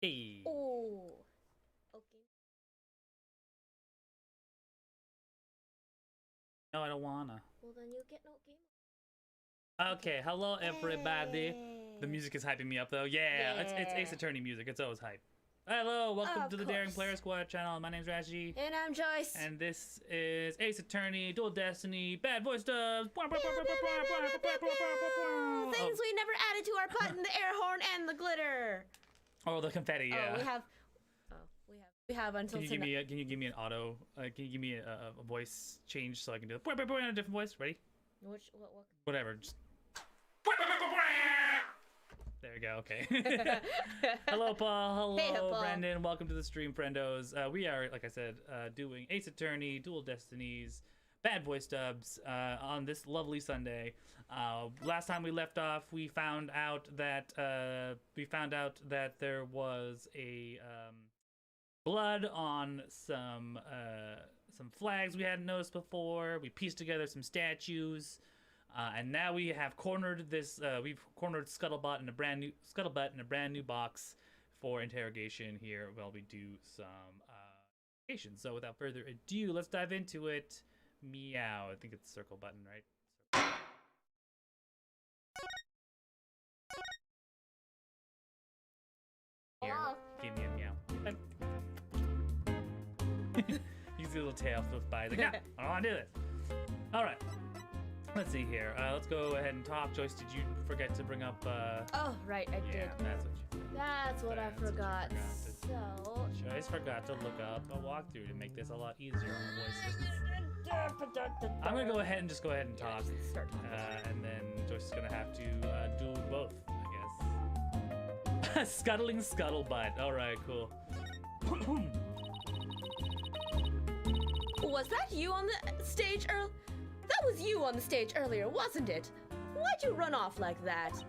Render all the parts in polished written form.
Hey. Oh. Okay. No, I don't wanna. Well, then you get no game. Okay, hello everybody. The Hey. music is hyping me up though. Yeah, it's Ace Yeah. Attorney music. It's always hype. Hello, welcome Of to the Daring course. Player Squad channel. My name's Rashi, And I'm Joyce. and this is Ace Attorney, Dual Destiny, Bad Voice Dubz. Things we never added to our button, the air horn and the glitter. Oh, the confetti. Yeah. Oh, we have until Can you tonight. give me an auto? Can you give me a voice change so I can do it in a different voice? Ready? What? Whatever. Just. There we go. Okay. Hello, Paul. Hello, Hey, Paul. Brendan. Welcome to the stream, friendos. We are, like I said, doing Ace Attorney, Dual Destinies, Bad Voice Dubz on this lovely Sunday. Last time we left off, we found out that there was a blood on some flags we hadn't noticed before. We pieced together some statues. And now we have cornered this. We've cornered Scuttlebutt in a brand new box for interrogation here while we do some interrogation. So without further ado, let's dive into it. Meow. I think it's the circle button, right? Here, give me a meow. You see a little tail flip by. He's like, yeah, I don't want to do this. All right. Let's see here. Let's go ahead and talk. Joyce, did you forget to bring up? Oh, right, I did. Yeah, that's what you. That's what I forgot. So. Joyce forgot to look up a walkthrough to make this a lot easier on the voices. I'm gonna go ahead and talk, Start talking. and then Joyce is gonna have to do both, I guess. Scuttling scuttlebutt. All right, cool. Was that you on the stage earlier? That was you on the stage earlier, wasn't it? Why'd you run off like that?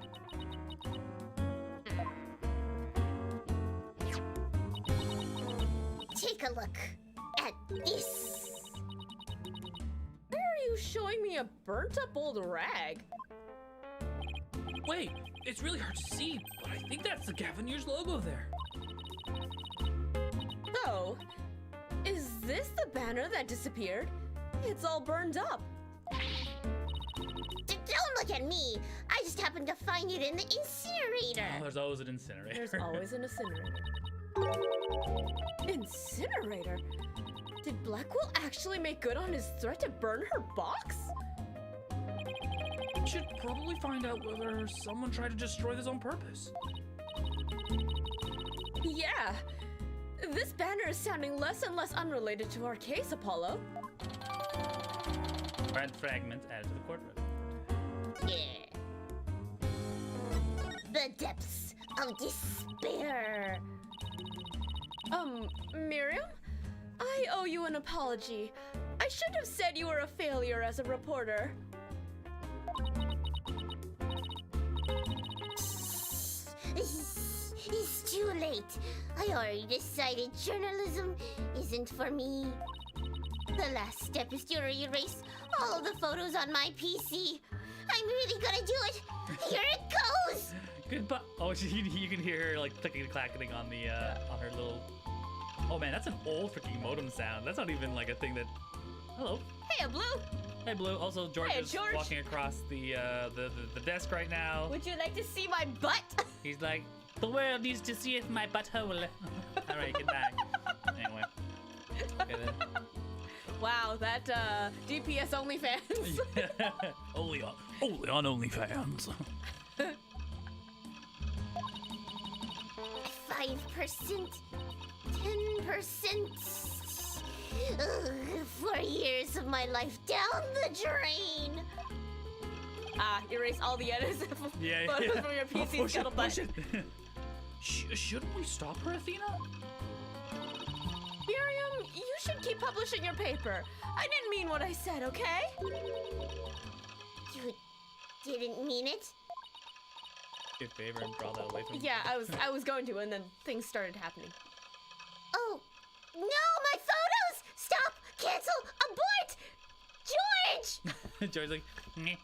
Take a look at this. Why are you showing me a burnt up old rag? Wait, it's really hard to see, but I think that's the Gavineer's logo there. Oh, is this the banner that disappeared? It's all burned up. Don't look at me. I just happened to find it in the incinerator. Oh, there's always an incinerator. There's always an incinerator. Incinerator? Did Blackwell actually make good on his threat to burn her box? We should probably find out whether someone tried to destroy this on purpose. Yeah. This banner is sounding less and less unrelated to our case, Apollo. Red fragments added to the court record. Yeah. The depths of despair. Miriam? I owe you an apology. I should have said you were a failure as a reporter. It's too late. I already decided journalism isn't for me. The last step is to erase all of the photos on my PC. I'm really gonna do it. Here it goes. Goodbye. Oh, you can hear her like clicking and clacking on the on her little. Oh man, that's an old freaking modem sound. That's not even like a thing that. Hello. Hey, Blue! Hey, Blue. Also, George Hey, is George. walking across the desk right now. Would you like to see my butt? He's like, the world needs to see if my butthole. All right, get back. Anyway. Okay, then. Wow, that DPS OnlyFans. only on OnlyFans. 5%, 10%. Ugh, 4 years of my life down the drain. Erase all the edits of photos yeah. from your PC Push it, scuttlebutt. push it. Shouldn't we stop her, Athena? Miriam, you should keep publishing your paper. I didn't mean what I said, okay? You didn't mean it? Do a favor and draw that away from me. Yeah, I was going to, and then things started happening. Oh, no, my photos! Stop! Cancel! Abort! George! George's like, meh.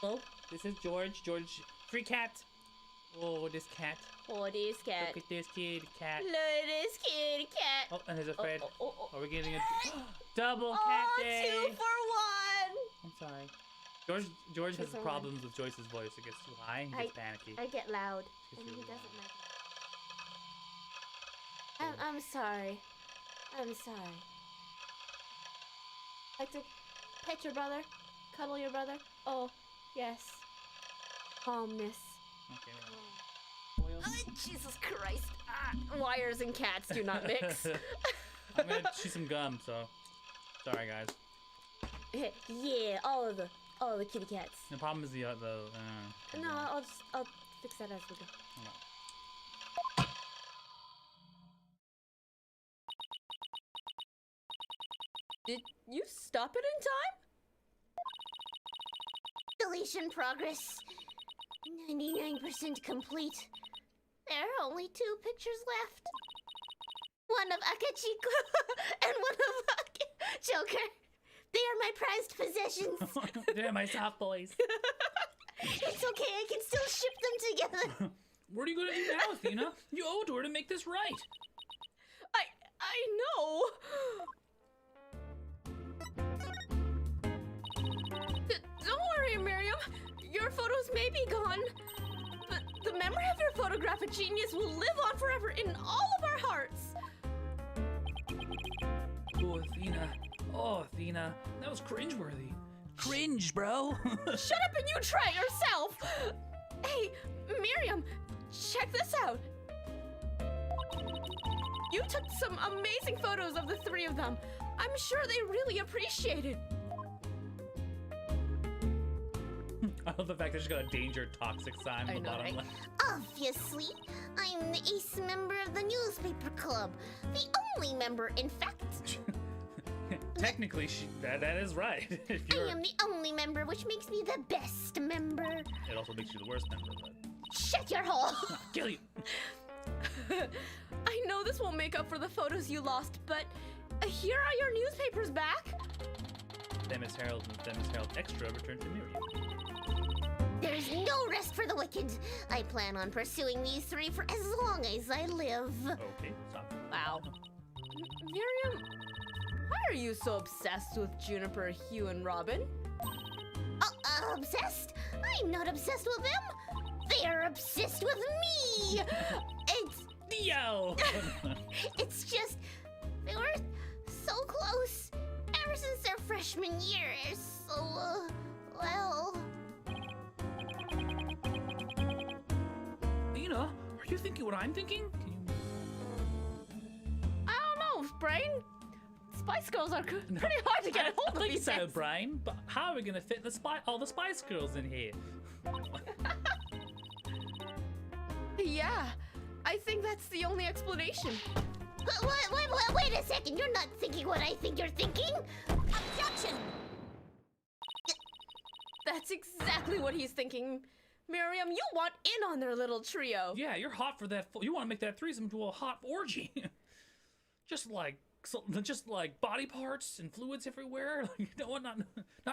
Hello, this is George. George, free cat. Oh, this cat. Oh, this cat. Look at this kitty cat. Look at this kitty cat. Oh, and there's a Fred. Oh. Are we getting a double cat day? 2 for 1. I'm sorry. George has problems with Joyce's voice. It gets too high and he gets panicky. I get loud, She's and he really doesn't like it. I'm sorry. I'm sorry. Like to pet your brother? Cuddle your brother? Oh, yes. Calmness. Okay. Jesus Christ. Wires and cats do not mix. I'm gonna chew some gum, so sorry guys. Yeah, all of the kitty cats. The problem is the No, I'll fix that as we go. Did you stop it in time? Deletion progress. 99% complete. There are only 2 pictures left. One of Akachiko and one of Joker. They are my prized possessions. They're my soft boys. It's okay, I can still ship them together. What are you gonna do now, Athena? You owe it to her to make this right. I know. Don't worry, Miriam. Your photos may be gone, but the memory of your photographic genius will live on forever in all of our hearts. Oh, Athena. That was cringeworthy. Cringe, bro. Shut up and you try it yourself. Hey, Miriam, check this out. You took some amazing photos of the 3 of them. I'm sure they really appreciate it. I love the fact that she's got a danger toxic sign on the bottom right? left. Obviously, I'm the ace member of the newspaper club. The only member, in fact. Technically, that is right. If I you're, am the only member, which makes me the best member. it also makes you the worst member, but Shut your hole! kill you. I know this won't make up for the photos you lost, but here are your newspapers back. Themis Herald and Themis Herald Extra return to Miriam. There's no rest for the wicked. I plan on pursuing these 3 for as long as I live. Okay, stop. Wow. Miriam, why are you so obsessed with Juniper, Hugh, and Robin? Obsessed? I'm not obsessed with them. They're obsessed with me. Yo! It's just, they were so close ever since their freshman year. So, well. Athena, are you thinking what I'm thinking? Can you... I don't know, Brain. Spice Girls are pretty hard to get a hold I of think these so, days. Brian. But how are we gonna fit all the Spice Girls in here? Yeah, I think that's the only explanation. Wait a second. You're not thinking what I think you're thinking. Objection! That's exactly what he's thinking. Miriam, you want in on their little trio. Yeah, you're hot for that. You want to make that threesome into a hot orgy. just like body parts and fluids everywhere. You know what? Not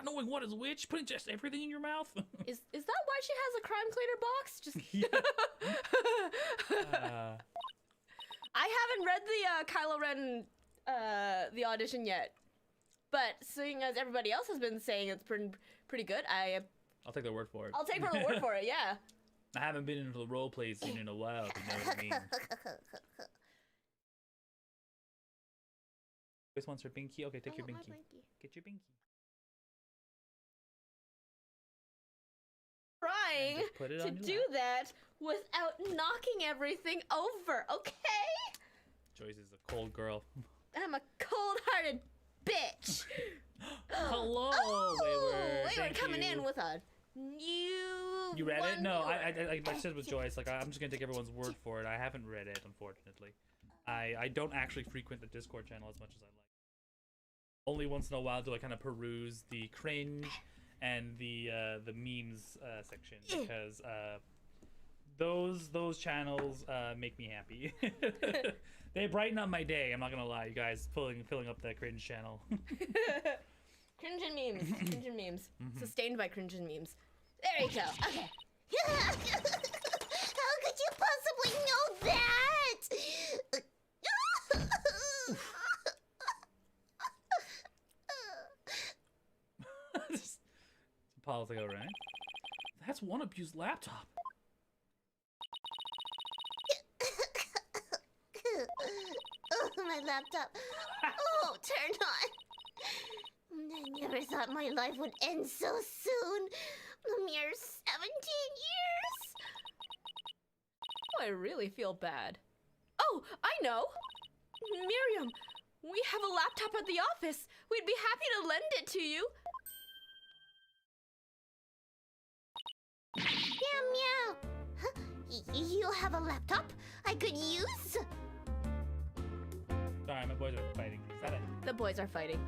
knowing what is which. Putting just everything in your mouth. Is that why she has a crime cleaner box? Just Yeah. I haven't read the Kylo Ren the audition yet, but seeing as everybody else has been saying it's pretty good, I'll take their word for it. I'll take her word for it. Yeah. I haven't been into the role play scene in a while. If you know what I mean. This one's her binky. Okay, take your binky. Get your binky. Trying just put it to on your do that without knocking everything over. Okay. Joyce is a cold girl. I'm a cold-hearted bitch. Hello, Oh, Wayward. Wayward Thank coming you. in with a new. You read it? No, one. I said with Joyce, like I'm just gonna take everyone's word for it. I haven't read it, unfortunately. I don't actually frequent the Discord channel as much as I like. Only once in a while do I kind of peruse the cringe and the memes section because those channels make me happy. They brighten up my day. I'm not gonna lie, you guys, filling up that cringe channel. Cringe and memes. Cringe and memes. Sustained by cringe and memes. There you go. Okay. could you possibly know that? Apollo's like, all right. That's one abused laptop. Oh, my laptop. Oh, turn on. I never thought my life would end so soon. A mere 17 years. Oh, I really feel bad. Oh, I know. Miriam, we have a laptop at the office. We'd be happy to lend it to you. Meow meow. Huh? You have a laptop I could use? Sorry, my boys are fighting. Is that it? The boys are fighting.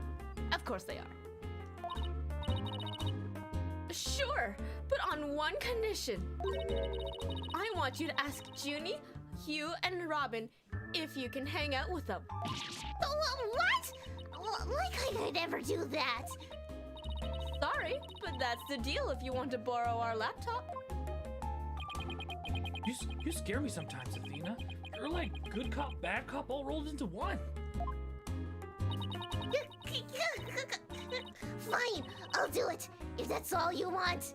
Of course they are. Sure, but on one condition. I want you to ask Junie, Hugh, and Robin if you can hang out with them. What? Why can't I never do that? Sorry, but that's the deal if you want to borrow our laptop. You scare me sometimes, Athena. You're like good cop, bad cop all rolled into one. Fine, I'll do it, if that's all you want.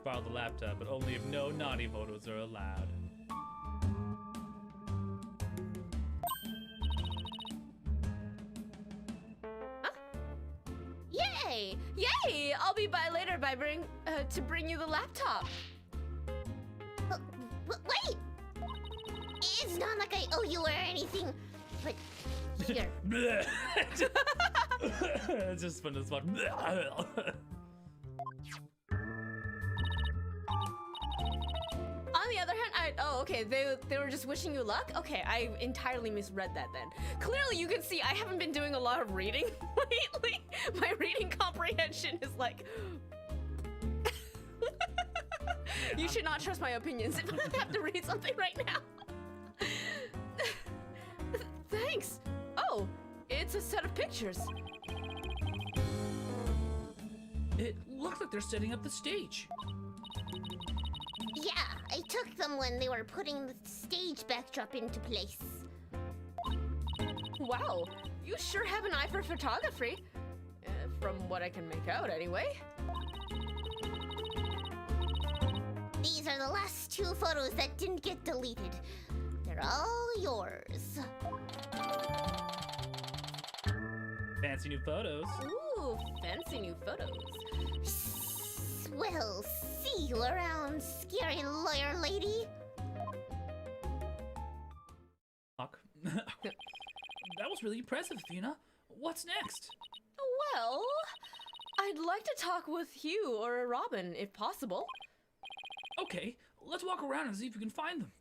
Borrow the laptop, but only if no naughty photos are allowed. Yay! Yay! I'll be by later to bring you the laptop. Wait! It's not like I owe you or anything, but here. It's just fun as fun. On the other hand, okay, they were just wishing you luck? Okay, I entirely misread that then. Clearly you can see I haven't been doing a lot of reading lately. My reading comprehension is like... You should not trust my opinions if I have to read something right now. Thanks. Oh, it's a set of pictures. It looks like they're setting up the stage. Yeah, I took them when they were putting the stage backdrop into place. Wow, you sure have an eye for photography. From what I can make out, anyway. These are the last 2 photos that didn't get deleted. They're all yours. Fancy new photos. Ooh, fancy new photos. We'll see you around, scary lawyer lady. Fuck. That was really impressive, Athena. What's next? Well, I'd like to talk with Hugh or Robin, if possible. Okay, let's walk around and see if we can find them.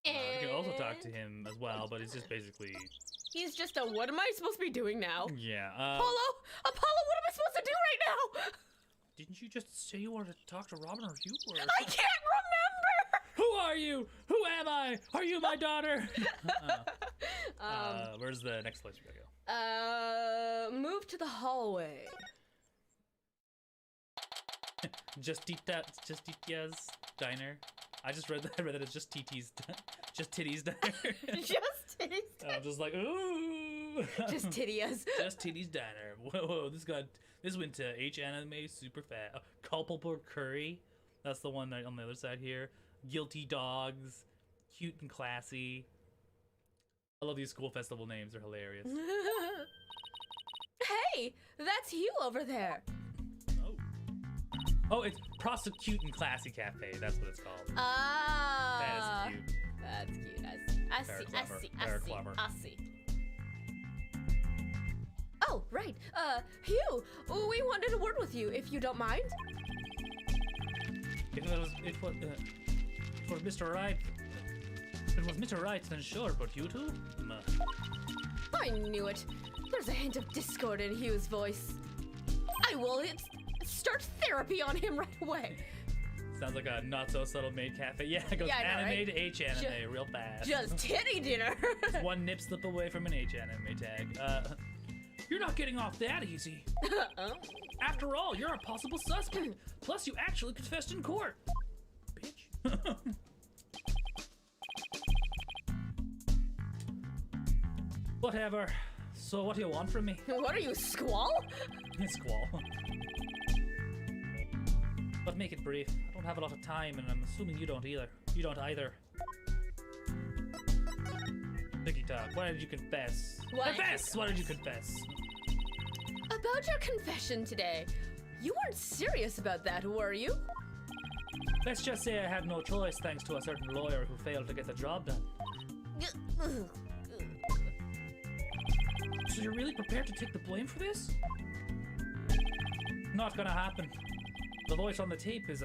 We can also talk to him as well, but it's just basically... He's just a, what am I supposed to be doing now? Yeah, Apollo, what am I supposed to do right now? Didn't you just say you wanted to talk to Robin or Hugh? Or... I can't remember! Who are you? Who am I? Are you my daughter? Where's the next place we gotta go? Move to the hallway. Justitia's diner. I read that it's just TT's, just Titty's diner. Just Titty's diner. I'm just like, ooh. Just Titty's. Just Titty's diner. Whoa, this went to H anime super fast. Culpable Curry. That's the one on the other side here. Guilty Dogs. Cute and classy. I love these school festival names. They're hilarious. Hey, that's Hugh over there. Oh, it's Prosecute and Classy Cafe. That's what it's called. Ah. That is cute. That's cute. I see. Oh, right. Hugh, we wanted a word with you, if you don't mind. It was Mr. Wright. If it was Mr. Wright, then sure, but you two? I knew it. There's a hint of discord in Hugh's voice. I will start therapy on him right away. Sounds like a not so subtle maid cafe. Yeah, it goes anime right? To H anime real fast. Just titty dinner. Just one nip slip away from an H anime tag. You're not getting off that easy. Oh. After all, you're a possible suspect. Plus, you actually confessed in court. Whatever. So what do you want from me? What are you, Squall? Squall. But make it brief. I don't have a lot of time, and I'm assuming you don't either. You don't either. Vicky Dog, why did you confess? Confess! Why did you confess? About your confession today. You weren't serious about that, were you? Let's just say I had no choice thanks to a certain lawyer who failed to get the job done. So you're really prepared to take the blame for this? Not gonna happen. The voice on the tape is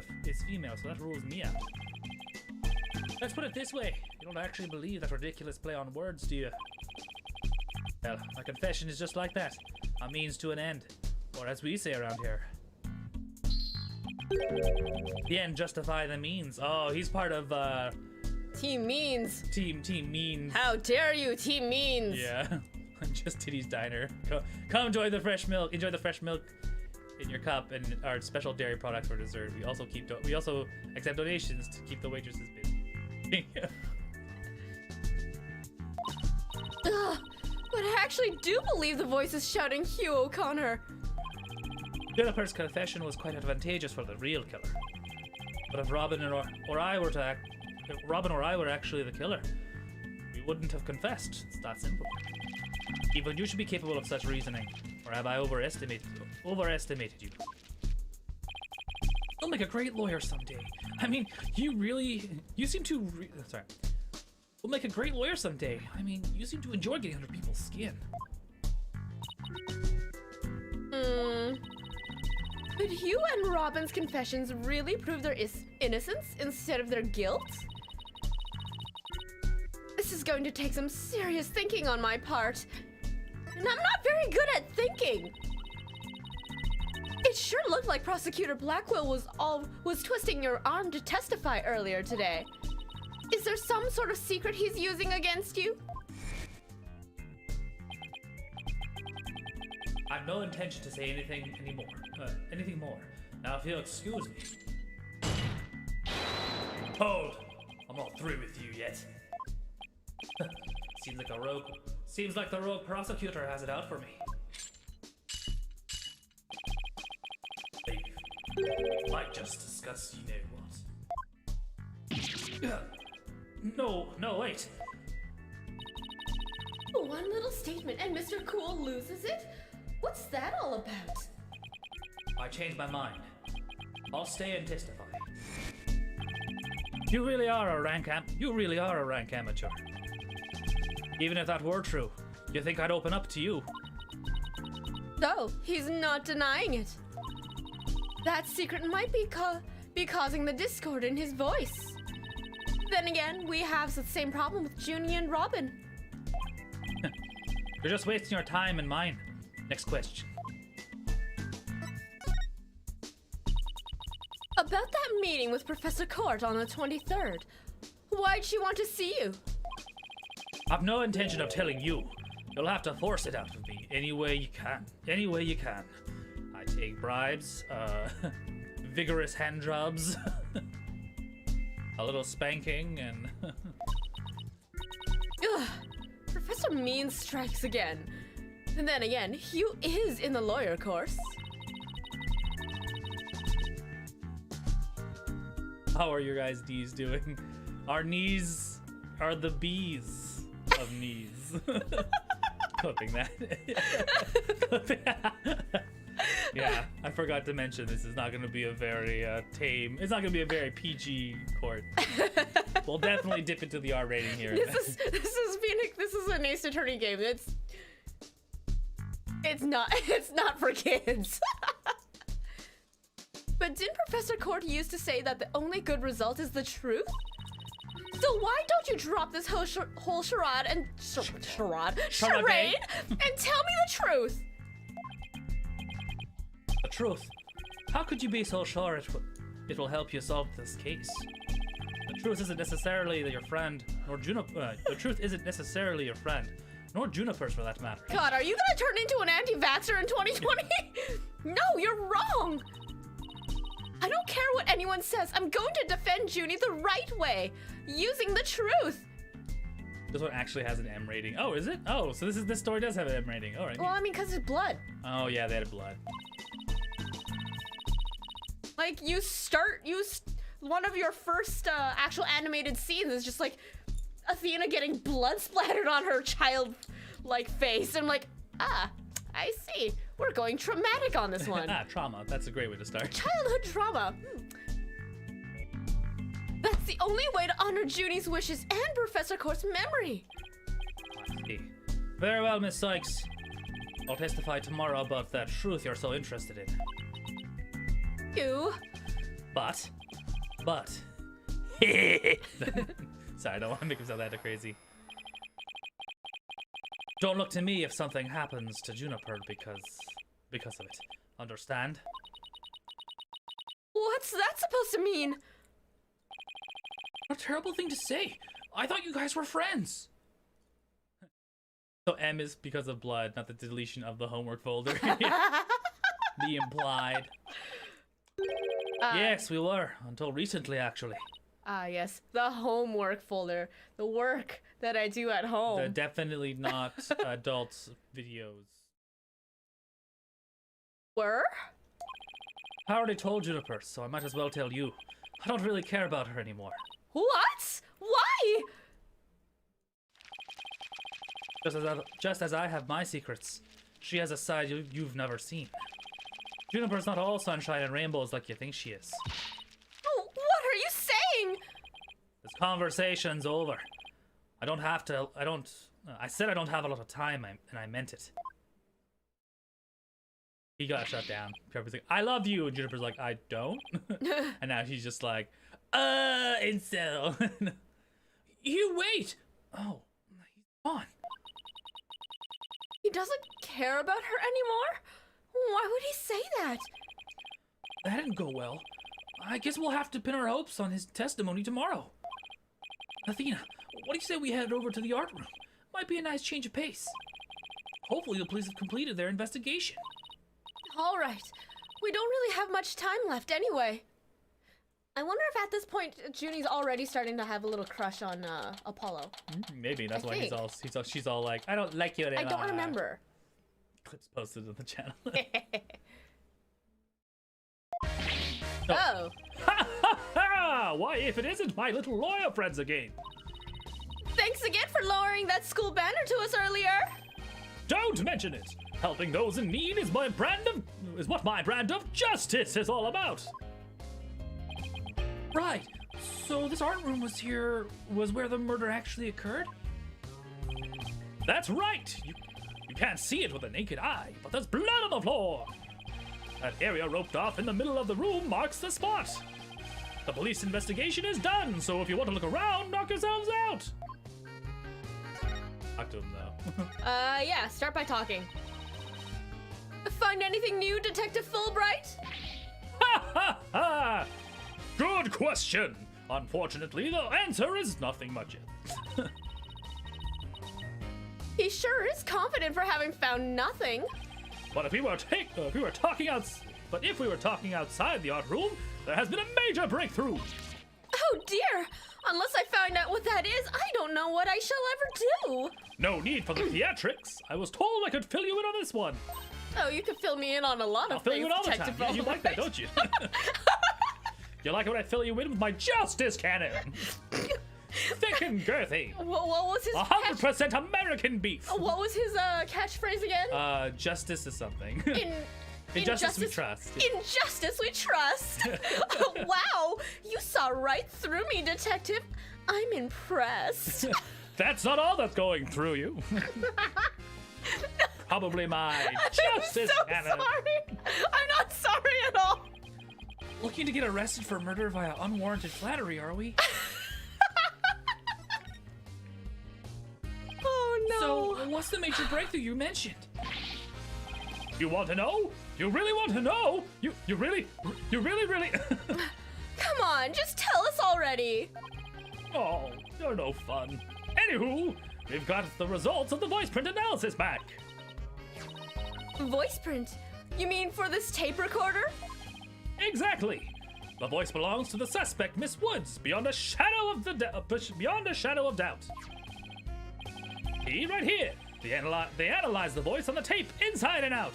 female, so that rules me out. Let's put it this way. You don't actually believe that ridiculous play on words, do you? Well, my confession is just like that. A means to an end. Or as we say around here. The end justify the means. Oh, he's part of, Team Means. Team Means. How dare you, Team Means. Yeah. Just Titty's Diner. Come enjoy the fresh milk. Enjoy the fresh milk in your cup and our special dairy product for dessert. We also accept donations to keep the waitresses busy. Ugh, but I actually do believe the voice is shouting Hugh O'Connor. Juniper's confession was quite advantageous for the real killer. But if Robin or I were actually the killer, we wouldn't have confessed. It's that simple. Even you should be capable of such reasoning, or have I overestimated you? You'll make a great lawyer someday. I mean, you seem to. Sorry. We'll make a great lawyer someday. I mean, you seem to enjoy getting under people's skin. Could Hugh and Robin's confessions really prove their innocence instead of their guilt? This is going to take some serious thinking on my part. And I'm not very good at thinking. It sure looked like Prosecutor Blackwell was twisting your arm to testify earlier today. Is there some sort of secret he's using against you? I have no intention to say anything more. Now, if you'll excuse me. Hold! I'm not through with you yet. Seems like the rogue prosecutor has it out for me. Might just discuss you know what. No, wait. One little statement and Mr. Cool loses it? What's that all about? I changed my mind. I'll stay and testify. You really are a rank amateur. Even if that were true, you think I'd open up to you? So, he's not denying it. That secret might be causing the discord in his voice. Then again, we have the same problem with Junie and Robin. You're just wasting your time and mine. Next question. About that meeting with Professor Court on the 23rd, why'd she want to see you? I've no intention of telling you. You'll have to force it out of me any way you can. I take bribes, vigorous hand jobs, a little spanking, and... Ugh, Professor Mean strikes again. And then again, Hugh is in the lawyer course. How are your guys' knees doing? Our knees are the bees of knees. Clipping that. Yeah, I forgot to mention this is not going to be a very tame. It's not going to be a very PG court. We'll definitely dip into the R rating here. This is an Ace Attorney game. It's not for kids. But didn't Professor Court used to say that the only good result is the truth? So why don't you drop this whole charade and charade and tell me the truth? The truth? How could you be so sure it will help you solve this case? The truth isn't necessarily your friend, nor Juniper. The truth isn't necessarily your friend, nor Juniper's for that matter. God, are you gonna turn into an anti-vaxxer in 2020? No, you're wrong. I don't care what anyone says. I'm going to defend Junie the right way, using the truth. This one actually has an M rating. Oh, is it? Oh, so this story does have an M rating. All right. Well, I mean, because it's blood. Oh yeah, they had blood. Like, one of your first actual animated scenes is just like Athena getting blood splattered on her child-like face. I'm like, I see. We're going traumatic on this one. Trauma. That's a great way to start. Childhood trauma. That's the only way to honor Junie's wishes and Professor Court's memory. I see. Very well, Miss Sykes. I'll testify tomorrow about that truth you're so interested in. You. But. Sorry, I don't want to make him sound that crazy. Don't look to me if something happens to Juniper because of it. Understand? What's that supposed to mean? What a terrible thing to say. I thought you guys were friends. So M is because of blood, not the deletion of the homework folder. The implied. Yes, we were. Until recently, actually. Yes. The homework folder. The work that I do at home. They're definitely not adult videos. Were? I already told Juniper, so I might as well tell you. I don't really care about her anymore. What? Why? Just as I have my secrets, she has a side you've never seen. Juniper's not all sunshine and rainbows like you think she is. Oh, what are you saying? This conversation's over. I said I don't have a lot of time, and I meant it. He got shut down. Trevor's like, I love you, and Juniper's like, I don't. And now she's just like, incel. You wait. Oh, he's gone. He doesn't care about her anymore? Why would he say that? That didn't go well. I guess we'll have to pin our hopes on his testimony tomorrow. Athena, what do you say we head over to the art room? Might be a nice change of pace. Hopefully the police have completed their investigation. All right. We don't really have much time left anyway. I wonder if at this point Junie's already starting to have a little crush on Apollo. Maybe that's why she's all like, I don't like you anymore. I don't remember. Clips posted on the channel. Oh. Ha ha ha! Why, if it isn't my little lawyer friends again. Thanks again for lowering that school banner to us earlier. Don't mention it. Helping those in need is what my brand of justice is all about. Right. So this art room was where the murder actually occurred? That's right. You can't see it with the naked eye, but there's blood on the floor. That area roped off in the middle of the room marks the spot. The police investigation is done, so if you want to look around, knock yourselves out. Talk to him, though. Yeah, start by talking. Find anything new, Detective Fulbright? Ha ha ha! Good question. Unfortunately, the answer is nothing much yet. He sure is confident for having found nothing. But if we were talking outside the art room, there has been a major breakthrough. Oh dear! Unless I find out what that is, I don't know what I shall ever do. No need for the theatrics. I was told I could fill you in on this one. Oh, you can fill me in on a lot of things, I'll fill you in all the Detective time. Yeah, you like that, don't you? You like it when I fill you in with my justice cannon. Thick and girthy. What was his 100% American beef. What was his catchphrase again? Justice is something. In justice we trust. In justice we trust. Wow, you saw right through me, Detective. I'm impressed. That's not all that's going through you. Probably my justice cannon. I'm so sorry. I'm not sorry at all. Looking to get arrested for murder via unwarranted flattery, are we? Oh no. So, what's the major breakthrough you mentioned? You want to know? You really want to know? You really? Come on, just tell us already. Oh, you're no fun. Anywho, we've got the results of the voice print analysis back. Voice print? You mean for this tape recorder? Exactly. The voice belongs to the suspect, Miss Woods, beyond a shadow of doubt. See, right here. They analyzed the voice on the tape, inside and out.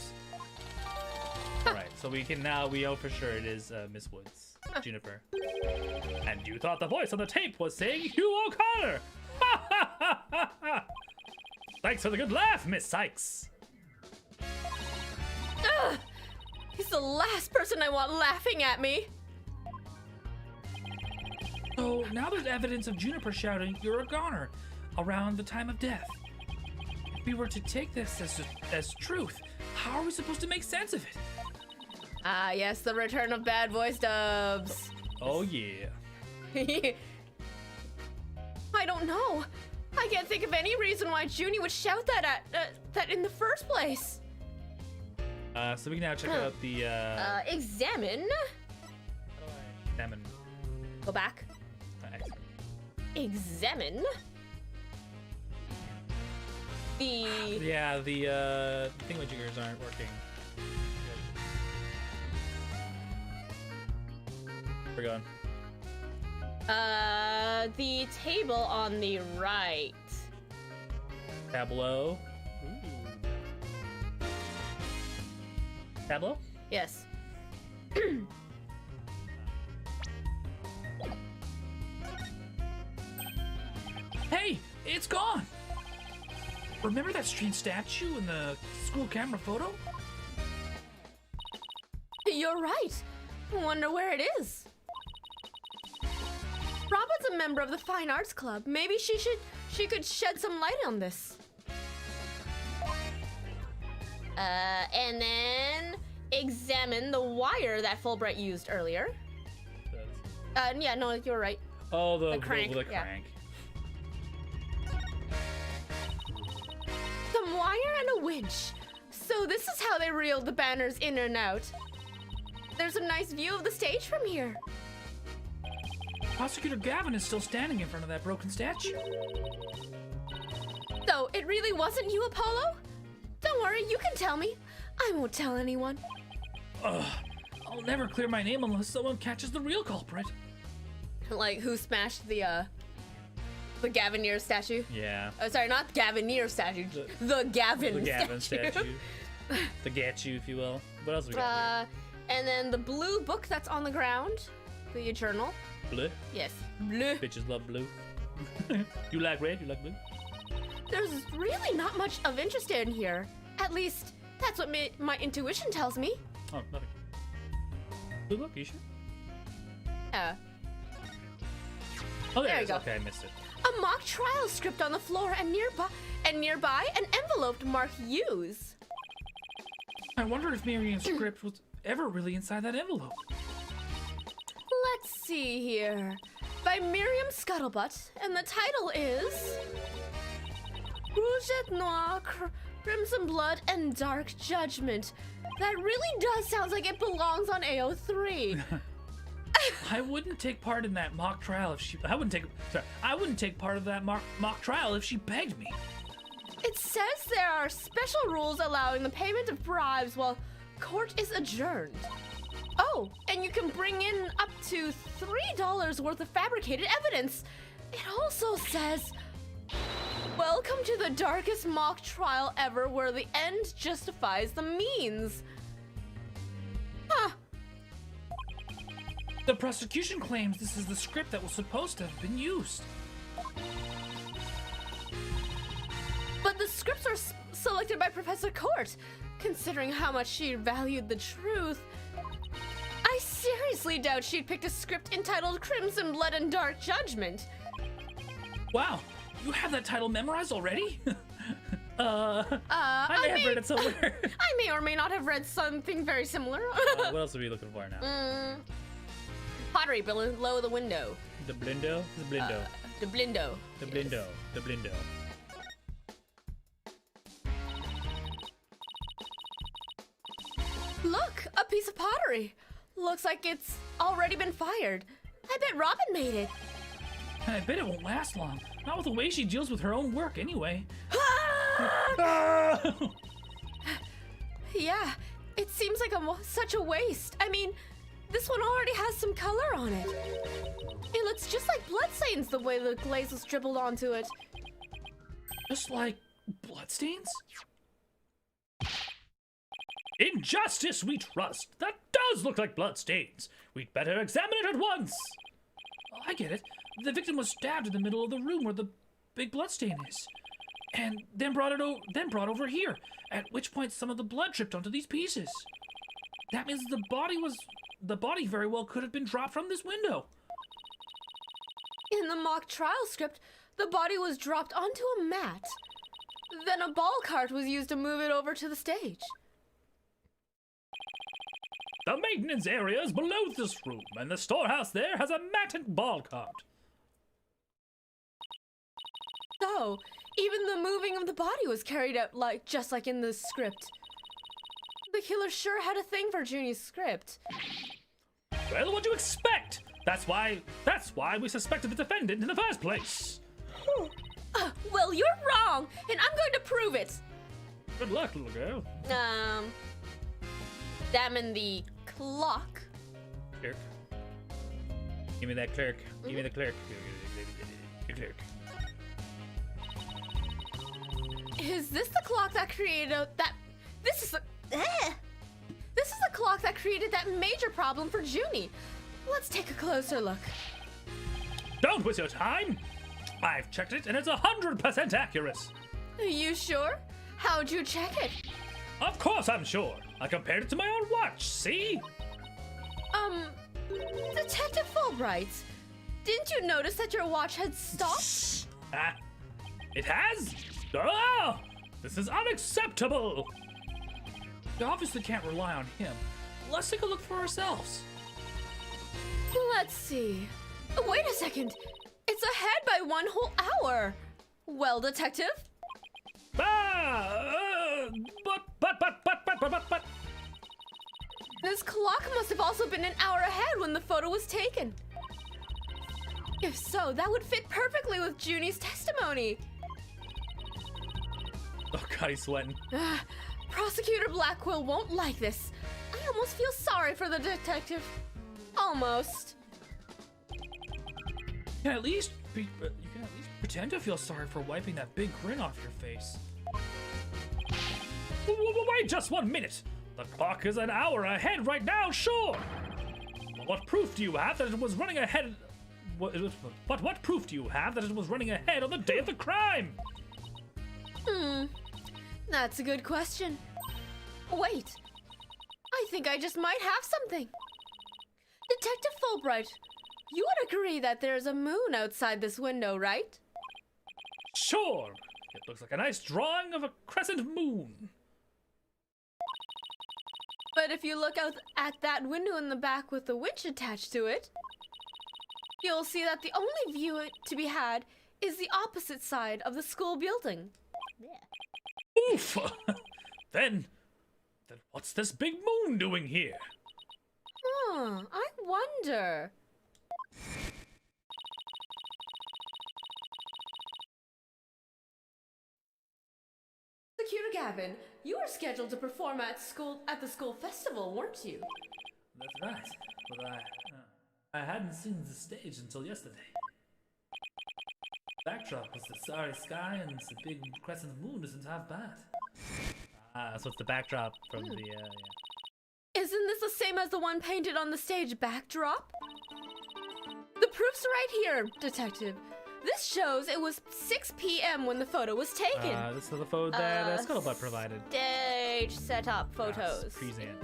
All right, so we know for sure it is Miss Woods, Juniper. And you thought the voice on the tape was saying Hugh O'Connor. Ha ha ha ha ha. Thanks for the good laugh, Miss Sykes. Ugh! He's the last person I want laughing at me. So now there's evidence of Juniper shouting "You're a goner" around the time of death. If we were to take this as truth, how are we supposed to make sense of it? Ah, yes, the return of Bad Voice Dubz. Oh yeah. I don't know. I can't think of any reason why Junie would shout that that in the first place. So we can now check out the Examine. Examine. Go back. Excellent. Examine. The Yeah, the thingamajiggers aren't working. We're going. the table on the right. Tableau. Ooh. Tableau? Yes. Hey, it's gone! Remember that strange statue in the school camera photo? You're right. Wonder where it is. Robin's a member of the Fine Arts Club. Maybe she could shed some light on this. And then examine the wire that Fulbright used earlier. Yeah, no, you're right. Oh, the crank, The yeah. crank. Some wire and a winch. So this is how they reeled the banners in and out. There's a nice view of the stage from here. Prosecutor Gavin is still standing in front of that broken statue. So it really wasn't you, Apollo? Don't worry, you can tell me. I won't tell anyone. Ugh, I'll never clear my name unless someone catches the real culprit. Like, who smashed the Gavinier statue? Yeah. Oh, sorry, not Gavinier statue. The Gavin statue. The Gatchu, if you will. What else we got And then the blue book that's on the ground. The journal. here? Blue? Yes. Blue. Bitches love blue. You like red? You like blue? There's really not much of interest in here. At least, that's what my intuition tells me. Oh, nothing. Blue book? You sure? Yeah. Oh, there There it you is. go. Okay, I missed it. A mock trial script on the floor and nearby an envelope marked use. I wonder if Miriam's script was ever really inside that envelope. Let's see here. By Miriam Scuttlebutt, and the title is Rouge et Noir, Crimson Blood, and Dark Judgment. That really does sound like it belongs on AO3. I wouldn't take part in that mock trial if she. I wouldn't take part of that mock trial if she begged me. It says there are special rules allowing the payment of bribes while court is adjourned. Oh, and you can bring in up to $3 worth of fabricated evidence. It also says, welcome to the darkest mock trial ever where the end justifies the means. Huh. The prosecution claims this is the script that was supposed to have been used. But the scripts are selected by Professor Court. Considering how much she valued the truth, I seriously doubt she'd picked a script entitled Crimson Blood and Dark Judgment. Wow, you have that title memorized already? I may have read it somewhere. I may or may not have read something very similar. What else are we looking for now? Pottery below the window. The blindo? The blindo. The blindo. The blindo. The blindo. Look, a piece of pottery. Looks like it's already been fired. I bet Robin made it. I bet it won't last long. Not with the way she deals with her own work, anyway. Yeah, it seems like such a waste. I mean, This one already has some color on it. It looks just like bloodstains the way the glaze was dribbled onto it. Just like bloodstains? In justice we trust. That does look like bloodstains. We'd better examine it at once. Oh, I get it. The victim was stabbed in the middle of the room where the big bloodstain is, and then brought over here. At which point, some of the blood dripped onto these pieces. That means the body very well could have been dropped from this window. In the mock trial script, the body was dropped onto a mat. Then a ball cart was used to move it over to the stage. The maintenance area is below this room, and the storehouse there has a mat and ball cart. So, even the moving of the body was carried out just like in the script. The killer sure had a thing for Junie's script. Well, what do you expect? That's why we suspected the defendant in the first place. Well, you're wrong, and I'm going to prove it. Good luck, little girl. Examine the clock. Clerk. Give me that clerk. Give me the clerk. The clerk. Is this the clock that created that? This is the clock that created that major problem for Junie. Let's take a closer look. Don't waste your time. I've checked it, and it's 100% accurate. Are you sure? How'd you check it? Of course I'm sure. I compared it to my own watch, see? Detective Fulbright, didn't you notice that your watch had stopped? It has? Oh, this is unacceptable. We obviously can't rely on him. Let's take a look for ourselves. Let's see. Wait a second. It's ahead by 1 whole hour. Well, detective? But. This clock must have also been an hour ahead when the photo was taken. If so, that would fit perfectly with Junie's testimony. Oh God, he's sweating. Prosecutor Blackquill won't like this. I almost feel sorry for the detective. Almost. You can at least pretend to feel sorry for wiping that big grin off your face. Wait just 1 minute. The clock is an hour ahead right now, sure. But what proof do you have that it was running ahead? But what proof do you have that it was running ahead on the day of the crime? That's a good question. Wait, I think I just might have something. Detective Fulbright, you would agree that there's a moon outside this window, right? Sure. It looks like a nice drawing of a crescent moon. But if you look out at that window in the back with the winch attached to it, you'll see that the only view to be had is the opposite side of the school building. Oof! Then what's this big moon doing here? I wonder. Prosecutor Gavin, you were scheduled to perform at the school festival, weren't you? That's right, but I hadn't seen the stage until yesterday. Backdrop was the starry sky, and the big crescent moon isn't half bad. So it's the backdrop from the yeah. Isn't this the same as the one painted on the stage backdrop? The proof's right here, detective. This shows it was 6 p.m. when the photo was taken. This is the photo that Scuttlebutt provided. Stage setup photos. Present.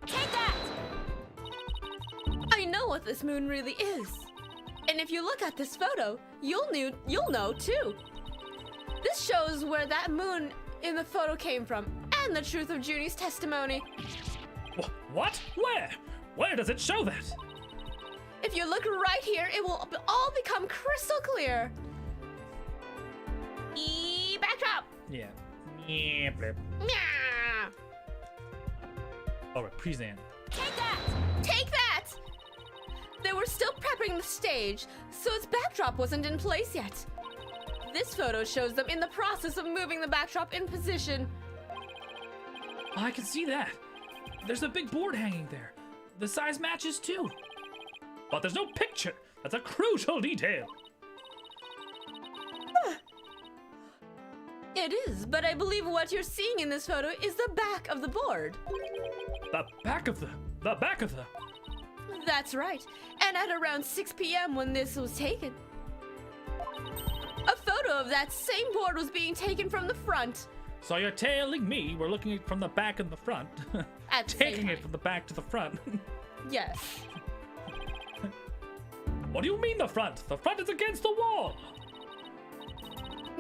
Take that! I know what this moon really is. And if you look at this photo, you'll know too. This shows where that moon in the photo came from and the truth of Junie's testimony. What? Where? Where does it show that? If you look right here, it will all become crystal clear. Backdrop. Yeah. Yeah, blip. Meow. Alright, present. Take that! Take that! They were still prepping the stage, so its backdrop wasn't in place yet. This photo shows them in the process of moving the backdrop in position. I can see that. There's a big board hanging there. The size matches too. But there's no picture. That's a crucial detail. It is, but I believe what you're seeing in this photo is the back of the board. The back of the. That's right. And at around 6 p.m. when this was taken, a photo of that same board was being taken from the front. So you're telling me we're looking at it from the back and the front, At the same taking it time. from the back to the front. Yes. What do you mean the front? The front is against the wall.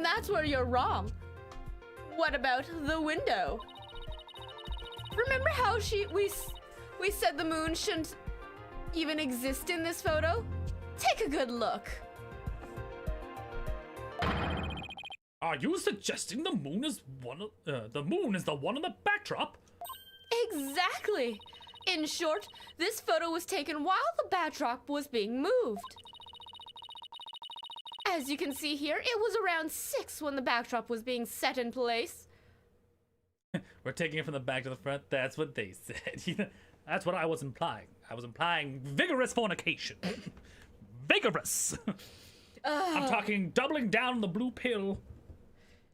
That's where you're wrong. What about the window? Remember how we said the moon shouldn't even exist in this photo? Take a good look. Are you suggesting the moon is the one on the backdrop? Exactly. In short, this photo was taken while the backdrop was being moved. As you can see here, it was around 6 when the backdrop was being set in place. We're taking it from the back to the front. That's what they said. That's what I was implying. I was implying vigorous fornication. Vigorous. I'm talking doubling down on the blue pill,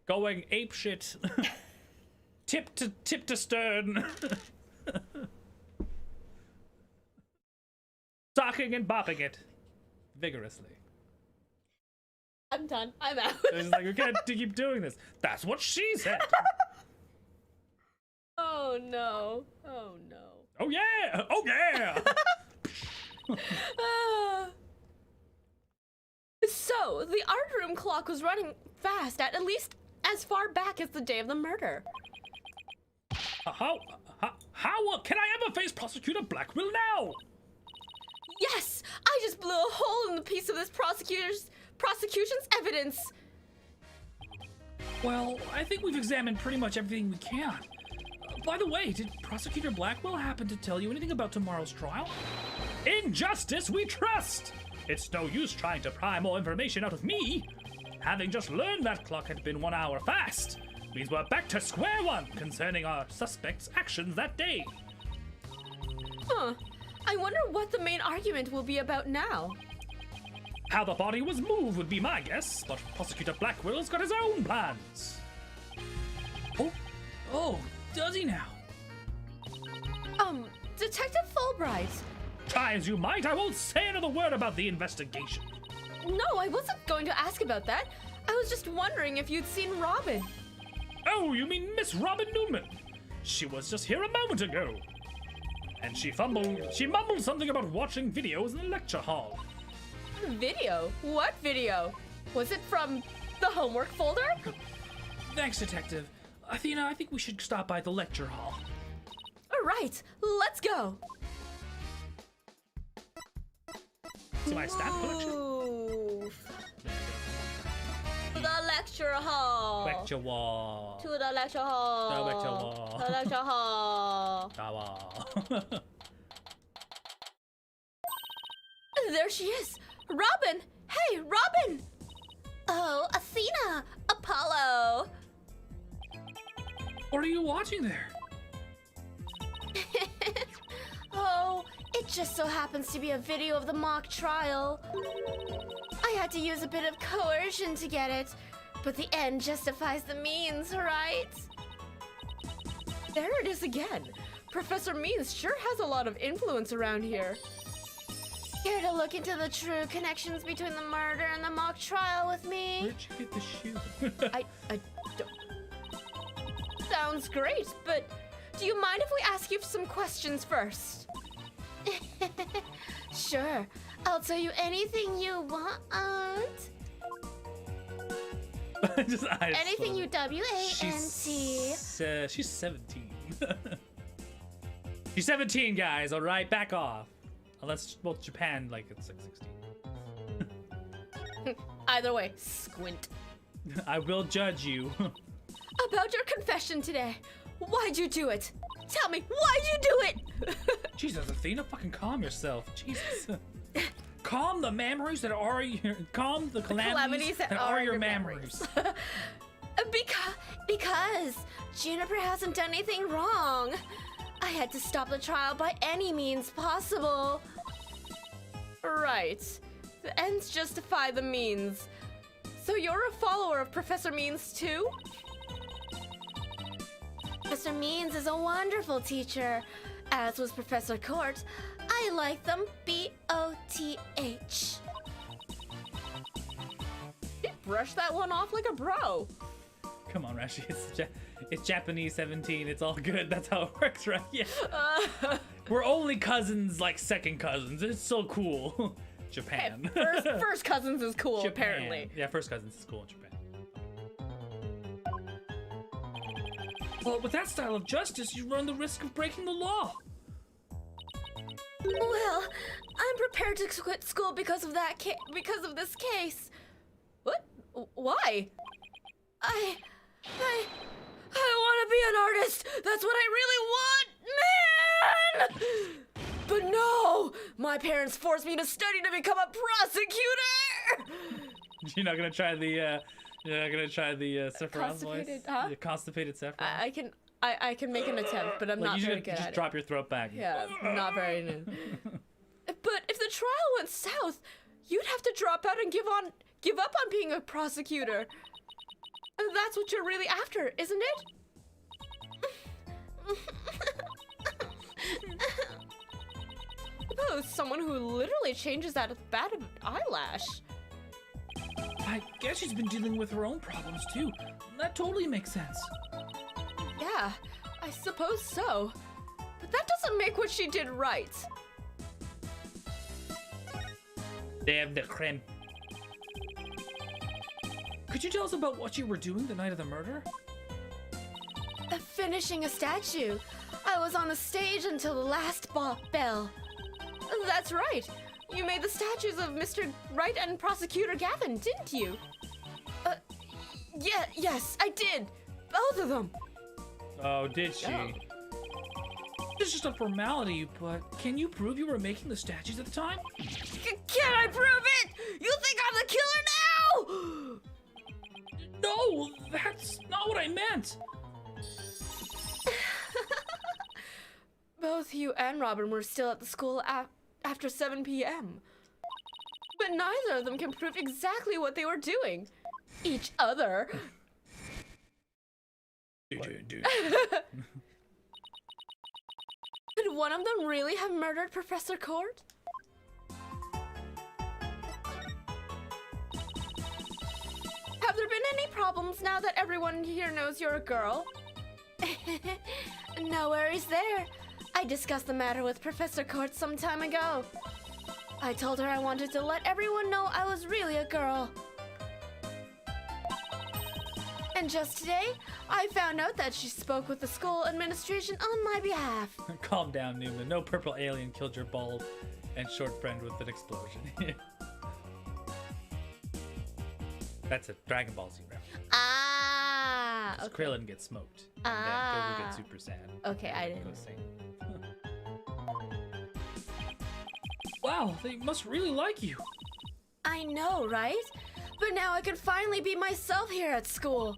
going apeshit, tip to stern, socking and bopping it vigorously. I'm done. I'm out. It's like, we can't keep doing this. That's what she said. Oh no. Oh no. Oh yeah! Oh yeah! So, the art room clock was running fast at least as far back as the day of the murder. How can I ever face Prosecutor Blackwell now? Yes! I just blew a hole in the piece of this prosecution's evidence. Well, I think we've examined pretty much everything we can. By the way, did Prosecutor Blackwell happen to tell you anything about tomorrow's trial? In justice we trust! It's no use trying to pry more information out of me. Having just learned that clock had been 1 hour fast, means we're back to square one concerning our suspect's actions that day. Huh. I wonder what the main argument will be about now. How the body was moved would be my guess, but Prosecutor Blackwell's got his own plans. Oh, does he now? Detective Fulbright. Try as you might, I won't say another word about the investigation. No, I wasn't going to ask about that. I was just wondering if you'd seen Robin. Oh, you mean Miss Robin Newman? She was just here a moment ago. And she mumbled something about watching videos in the lecture hall. Video? What video? Was it from the homework folder? Thanks, Detective. Athena, I think we should stop by the lecture hall. All right, let's go. See my stat collection? Move. To the lecture hall. Lecture wall. To the lecture hall. The lecture hall. The lecture hall. The wall. There she is. Robin! Hey, Robin! Oh, Athena! Apollo! What are you watching there? Oh, it just so happens to be a video of the mock trial. I had to use a bit of coercion to get it, but the end justifies the means, right? There it is again. Professor Means sure has a lot of influence around here. Here to look into the true connections between the murder and the mock trial with me? Where'd you get the shoe? I don't... Sounds great, but do you mind if we ask you some questions first? Sure, I'll tell you anything you want. Anything you W-A-N-T. She's 17. She's 17, guys, alright? Back off. Unless, well, Japan, like, it's like 16. Either way, squint. I will judge you. About your confession today. Why'd you do it? Tell me, why'd you do it? Jesus, Athena, fucking calm yourself. Jesus. Calm the memories that are your... Calm the calamities that are your memories. Because Juniper hasn't done anything wrong. I had to stop the trial by any means possible. Right. The ends justify the means. So you're a follower of Professor Means too? Professor Means is a wonderful teacher, as was Professor Court. I like them, B-O-T-H. You brush that one off like a bro. Come on, Rashi. It's Japanese 17. It's all good. That's how it works, right? Yeah. We're only cousins, like second cousins. It's so cool. Japan. First cousins is cool, Japan. apparently. Yeah, first cousins is cool in Japan. Well, with that style of justice, you run the risk of breaking the law. Well, I'm prepared to quit school because of that because of this case. What? Why? I want to be an artist. That's what I really want, man. But no, my parents forced me to study to become a prosecutor. You're not gonna try the Sephiroth voice? Huh? The constipated Sephiroth? I can make an attempt, but I'm not very good at it. Just drop your throat back. Yeah, not very good. But if the trial went south, you'd have to drop out and give up on being a prosecutor. And that's what you're really after, isn't it? Suppose someone who literally changes that bad of an eyelash. I guess she's been dealing with her own problems too. That totally makes sense. Yeah, I suppose so. But that doesn't make what she did right. They have the creme. Could you tell us about what you were doing the night of the murder? Finishing a statue. I was on the stage until the last bell. That's right. You made the statues of Mr. Wright and Prosecutor Gavin, didn't you? Yes, I did. Both of them. Oh, did she? Oh. It's just a formality, but can you prove you were making the statues at the time? Can I prove it? You think I'm the killer now? No, that's not what I meant. Both you and Robin were still at the school after 7 p.m. But neither of them can prove exactly what they were doing. Each other. Dude. Could one of them really have murdered Professor Court? Have there been any problems now that everyone here knows you're a girl? No worries there. I discussed the matter with Professor Court some time ago. I told her I wanted to let everyone know I was really a girl. And just today, I found out that she spoke with the school administration on my behalf. Calm down, Newman. No purple alien killed your bald and short friend with an explosion. That's a Dragon Ball Z reference. Okay. Krillin gets smoked. And then Goku gets super sad. Okay, I didn't. Go sing. Wow, they must really like you. I know, right? But now I can finally be myself here at school.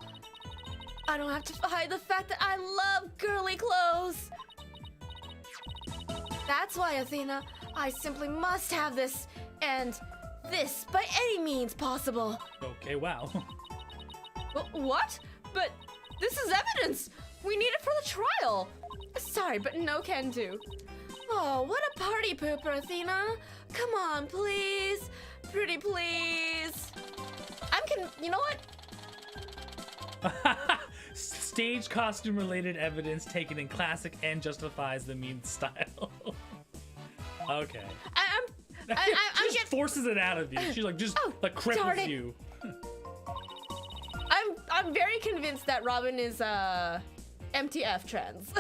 I don't have to hide the fact that I love girly clothes. That's why, Athena, I simply must have this and this by any means possible. Okay, wow. What? But this is evidence. We need it for the trial. Sorry, but no can do. Oh, what a party pooper, Athena. Come on, please. Pretty please. You know what? Stage costume related evidence taken in classic and justifies the meme style. Okay. I'm She just forces it out of you. She just cripples you. I'm very convinced that Robin is MTF trans.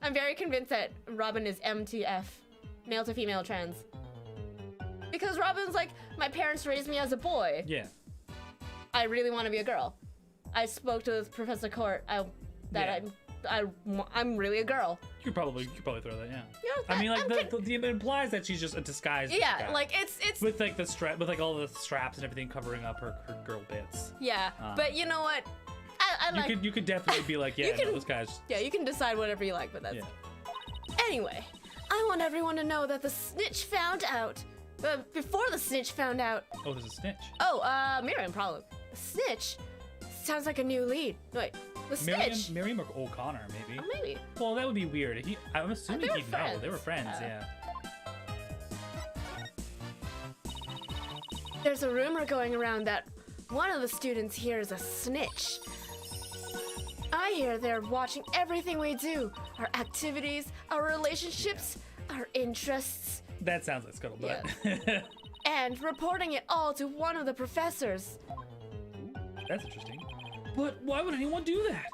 I'm very convinced that Robin is MTF, male to female trans. Because Robin's like, my parents raised me as a boy. Yeah. I really want to be a girl. I spoke to Professor Court that I'm really a girl. You could probably throw that, yeah. Yeah, I mean, like it implies that she's just a disguised. Yeah, disguise. like it's with like the strap, with like all the straps and everything covering up her girl bits. Yeah, but you know what? I like. You could definitely be like, yeah, no, those guys. Yeah, you can decide whatever you like, but that's. Yeah. Anyway, I want everyone to know that the snitch found out. Before the snitch found out. Oh, there's a snitch. Oh, Miriam, probably. The snitch sounds like a new lead. Wait, the snitch? Miriam or O'Connor, maybe. Oh, maybe. Well, that would be weird. I'm assuming he'd know. They were friends, yeah. There's a rumor going around that one of the students here is a snitch. I hear they're watching everything we do. Our activities, our relationships, our interests. That sounds like scuttlebutt. Yeah. And reporting it all to one of the professors. That's interesting. But why would anyone do that?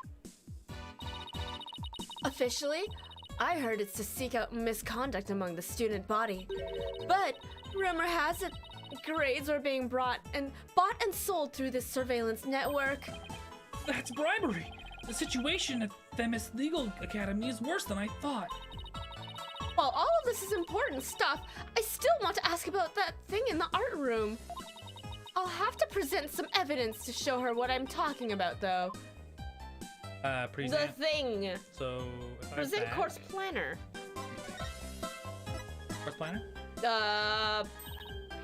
Officially, I heard it's to seek out misconduct among the student body. But rumor has it, grades are being bought and sold through this surveillance network. That's bribery. The situation at Themis Legal Academy is worse than I thought. While all of this is important stuff, I still want to ask about that thing in the art room. I'll have to present some evidence to show her what I'm talking about, though. Present. The thing. So, if Present course planner. Course planner?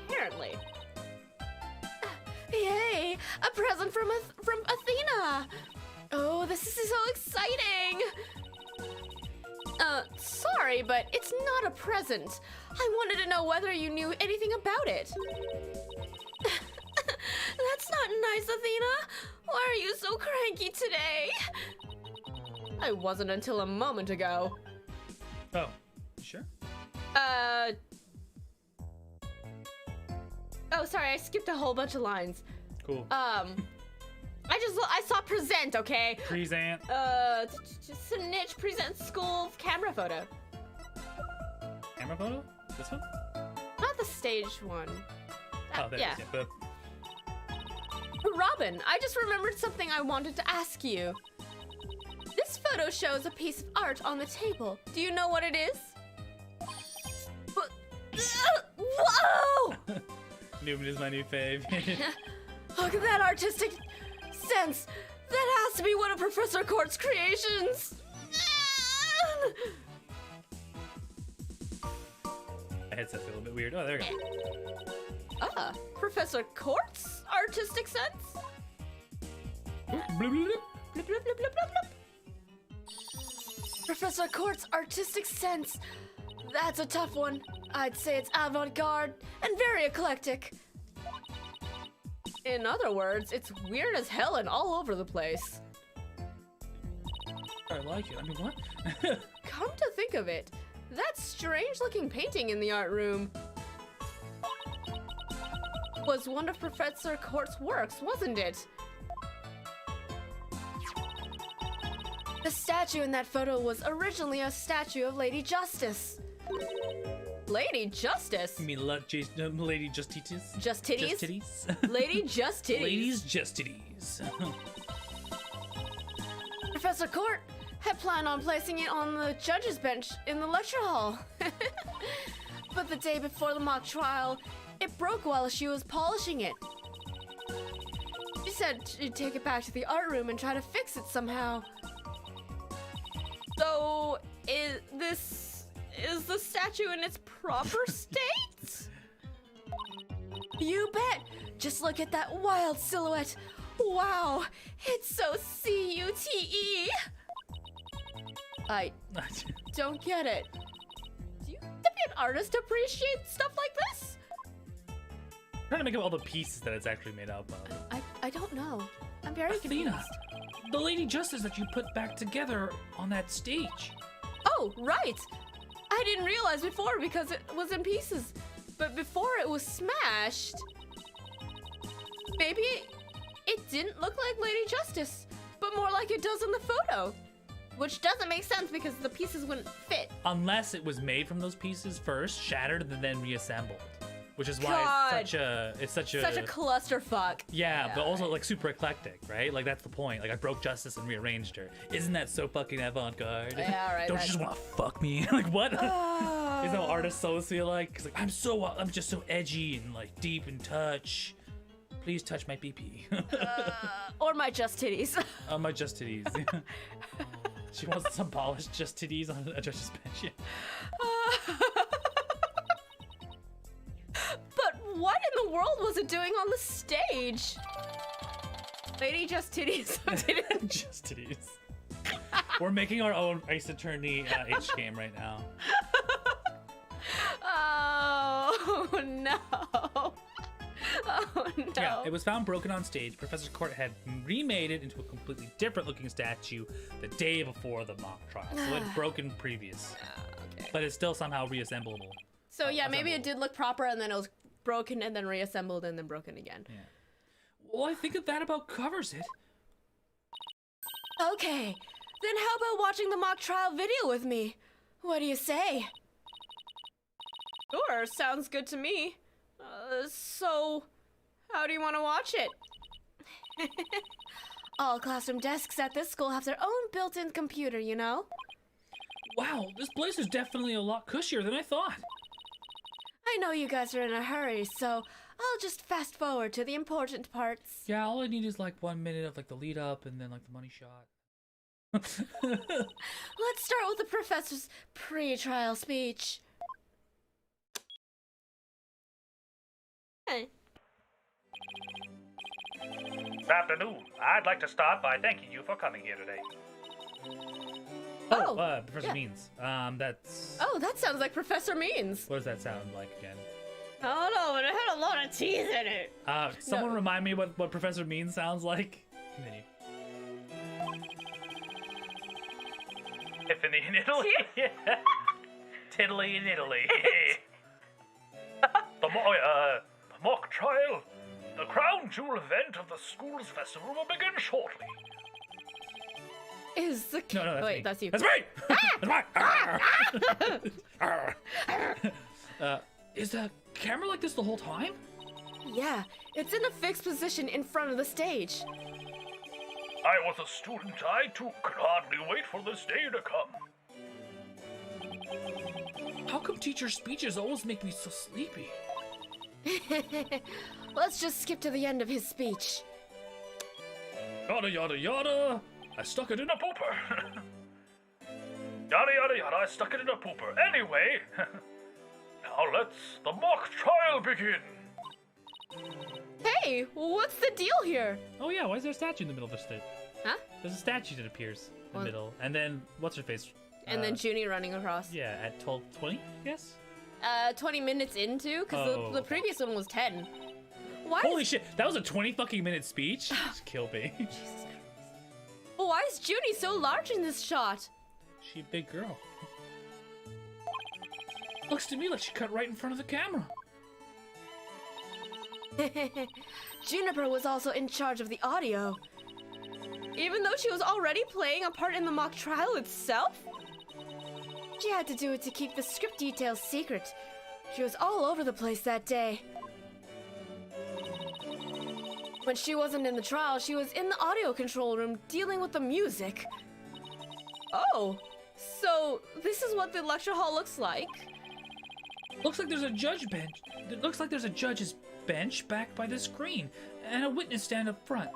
Apparently. Yay! A present from Athena! Oh, this is so exciting! Sorry, but it's not a present. I wanted to know whether you knew anything about it. That's not nice, Athena. Why are you so cranky today? I wasn't until a moment ago. Oh, sure. Oh, sorry, I skipped a whole bunch of lines. Cool. I saw present, okay? Present. Snitch present school camera photo. Camera photo? This one? Not the stage one. Oh, there yeah. it is. Yeah, Robin, I just remembered something I wanted to ask you. This photo shows a piece of art on the table. Do you know what it is? Whoa! Newman is my new fave. Look at that artistic sense. That has to be one of Professor Court's creations. My headset's a little bit weird. Oh, there we go. Professor Court's artistic sense? Bloop, bloop, bloop. Bloop, bloop, bloop, bloop, bloop, bloop. Professor Court's artistic sense. That's a tough one. I'd say it's avant-garde and very eclectic. In other words, it's weird as hell and all over the place. I like it. I mean, what? Come to think of it, that strange-looking painting in the art room was one of Professor Court's works, wasn't it? The statue in that photo was originally a statue of Lady Justice. Lady Justice? You mean Lady Just Titties? Just titties? Just titties? Lady Just Titties. Ladies Just Titties. Professor Court had planned on placing it on the judge's bench in the lecture hall. But the day before the mock trial, it broke while she was polishing it. She said she'd take it back to the art room and try to fix it somehow. So, is the statue in its proper state? You bet! Just look at that wild silhouette. Wow, it's so C-U-T-E. I don't get it. Do you have to be an artist to appreciate stuff like this? I'm trying to make up all the pieces that it's actually made up of. I don't know. I'm very Athena, confused. the Lady Justice that you put back together on that stage. Oh, right! I didn't realize before because it was in pieces. But before it was smashed, maybe it didn't look like Lady Justice, but more like it does in the photo. Which doesn't make sense because the pieces wouldn't fit. Unless it was made from those pieces first, shattered, and then reassembled. Which is why it's such a clusterfuck. Yeah, but also like super eclectic, right? Like that's the point. Like I broke Justice and rearranged her. Isn't that so fucking avant-garde? Yeah, right. Don't you just want to fuck me? Like what? Isn't that what artists always feel like? Cause like I'm just so edgy and like deep in touch. Please touch my PP. Or my just titties. My just titties. She wants some polished Destinies on a judge's bench. Yeah. But what in the world was it doing on the stage? Lady Just Titties. Just Titties. We're making our own Ace Attorney H game right now. Oh no. Oh no. Yeah, it was found broken on stage. Professor Court had remade it into a completely different looking statue the day before the mock trial. So it had broken previous. Okay. But it's still somehow reassemblable. So yeah, maybe it did look proper and then it was broken and then reassembled and then broken again. Yeah. Well, I think that about covers it. Okay, then how about watching the mock trial video with me? What do you say? Sure, sounds good to me. So, how do you want to watch it? All classroom desks at this school have their own built-in computer, you know? Wow, this place is definitely a lot cushier than I thought. I know you guys are in a hurry, so I'll just fast forward to the important parts. Yeah, all I need is like 1 minute of like the lead up and then like the money shot. Let's start with the professor's pre-trial speech. Hey. Good afternoon. I'd like to start by thanking you for coming here today. Professor yeah. Means. That's... Oh, that sounds like Professor Means. What does that sound like again? I don't know, but it had a lot of teeth in it. Someone remind me what Professor Means sounds like? Continue. Tiffany in Italy. Tiddly in Italy. The mock trial. The crown jewel event of the school's festival will begin shortly. Is the No, that's wait, me. that's you. That's me! That's mine! Is the camera like this the whole time? Yeah, it's in a fixed position in front of the stage. I was a student. I too could hardly wait for this day to come. How come teacher speeches always make me so sleepy? Let's just skip to the end of his speech. Yada yada yada! I stuck it in a Pooper. Yada yada yada, I stuck it in a pooper. Anyway, now let's the mock trial begin. Hey, what's the deal here? Oh yeah, why is there a statue in the middle of the stage? Huh? There's a statue that appears in the What? middle. And then, what's her face? And then Junie running across. Yeah, at 12:20, yes? 20 minutes into, because Oh. the previous one was 10. Why Holy is, shit, that was a 20 fucking minute speech? Just kill me. Jesus Christ. Why is Junie so large in this shot? She a big girl. Looks to me like she cut right in front of the camera. Juniper was also in charge of the audio. Even though she was already playing a part in the mock trial itself? She had to do it to keep the script details secret. She was all over the place that day. When she wasn't in the trial, she was in the audio control room dealing with the music. Oh, so this is what the lecture hall looks like? Looks like there's a judge bench. It looks like there's a judge's bench back by the screen and a witness stand up front.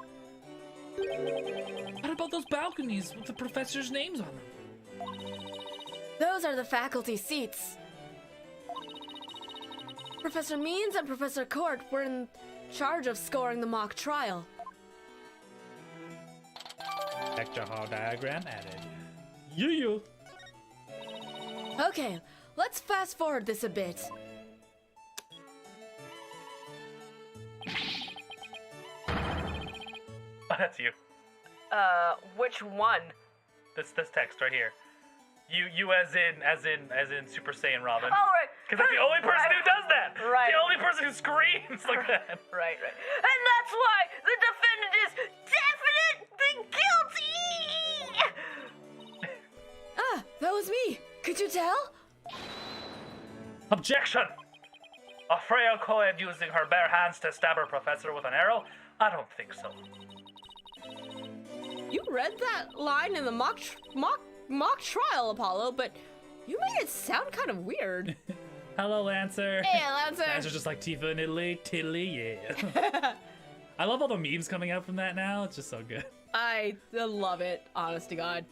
What about those balconies with the professors' names on them? Those are the faculty seats. Professor Means and Professor Court were in charge of scoring the mock trial. Lecture hall diagram added. Yeah. Okay, let's fast forward this a bit. Oh, that's you. Which one? This text right here. You as in Super Saiyan Robin. Oh, right. Because that's the only person who does that. Right. The only person who screams like that. Right. And that's why the defendant is definitely guilty! Ah, that was me. Could you tell? Objection! A frail co-ed using her bare hands to stab her professor with an arrow? I don't think so. You read that line in the mock trial, Apollo, but you made it sound kind of weird. Hello, Lancer. Hey, Lancer. Lancer's just like Tifa in Italy. Tiddly, yeah. I love all the memes coming out from that now. It's just so good. I love it, honest to God.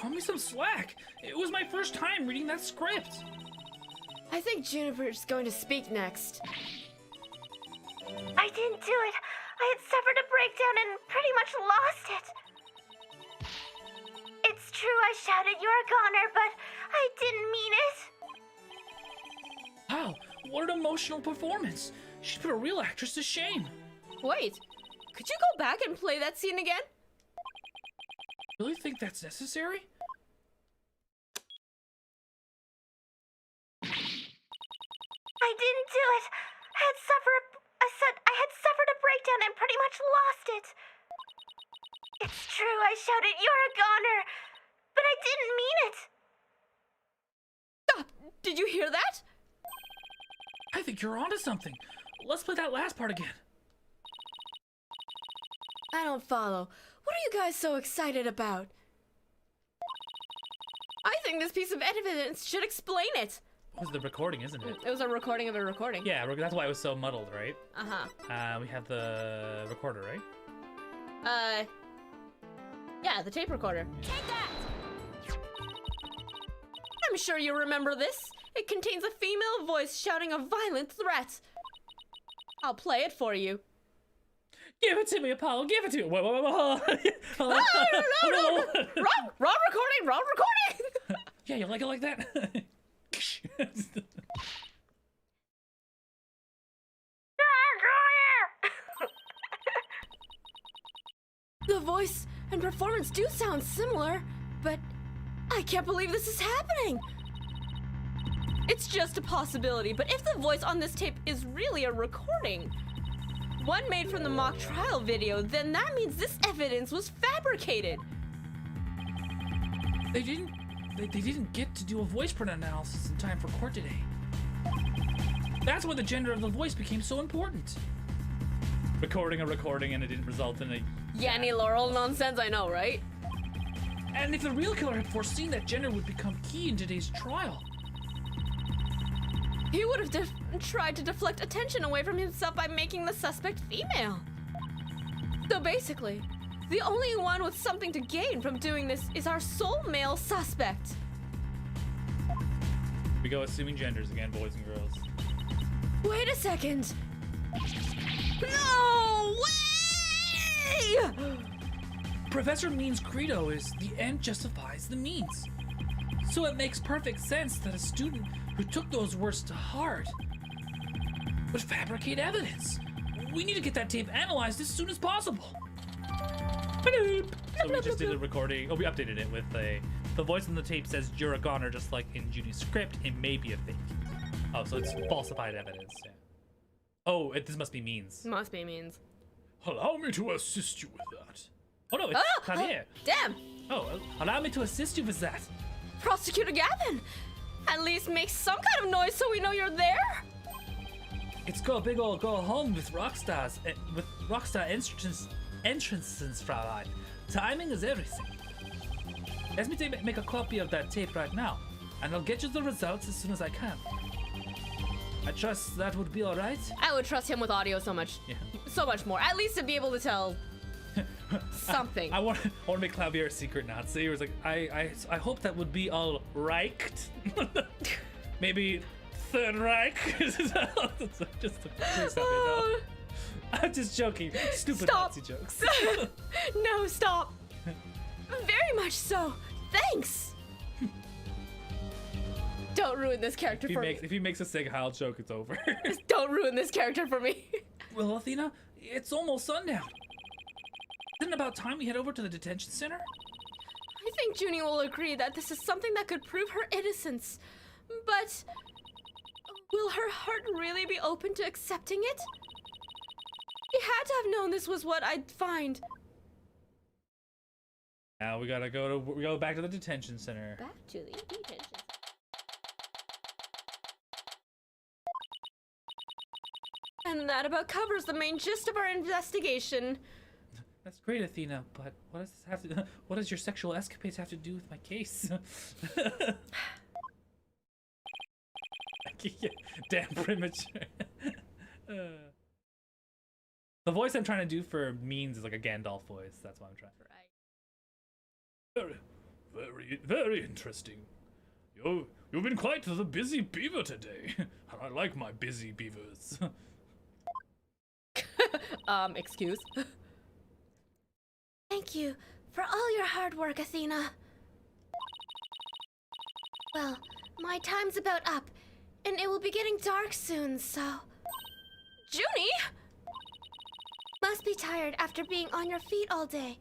cut me some slack. It was my first time reading that script. I think Juniper's going to speak next. I didn't do it. I had suffered a breakdown and pretty much lost it. It's true I shouted you're a goner, but I didn't mean it. Wow, what an emotional performance. She put a real actress to shame. Wait, could you go back and play that scene again? Really think that's necessary? I didn't do it. I had suffered a breakdown and pretty much lost it. It's true I shouted you're a goner, but I didn't mean it. Stop! Did you hear that? I think you're onto something. Let's play that last part again. I don't follow. What are you guys so excited about? I think this piece of evidence should explain it. It was the recording, isn't it? It was a recording of a recording. Yeah, that's why it was so muddled, right? Uh-huh. We have the recorder, right? Yeah, the tape recorder. Take that! I'm sure you remember this. It contains a female voice shouting a violent threat. I'll play it for you. Give it to me, Apollo. Give it to me. Whoa, whoa, whoa, whoa. No. Wrong recording. Yeah, you like it like that? The voice and performance do sound similar, but I can't believe this is happening. It's just a possibility, but if the voice on this tape is really a recording, one made from the mock trial video, then that means this evidence was fabricated. They didn't get to do a voice print analysis in time for court today. That's when the gender of the voice became so important. Recording a recording and it didn't result in a... Yanni Laurel nonsense, I know, right? And if the real killer had foreseen that gender would become key in today's trial... He would have tried to deflect attention away from himself by making the suspect female. So basically, the only one with something to gain from doing this is our sole male suspect. We go assuming genders again, boys and girls. Wait a second. No way! Professor Mean's credo is the end justifies the means. So it makes perfect sense that a student who took those words to heart would fabricate evidence. We need to get that tape analyzed as soon as possible. So we just did a recording. Oh, we updated it with the voice on the tape says you're a goner, just like in Junie's script. It may be a fake. Oh, so it's falsified evidence. Yeah. Oh, this must be means. Must be means. Allow me to assist you with that. Oh no, it's Clavier. Damn! Oh, allow me to assist you with that. Prosecutor Gavin! At least make some kind of noise so we know you're there! It's go big ol' go home with Rockstar entrances, Fraulein. Timing is everything. Let me make a copy of that tape right now, and I'll get you the results as soon as I can. I trust that would be alright? I would trust him with audio so much. Yeah. So much more. At least to be able to tell something. I want to make Clavier a secret Nazi. He was like, I hope that would be all right. Maybe Third Reich. Just to please stop it, no. I'm just joking. Stupid Stop. Nazi jokes. No, stop. Very much so. Thanks. Don't ruin this character for me. If he makes a Sig Heil joke, it's over. Don't ruin this character for me. Well, Athena, it's almost sundown. Isn't it about time we head over to the detention center? I think Junie will agree that this is something that could prove her innocence. But will her heart really be open to accepting it? She had to have known this was what I'd find. Now we gotta go back to the detention center. Back to the detention. And that about covers the main gist of our investigation. That's great, Athena, but what does this have to? What does your sexual escapades have to do with my case? Damn premature. The voice I'm trying to do for means is like a Gandalf voice. That's what I'm trying. Right. Very, very interesting. You've been quite the busy beaver today. I like my busy beavers. Excuse. Thank you for all your hard work, Athena. Well, my time's about up, and it will be getting dark soon, so... Junie! Must be tired after being on your feet all day.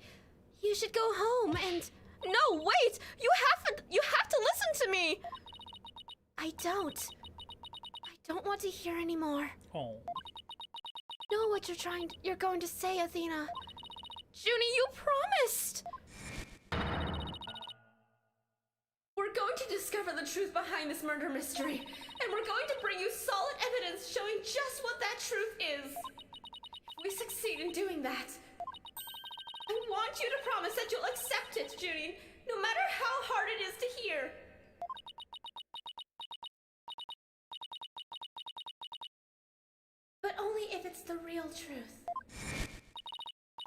You should go home and... No, wait! You have to listen to me! I don't want to hear anymore. Oh. Know what you're going to say, Athena. Junie, you promised! We're going to discover the truth behind this murder mystery, and we're going to bring you solid evidence showing just what that truth is. If we succeed in doing that, I want you to promise that you'll accept it, Junie, no matter how hard it is to hear. But only if it's the real truth.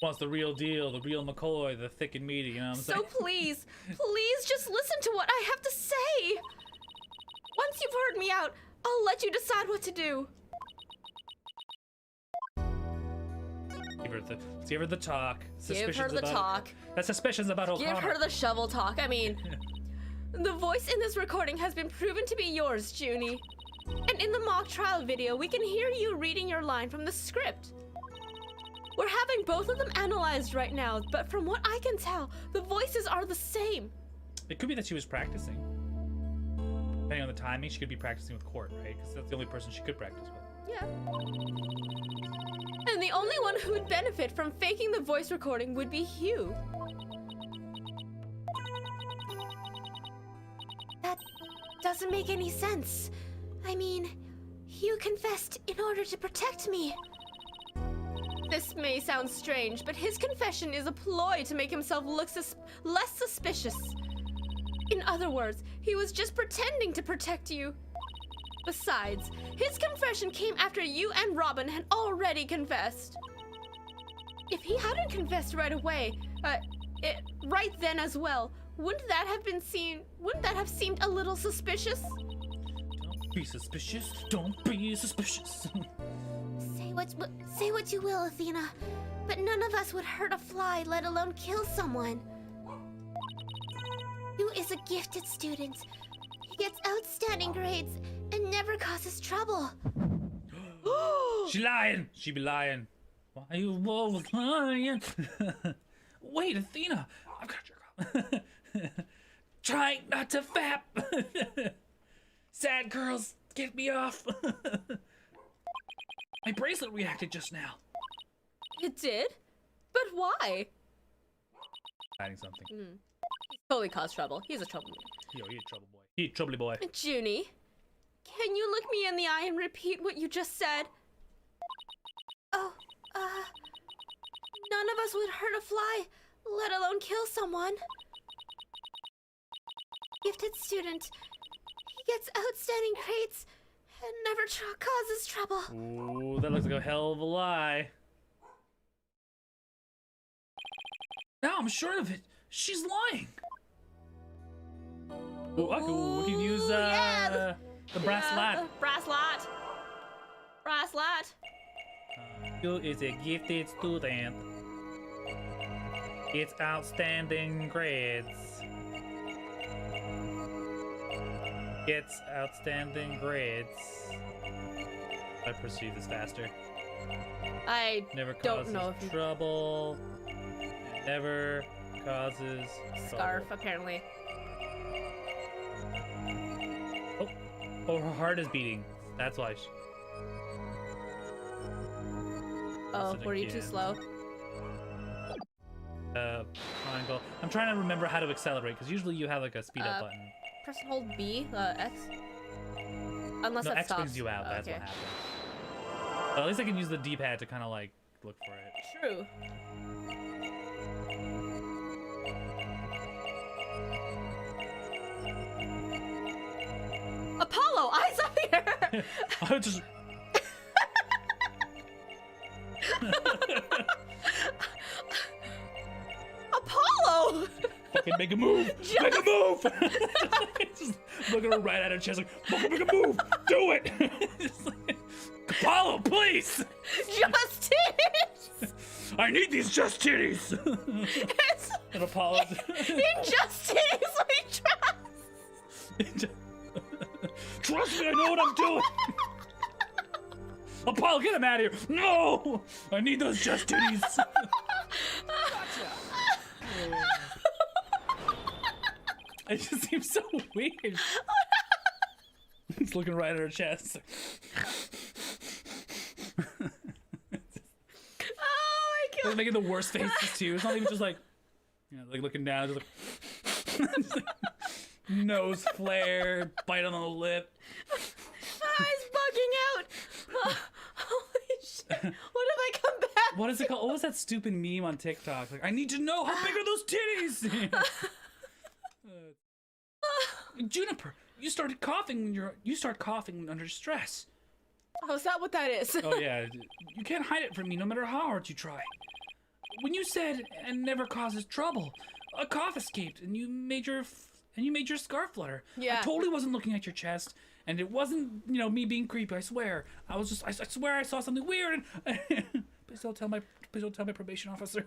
Wants the real deal, the real McCoy, the thick and meaty, you know what I'm saying? So please just listen to what I have to say. Once you've heard me out, I'll let you decide what to do. Give her the talk. Give her the talk. That's suspicions about O'Connor. Give her the shovel talk. I mean, the voice in this recording has been proven to be yours, Junie. And in the mock trial video, we can hear you reading your line from the script. We're having both of them analyzed right now, but from what I can tell, the voices are the same. It could be that she was practicing. Depending on the timing, she could be practicing with Court, right? Because that's the only person she could practice with. Yeah. And the only one who would benefit from faking the voice recording would be Hugh. That doesn't make any sense. I mean, Hugh confessed in order to protect me. This may sound strange, but his confession is a ploy to make himself look less suspicious. In other words, he was just pretending to protect you. Besides, his confession came after you and Robin had already confessed. If he hadn't confessed right away, right then as well, wouldn't that have seemed a little suspicious? Don't be suspicious. Don't be suspicious. Say what you will, Athena, but none of us would hurt a fly, let alone kill someone. Hugh is a gifted student. He gets outstanding grades and never causes trouble. She lying. She be lying. Why you always lying? Wait, Athena, I've got your girl. Trying not to fap. Sad girls, get me off. My bracelet reacted just now. It did? But why? Hiding something. Totally caused trouble. He's a troublemaker. Yo, he a trouble boy. He a troubly boy. Junie, can you look me in the eye and repeat what you just said? Oh, none of us would hurt a fly, let alone kill someone. Gifted student. He gets outstanding grades and never causes trouble. Ooh, that looks like a hell of a lie. Now I'm sure of it. She's lying. Ooh, we can use yeah, the bracelet. Bracelet. Bracelet. Who is a gifted student? It's outstanding grades. Gets outstanding grades. I perceive this faster. I Never don't causes know if you... trouble. Never causes Scarf, trouble. apparently. Oh, her heart is beating. That's why. Oh, Listen were you too again. slow? Triangle. I'm trying to remember how to accelerate because usually you have like a speed up button. Press and hold B, X. Unless No, that X stops. brings you out. That's okay. what happens. But at least I can use the D-pad to kind of like look for it. True. Apollo, eyes up here! I just. Apollo! fucking make a move. Make a move. Just looking her right at her chest, like, fucking make a move. Do it. Just like, Apollo, please. Justice. I need these just titties. It's And Apollo. injustice. We trust. Trust me, I know what I'm doing. Apollo, get him out of here. No, I need those just titties. It just seems so weird. He's looking right at her chest. Oh my They're god. making the worst faces too. It's not even just like, you know, like looking down, just like, just like nose flare, bite on the lip. Eyes bugging out. Holy shit. What if I come back? What is it called? What was that stupid meme on TikTok? Like, I need to know how big are those titties? Juniper, you started coughing when you start coughing under stress. Oh, is that what that is? Oh yeah, you can't hide it from me no matter how hard you try. When you said "and never causes trouble," a cough escaped and you made your scarf flutter. Yeah. I totally wasn't looking at your chest, and it wasn't, you know, me being creepy. I swear. I swear I saw something weird. And please don't tell my probation officer.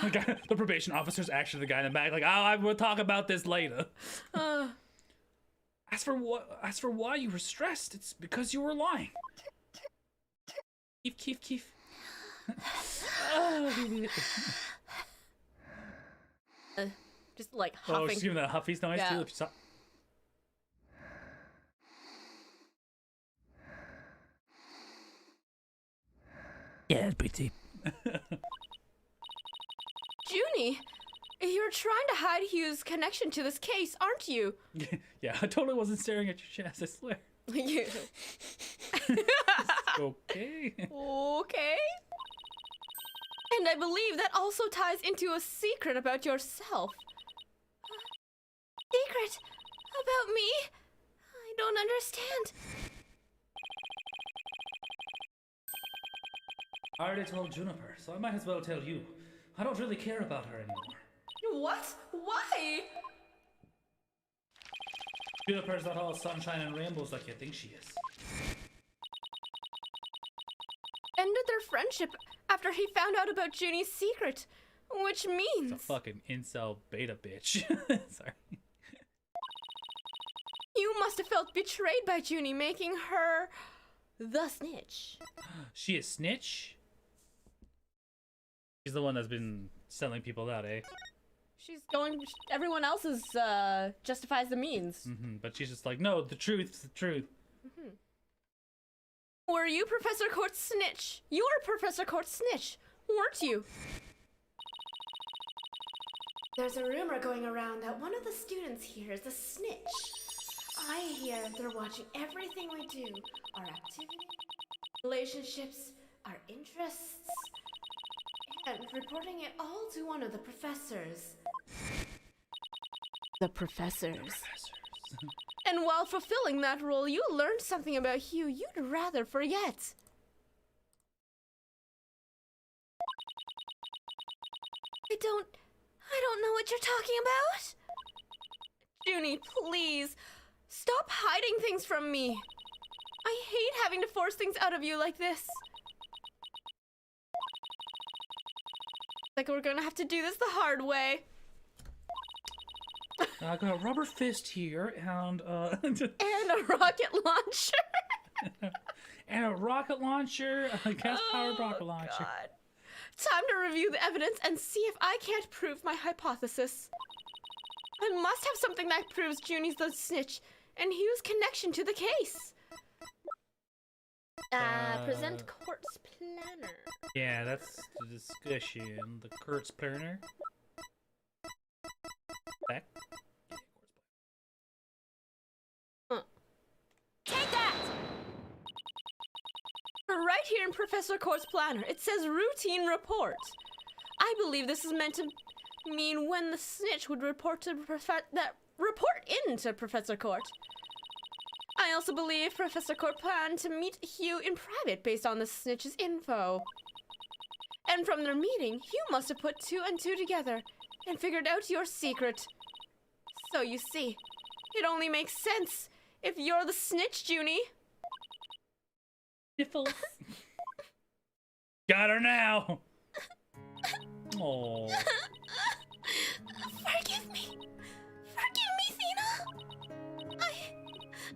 The probation officer's actually the guy in the back, like, oh, I will talk about this later. As for why you were stressed, it's because you were lying. Keef. Just like Oh, huffing. she's giving that huffies noise Yeah. too. If you saw... Yeah, it's pretty deep. Junie, you're trying to hide Hugh's connection to this case, aren't you? Yeah, I totally wasn't staring at your chest, I swear. You. Okay. Okay. And I believe that also ties into a secret about yourself. Secret? About me? I don't understand. I already told Juniper, so I might as well tell you. I don't really care about her anymore. What? Why? Juniper's not all sunshine and rainbows like you think she is. Ended their friendship after he found out about Junie's secret. Which It's a means fucking incel beta bitch. Sorry. you must have felt betrayed by Junie, making her the snitch. She a snitch? She's the one that's been selling people out, eh? She's going. Everyone else's justifies the means. But she's just like, no, the truth's the truth. Were you Professor Court's snitch? You were Professor Court's snitch, weren't you? There's a rumor going around that one of the students here is a snitch. I hear they're watching everything we do, our activity, relationships, our interests, and reporting it all to one of the professors. The professors. And while fulfilling that role, you learned something about Hugh you'd rather forget. I don't know what you're talking about. Junie, please, stop hiding things from me. I hate having to force things out of you like this. Like we're gonna have to do this the hard way. I got a rubber fist here, and And a rocket launcher. and a rocket launcher, a gas-powered rocket launcher. God. Time to review the evidence and see if I can't prove my hypothesis. I must have something that proves Junie's the snitch and Hugh's connection to the case. Present court's planner. Yeah, that's the discussion. The Kurtz planner. Back. Take that! Right here in Professor Court's planner, it says routine report. I believe this is meant to mean when the snitch would report to report into Professor Court. I also believe Professor Court planned to meet Hugh in private based on the snitch's info. And from their meeting, you must have put 2 and 2 together and figured out your secret. So you see, it only makes sense if you're the snitch, Junie. Niffles. Got her now. Oh. Forgive me. Forgive me, Thena.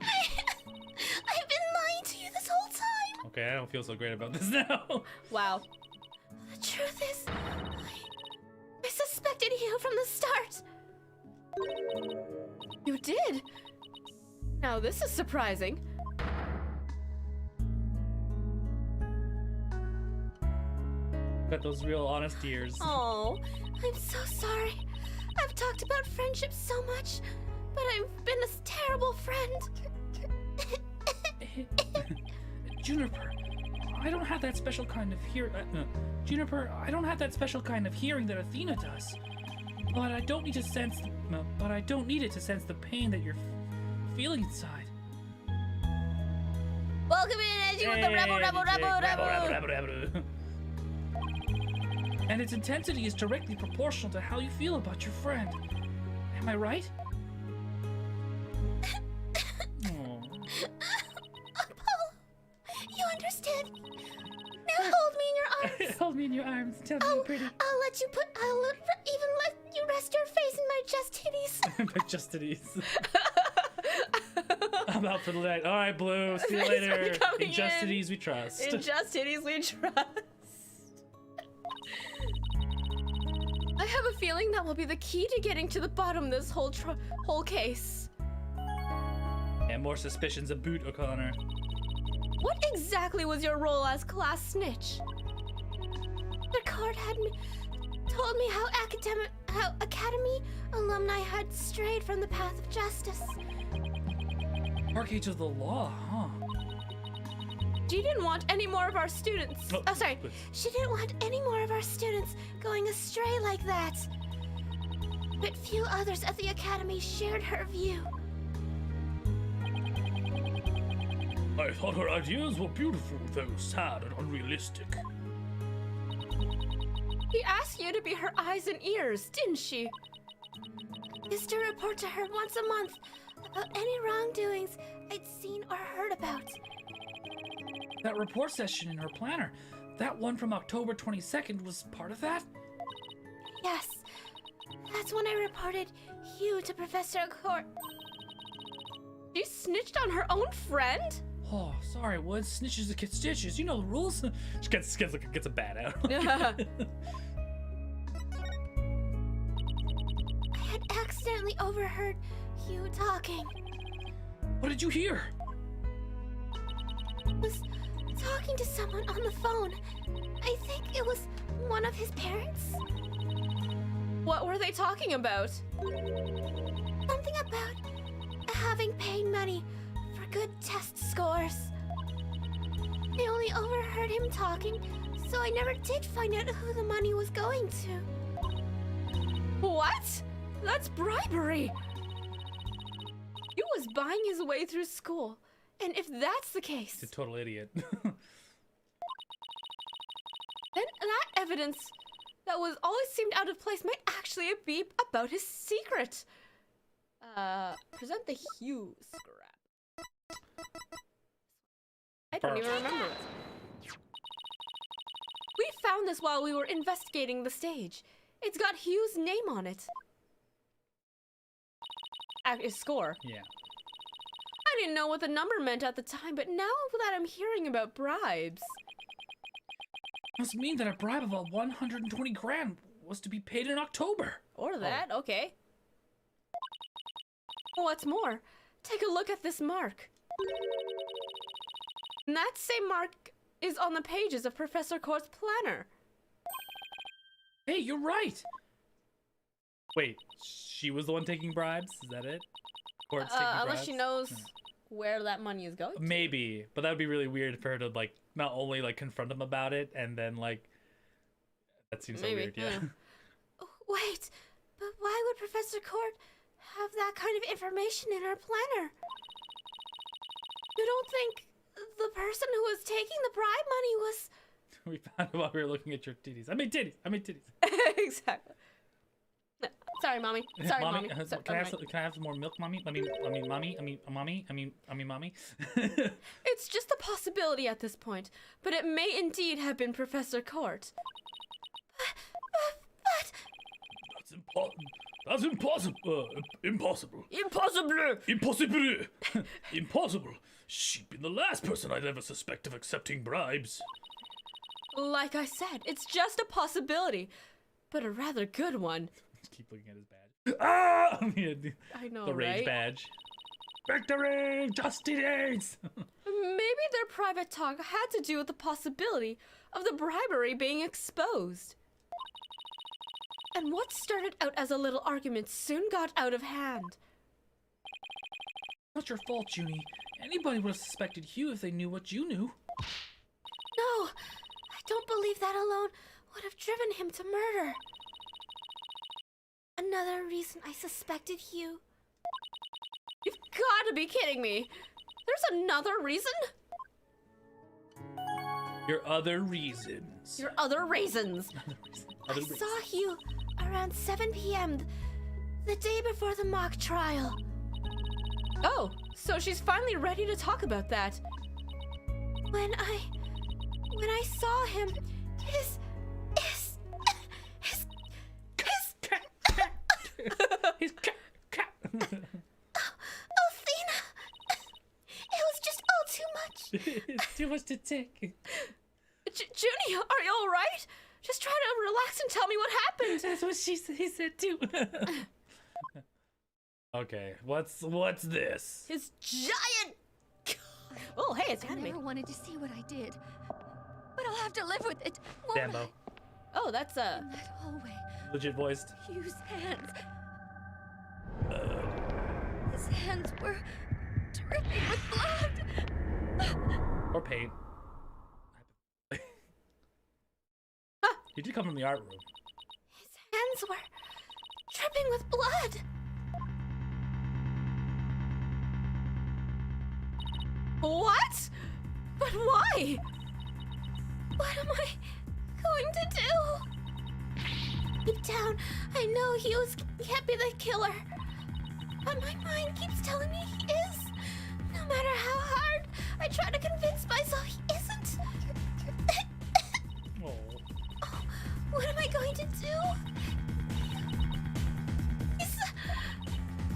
I've been lying to you this whole time. Okay, I don't feel so great about this now. Wow. The truth is, I suspected you from the start. You did? Now this is surprising. Got those real honest tears. Oh, I'm so sorry. I've talked about friendship so much, but I've been a terrible friend. Juniper, I don't have that special kind of Juniper, I don't have that special kind of hearing that Athena does. But I don't need to sense. But I don't need it to sense the pain that you're feeling inside. Welcome in, Edgy, with the rebel. And its intensity is directly proportional to how you feel about your friend. Am I right? Oh. Apollo, you understand? Now hold me in your arms. Hold me in your arms. Tell me you're pretty. I'll let you even let you rest your face in my just titties. My Destinies. I'm out for the night. All right, Blue. See you Thanks for later. coming In Destinies in. we trust. In Destinies we trust. I have a feeling that will be the key to getting to the bottom of this whole case. And more suspicions of Boot O'Connor. What exactly was your role as class snitch? The court had told me how academy alumni had strayed from the path of justice. Arcades of the law, huh? She didn't want any more of our students. Oh, sorry. She didn't want any more of our students going astray like that. But few others at the academy shared her view. I thought her ideas were beautiful, though sad and unrealistic. She asked you to be her eyes and ears, didn't she? Used to report to her once a month about any wrongdoings I'd seen or heard about. That report session in her planner, that one from October 22nd was part of that? Yes, that's when I reported Hugh to Professor Court. She snitched on her own friend? Oh, sorry, Woods. Snitches that get stitches. You know the rules. She gets a bat out. I had accidentally overheard Hugh talking. What did you hear? He was talking to someone on the phone. I think it was one of his parents. What were they talking about? Something about having paid money for good test scores. I only overheard him talking, so I never did find out who the money was going to. What? That's bribery. He was buying his way through school, and if that's the case, He's a total idiot. then that evidence that was always seemed out of place might actually be about his secret. Present the Hugh scrap. I don't even remember it. We found this while we were investigating the stage. It's got Hugh's name on it. His score. Yeah. I didn't know what the number meant at the time, but now that I'm hearing about bribes. Must mean that a bribe of 120 grand was to be paid in October. Or that, okay. What's more, take a look at this mark. And that same mark is on the pages of Professor Court's planner. Hey, you're right. Wait, she was the one taking bribes? Is that it? Or it's taking bribes? Unless she knows where that money is going to. Maybe, but that would be really weird for her to like not only like confront him about it and then like that seems so weird. Yeah. Wait, but why would Professor Court have that kind of information in her planner? You don't think the person who was taking the bribe money was We found it while we were looking at your titties. I mean titties. Exactly. No, sorry, mommy. Sorry, mommy. Can I have some more milk, mommy? Mommy. It's just a possibility at this point, but it may indeed have been Professor Court. But That's impossible. Impossible. impossible. Impossible. Impossible. She'd been the last person I'd ever suspect of accepting bribes. Like I said, it's just a possibility, but a rather good one. Keep looking at his badge. Ah! I know, The rage right? badge. Victory! Destinies! Maybe their private talk had to do with the possibility of the bribery being exposed. And what started out as a little argument soon got out of hand. Not your fault, Junie. Anybody would have suspected Hugh if they knew what you knew. No, I don't believe that alone would have driven him to murder. Another reason I suspected Hugh. You've got to be kidding me. There's another reason? Your other reasons. Your other reasons. I saw Hugh around 7 p.m. the day before the mock trial. Oh, so she's finally ready to talk about that. When I saw him, his He's Athena! It was just all too much. It's too much to take. Junie, are you all right? Just try to relax and tell me what happened. That's what he said too. Okay, what's this? His giant. Oh, hey, it's I anime. never wanted to see what I did, but I'll have to live with it. won't Dambo. Oh, that's I? In that hallway, Legit voiced. Hugh's hands. His hands were dripping with blood. Or paint. He did come from the art room. His hands were dripping with blood. What? But why? What am I going to do? Deep down, I know Hughes can't be the killer. But my mind keeps telling me he is. No matter how hard I try to convince myself he isn't. Oh. Oh, what am I going to do?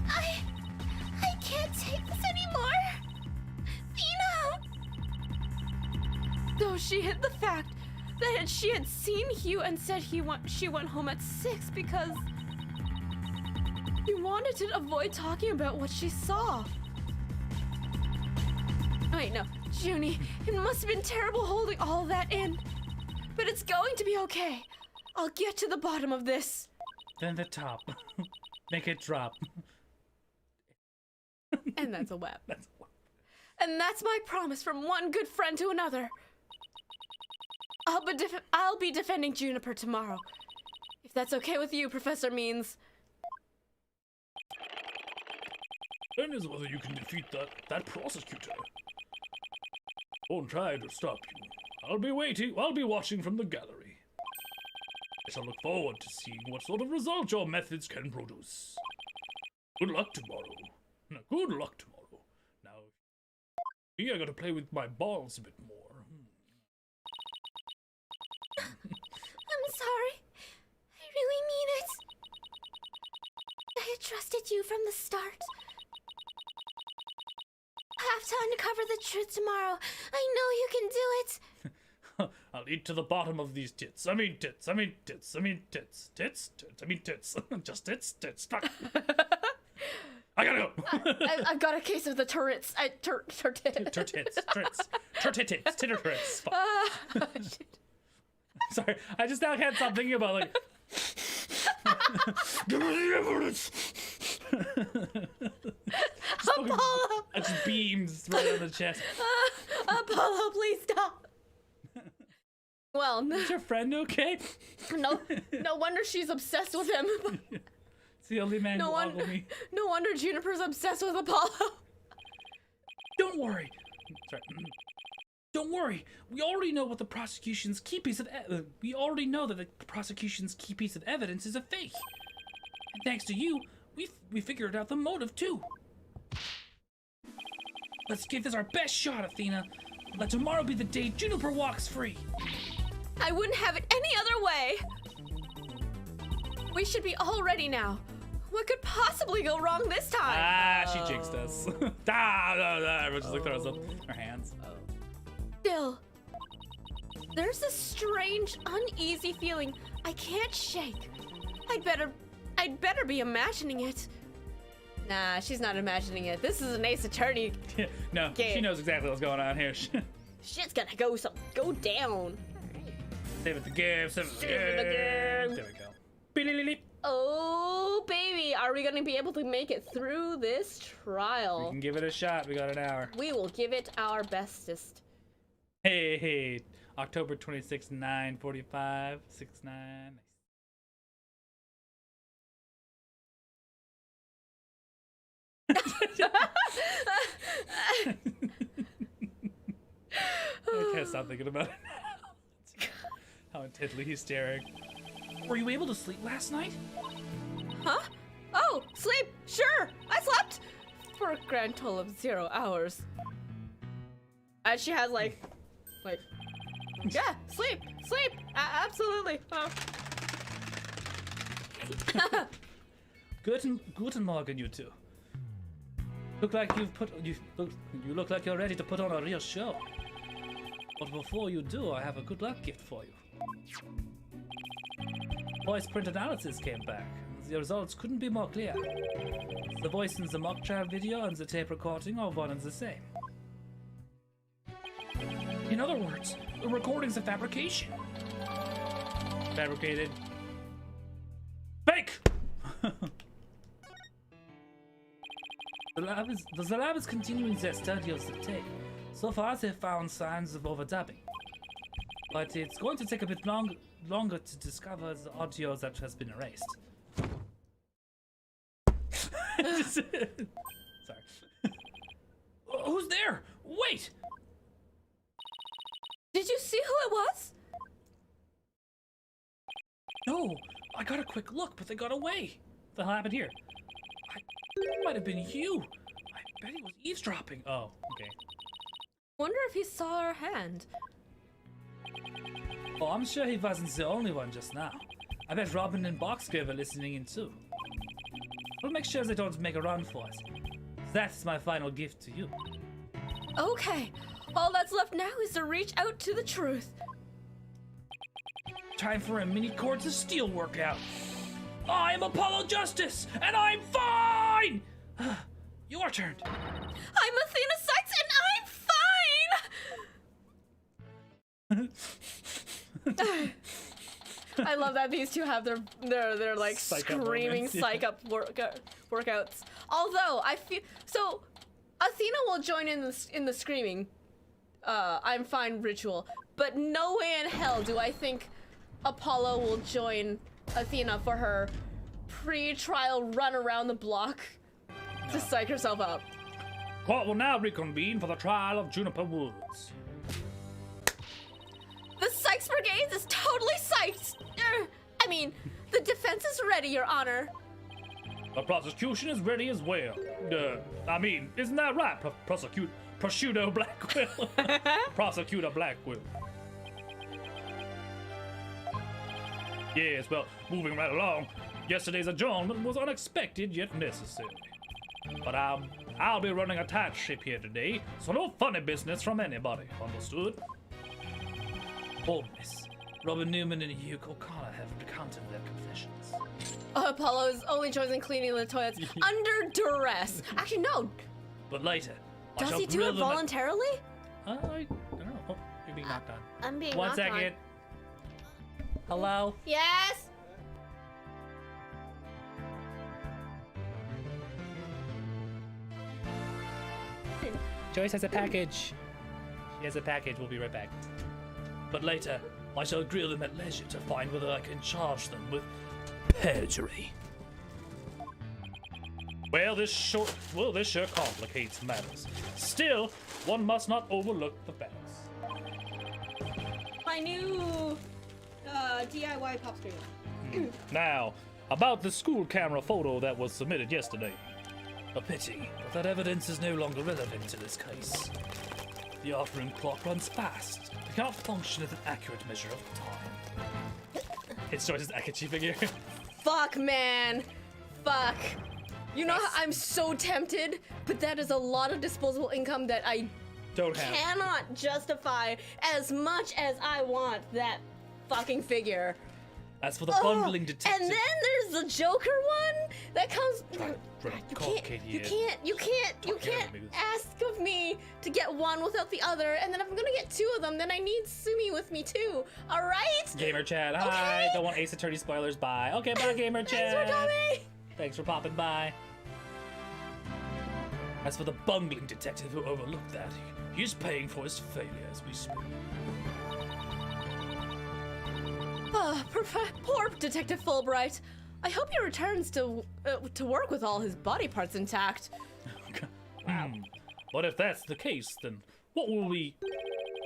I can't take this anymore. Tina! So she hid the fact that she had seen Hugh and said she went home at 6 because she wanted to avoid talking about what she saw. Wait, no, Junie, it must have been terrible holding all of that in. But it's going to be okay. I'll get to the bottom of this. Then the top. Make it drop. And that's a web. That's And that's my promise from one good friend to another. I'll be defending Juniper tomorrow. If that's okay with you, Professor Means. Then is whether you can defeat that prosecutor. Won't try to stop you. I'll be waiting. I'll be watching from the gallery. I shall look forward to seeing what sort of result your methods can produce. Good luck tomorrow. No, good luck tomorrow. Now, me, I gotta play with my balls a bit more. I'm sorry. I really mean it. I had trusted you from the start. I have to uncover the truth tomorrow. I know you can do it. I'll eat to the bottom of these tits. I mean tits. I mean tits. I mean tits. Tits. Tits. I mean tits. Just tits. Tits. Fuck. I gotta go. I've got a case of the turrets. Turtits. Turtits. Sorry, I just now can't stop thinking about like. Give me the evidence. Apollo! It's beams right on the chest. Apollo, please stop. Well, Is your friend okay? no wonder she's obsessed with him. It's the only man No who wonder, ogled me. no wonder Juniper's obsessed with Apollo. Don't worry. Sorry. Don't worry. We already know what the prosecution's key piece of we already know that the prosecution's key piece of evidence is a fake. And thanks to you, we figured out the motive too. Let's give this our best shot, Athena. Let tomorrow be the day Juniper walks free. I wouldn't have it any other way. We should be all ready now. What could possibly go wrong this time? She jinxed us. Everyone just looked at her hands. Still, there's a strange, uneasy feeling I can't shake. I'd better be imagining it. Nah, she's not imagining it. This is an Ace Attorney. No, game. She knows exactly what's going on here. Shit's gonna go down. Save it the game. Save it the Save game. There we go. Beep-leep-leep. Oh, baby, are we gonna be able to make it through this trial? We can give it a shot. We got an hour. We will give it our bestest. Hey, October 26th, 9:45, 6/9. I can't stop thinking about it now. How intently he's staring. Were you able to sleep last night? Huh? Oh, sleep! Sure! I slept! For a grand total of 0 hours. And she has like, yeah, sleep! Absolutely! Guten Morgen, you two. Look like you look like you're ready to put on a real show. But before you do, I have a good luck gift for you. Voice print analysis came back. The results couldn't be more clear. The voice in the mock trial video and the tape recording are one and the same. In other words, the recording's a fabrication. Fabricated. Fake! The lab is continuing their study of the tape. So far, they've found signs of overdubbing. But it's going to take a bit longer to discover the audio that has been erased. Sorry. Who's there? Wait! Did you see who it was? No, I got a quick look, but they got away. What the hell happened here? It might have been you. I bet he was eavesdropping. Oh, okay. Wonder if he saw our hand. Oh, I'm sure he wasn't the only one just now. I bet Robin and Boxgrave are listening in too. We'll make sure they don't make a run for us. That's my final gift to you. Okay, all that's left now is to reach out to the truth. Time for a mini Courts of Steel workout. I am Apollo Justice, and I'm fine! Your turn. I'm Athena Sykes, and I'm fine! I love that these two have their like Psych up screaming moments, yeah. psych up workouts. Although I feel so, Athena will join in the screaming. I'm fine ritual, but no way in hell do I think Apollo will join Athena for her pre-trial run around the block to psych herself up. Court will now reconvene for the trial of Juniper Woods. The Sykes Brigade is totally psyched. I mean, the defense is ready, Your Honor. The prosecution is ready as well. I mean, isn't that right, Prosciutto Blackwell? Prosecutor Blackwell. Yes, well, moving right along, yesterday's adjournment was unexpected yet necessary. But I'll be running a tight ship here today, so no funny business from anybody, understood? Boldness. Robin Newman and Hugh O'Connor have recounted their confessions. Apollo is only chosen cleaning the toilets under duress. Actually, no. But later, I Does shall he do thrill it them at- voluntarily? I don't know. Oh, you're being knocked on. I'm being One knocked on. second. Hello? Yes. Joyce has a package. She has a package. We'll be right back. But later, I shall grill them at leisure to find whether I can charge them with perjury. Well, this sure complicates matters. Still, one must not overlook the facts. my new DIY pop screen. Now, about the school camera photo that was submitted yesterday. A pity, but that evidence is no longer relevant to this case. The art room clock runs fast. It cannot function as an accurate measure of time. It's Joyce's Akechi figure. Fuck, man. Fuck. You know how I'm so tempted, but that is a lot of disposable income that I Don't have. cannot justify as much as I want that fucking figure. As for the bungling detective. And then there's the Joker one that comes. You can't ask of me to get one without the other. And then if I'm gonna get two of them, then I need Sumi with me too. All right? Gamer chat, hi. Don't want Ace Attorney spoilers. Bye. Okay, bye, Gamer chat. Thanks for coming. Thanks for popping by. As for the bungling detective who overlooked that, he's paying for his failure as we speak. Poor Detective Fulbright. I hope he returns to work with all his body parts intact. Wow. But if that's the case, then what will we?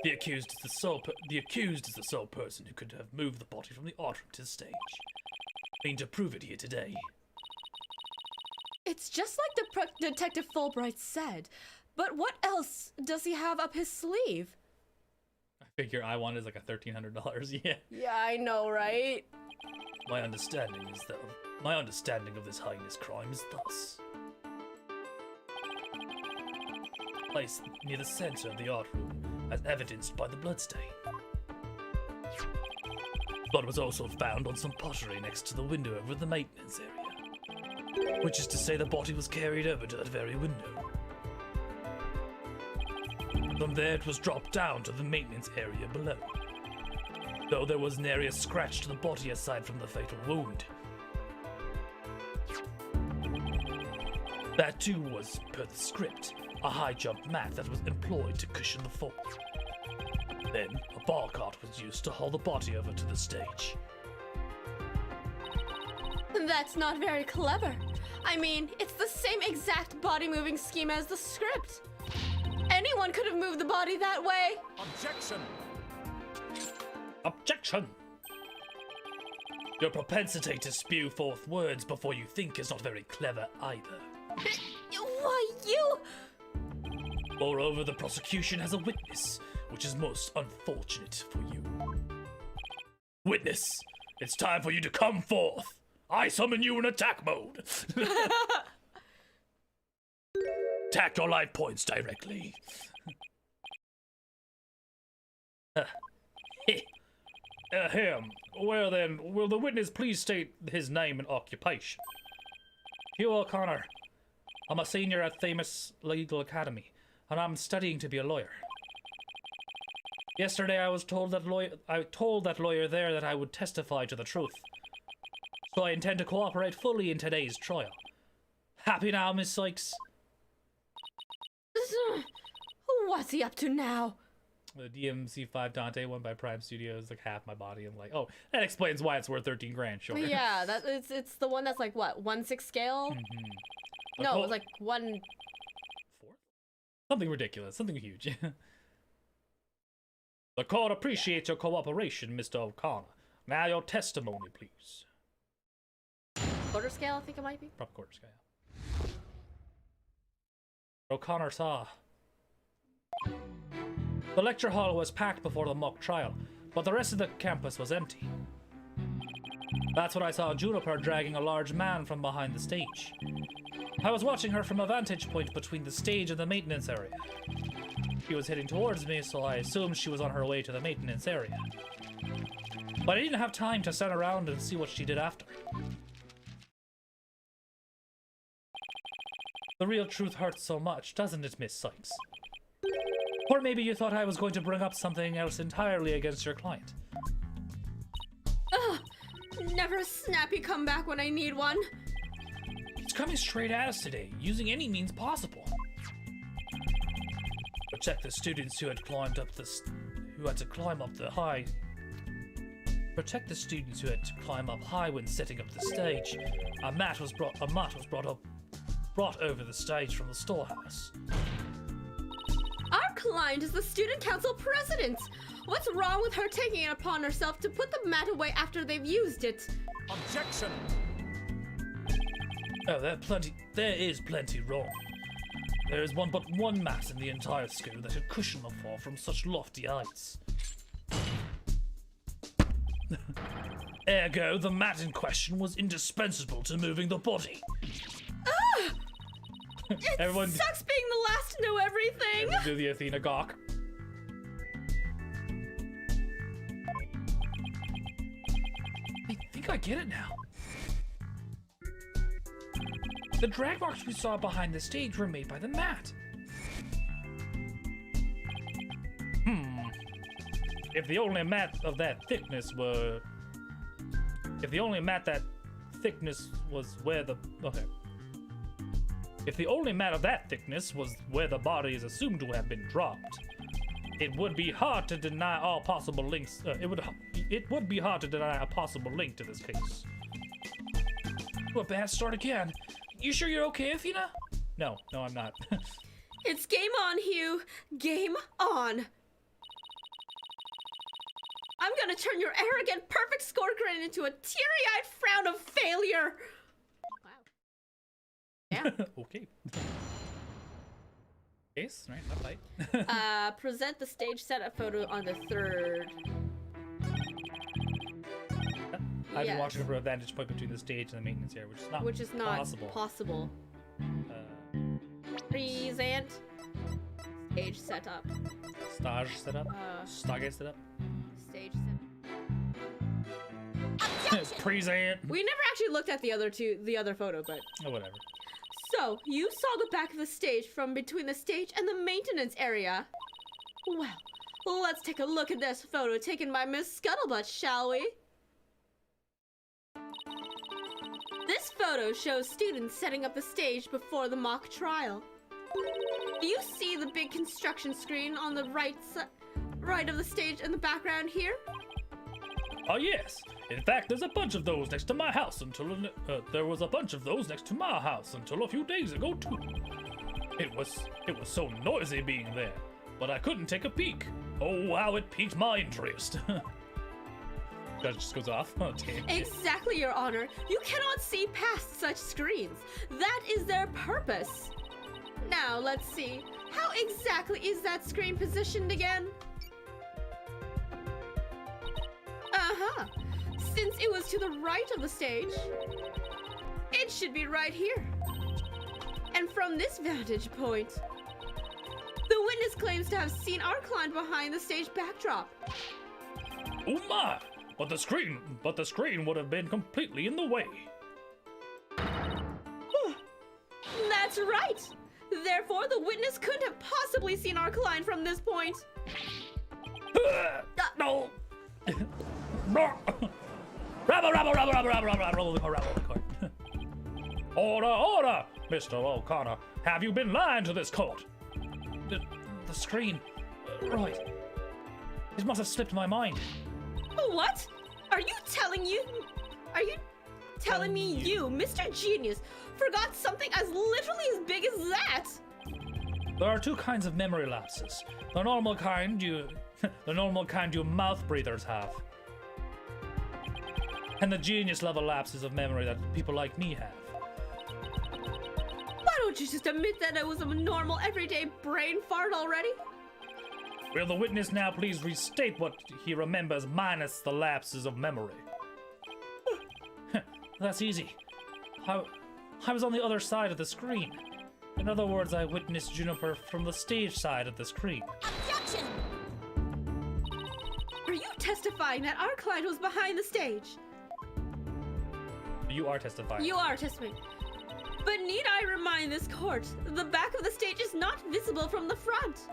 The accused is the sole person who could have moved the body from the art room to the stage. I mean to prove it here today. It's just like the Detective Fulbright said. But what else does he have up his sleeve? I figure I want is like a $1,300. Yeah. Yeah, I know, right? My understanding of this heinous crime is thus. Placed near the center of the art room, as evidenced by the bloodstain. Blood was also found on some pottery next to the window over the maintenance area. Which is to say the body was carried over to that very window. From there it was dropped down to the maintenance area below. Though there was nary a scratch to the body aside from the fatal wound. That too was, per the script, a high jump mat that was employed to cushion the fall. Then, a bar cart was used to haul the body over to the stage. That's not very clever. I mean, it's the same exact body moving scheme as the script. Anyone could have moved the body that way. Objection! Objection! Your propensity to spew forth words before you think is not very clever either. Why, you... Moreover, the prosecution has a witness, which is most unfortunate for you. Witness, it's time for you to come forth. I summon you in attack mode. Attack your life points directly. Him. Well then, will the witness please state his name and occupation? Hugh O'Connor. I'm a senior at Thames Legal Academy, and I'm studying to be a lawyer. Yesterday I told that lawyer there that I would testify to the truth. So I intend to cooperate fully in today's trial. Happy now, Miss Sykes? What's he up to now? The DMC5 Dante one by Prime Studios, like half my body. I'm like, oh, that explains why it's worth 13 grand, sure. Yeah, it's the one that's like what, 1/6 scale? Mm-hmm. No, it was like 1/4. Something ridiculous, something huge. The court appreciates your cooperation, Mr. O'Connor. Now your testimony, please. Quarter scale, I think it might be. Proper quarter scale. O'Connor saw. The lecture hall was packed before the mock trial, but the rest of the campus was empty. That's when I saw Juniper dragging a large man from behind the stage. I was watching her from a vantage point between the stage and the maintenance area. She was heading towards me, so I assumed she was on her way to the maintenance area. But I didn't have time to stand around and see what she did after. The real truth hurts so much, doesn't it, Miss Sykes? Or maybe you thought I was going to bring up something else entirely against your client. Ugh! Never a snappy comeback when I need one. It's coming straight at us today, using any means possible. Protect the students who had to climb up high. Protect the students who had to climb up high when setting up the stage. A mat was brought over the stage from the storehouse. Our client is the student council president. What's wrong with her taking it upon herself to put the mat away after they've used it? Objection! Oh, there is plenty wrong. There is but one mat in the entire school that could cushion the fall from such lofty heights. Ergo, the mat in question was indispensable to moving the body. It sucks being the last to know everything. Everyone do the Athena gawk. I think I get it now. The drag marks we saw behind the stage were made by the mat. If the only mat of that thickness were... If the only mat that thickness was where the... Okay. If the only mat of that thickness was where the body is assumed to have been dropped, it would be hard to deny all possible links. It would be hard to deny a possible link to this case. What bad start again? You sure you're okay, Athena? No, I'm not. It's game on, Hugh. Game on. I'm gonna turn your arrogant, perfect score grin into a teary-eyed frown of failure. Wow. Yeah. Okay. Case, right? Not fight. Present the stage setup photo on the 3rd. I've been watching from a vantage point between the stage and the maintenance area, which is not possible. Present stage setup. Stage setup? Stargate setup? Stage setup. Present! We never actually looked at the other photo, but... Oh, whatever. So, you saw the back of the stage from between the stage and the maintenance area. Well, let's take a look at this photo taken by Miss Scuttlebutt, shall we? This photo shows students setting up the stage before the mock trial. Do you see the big construction screen on the right of the stage in the background here? Oh yes. In fact, there's a bunch of those next to my house until there was a bunch of those next to my house until a few days ago too. It was so noisy being there, but I couldn't take a peek. Oh, how it piqued my interest. Judge just goes off. Oh, damn. Exactly, Your Honor. You cannot see past such screens. That is their purpose. Now, let's see. How exactly is that screen positioned again? Uh-huh. Since it was to the right of the stage, it should be right here. And from this vantage point, the witness claims to have seen our client behind the stage backdrop. Oh my! But the screen would have been completely in the way. That's right. Therefore, the witness couldn't have possibly seen our client from this point. No! Rabble the court. Order! Mr. O'Connor, have you been lying to this court? The screen. Right. It must have slipped my mind. What? Are you telling me you, Mr. Genius, forgot something as literally as big as that? There are two kinds of memory lapses. The normal kind you mouth breathers have. And the genius level lapses of memory that people like me have. Why don't you just admit that it was a normal, everyday brain fart already? Will the witness now please restate what he remembers minus the lapses of memory? That's easy. I was on the other side of the screen. In other words, I witnessed Juniper from the stage side of the screen. Objection! Are you testifying that our client was behind the stage? You are testifying. You are testifying. But need I remind this court, the back of the stage is not visible from the front.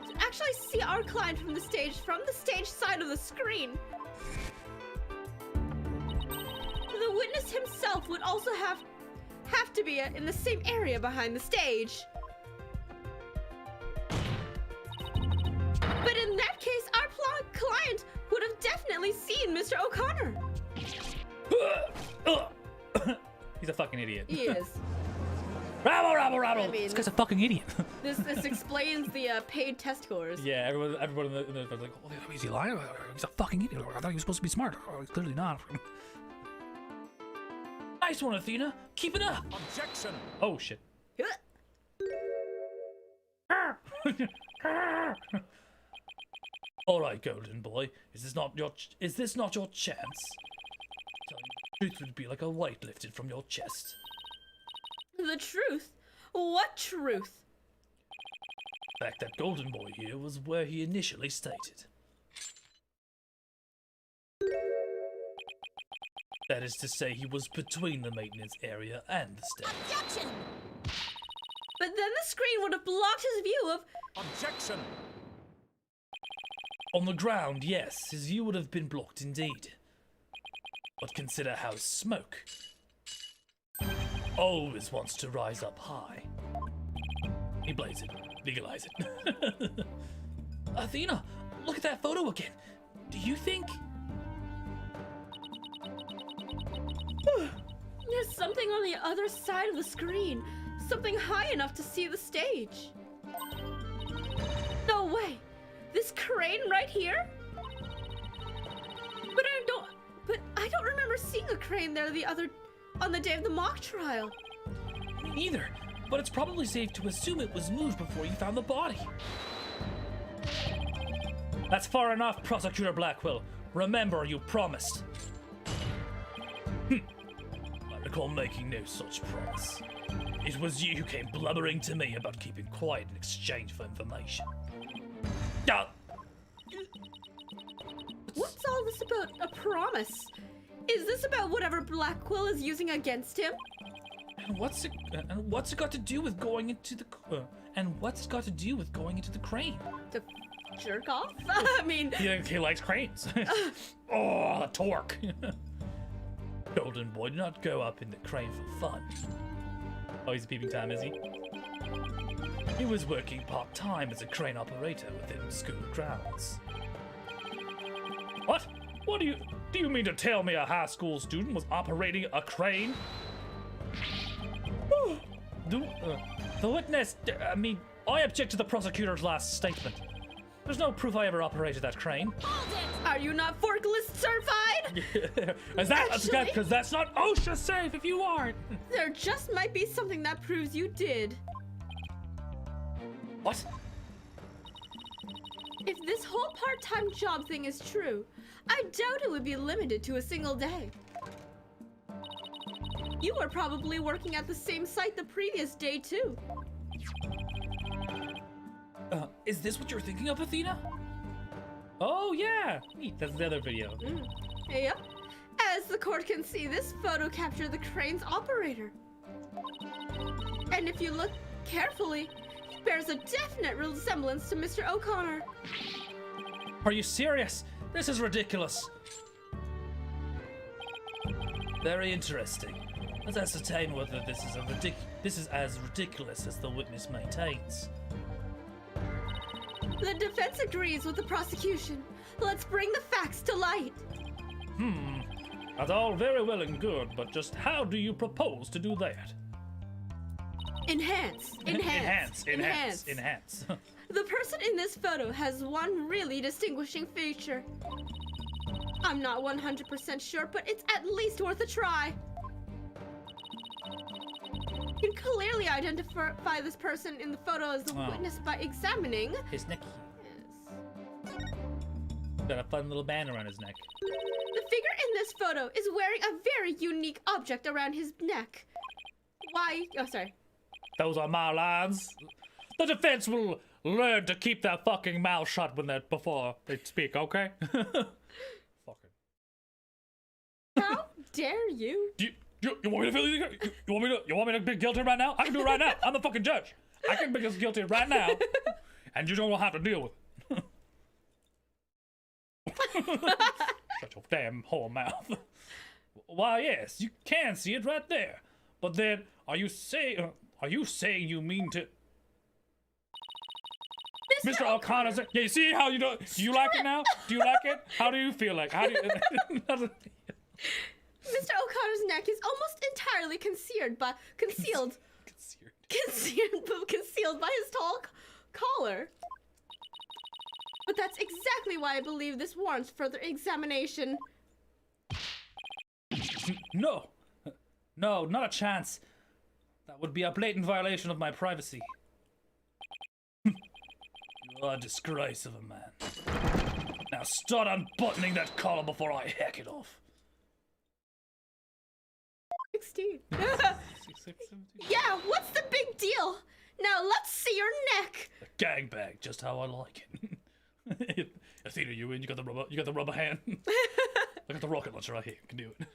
To actually see our client from the stage side of the screen, the witness himself would also have to be in the same area behind the stage. But in that case, our client would have definitely seen Mr. O'Connor. He's a fucking idiot. He is. Rabble, rabble, rabble. I mean, This guy's a fucking idiot. this explains the paid test scores. Yeah, everyone in the like, oh, is he lying? He's a fucking idiot. I thought he was supposed to be smart. Oh, he's clearly not. Nice one, Athena. Keep it up. Objection! Oh shit. All right, golden boy. Is this not your chance? Telling you the truth would be like a weight lifted from your chest. The truth? What truth? The fact that golden boy here was where he initially stated. That is to say, he was between the maintenance area and the stage. Objection! But then the screen would have blocked his view of. Objection! On the ground, yes, his view would have been blocked indeed. But consider how smoke always wants to rise up high. He blaze it. Legalize it. Athena, look at that photo again. Do you think... There's something on the other side of the screen. Something high enough to see the stage. No way! This crane right here? But I don't remember seeing a crane there on the day of the mock trial. Me neither, but it's probably safe to assume it was moved before you found the body. That's far enough, Prosecutor Blackwell. Remember, you promised. I recall making no such promise. It was you who came blubbering to me about keeping quiet in exchange for information. What's all this about a promise? Is this about whatever Blackwell is using against him? And what's it got to do with going into the crane? To jerk off? I mean, He likes cranes. Oh, the torque. Golden boy, do not go up in the crane for fun. Oh, he's peeping Tom, is he? He was working part-time as a crane operator within school grounds. What? What do you mean to tell me a high school student was operating a crane? The witness, I object to the prosecutor's last statement. There's no proof I ever operated that crane. are you not forklift certified? Is that Actually- because that's not OSHA safe if you aren't? There just might be something that proves you did. What? If this whole part-time job thing is true, I doubt it would be limited to a single day. You were probably working at the same site the previous day, too. Is this what you're thinking of, Athena? Oh, yeah. Neat, that's the other video. Yep. As the court can see, this photo captured the crane's operator. And if you look carefully, he bears a definite resemblance to Mr. O'Connor. Are you serious? This is ridiculous. Very interesting. Let's ascertain whether this is as ridiculous as the witness maintains. The defense agrees with the prosecution. Let's bring the facts to light. That's all very well and good, but just how do you propose to do that? Enhance. The person in this photo has one really distinguishing feature. I'm not 100% sure, but it's at least worth a try. You can clearly identify this person in the photo as the witness by examining His neck. Yes. Got a fun little band around his neck. The figure in this photo is wearing a very unique object around his neck. Why? Oh, sorry. Those are my lines. The defense will learn to keep their fucking mouth shut before they speak, okay? Fucking. How dare you? You want me to feel you want me to be guilty right now? I can do it right now. I'm the fucking judge. I can be guilty right now, and you don't have to deal with it. Shut your damn whole mouth. Why, yes, you can see it right there. But then, are you saying you mean to? Mr. O'Connor's. Yeah, you see how you do you like it now? Do you like it? How do you feel like? How do you? Mr. O'Connor's neck is almost entirely concealed concealed by his tall collar. But that's exactly why I believe this warrants further examination. No. No, not a chance. That would be a blatant violation of my privacy. You are a disgrace of a man. Now start unbuttoning that collar before I heck it off. 16. Yeah, what's the big deal? Now let's see your neck. A gangbang, just how I like it. Athena, you in? You got the rubber hand. I got the rocket launcher right here. You can do it.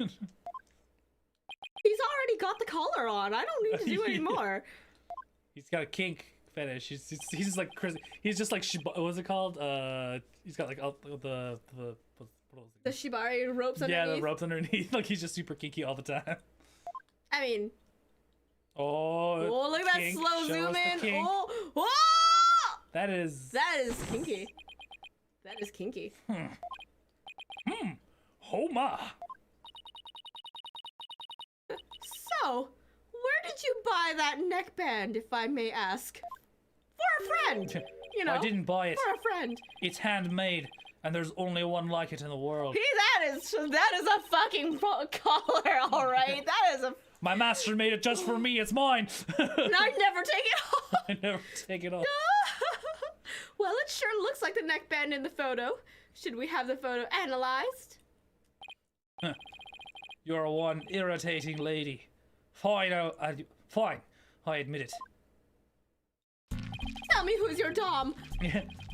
He's already got the collar on. I don't need to do any more. He's got a kink fetish. He's just like Chris. He's just like what was it called? He's got like the what was it? The shibari ropes underneath. Yeah, the ropes underneath. Like he's just super kinky all the time. I mean. Oh, look at kink. that slow Show zoom us the in. kink. Oh! That is kinky. That is kinky. Homa. So, where did you buy that neckband, if I may ask? For a friend, you know. I didn't buy it. For a friend. It's handmade, and there's only one like it in the world. That is a fucking collar, all right. That is a. My master made it just for me. It's mine. And I never take it off. I never take it off. Well, it sure looks like the neckband in the photo. Should we have the photo analyzed? You're one irritating lady. Fine, I admit it. Tell me who's your dom.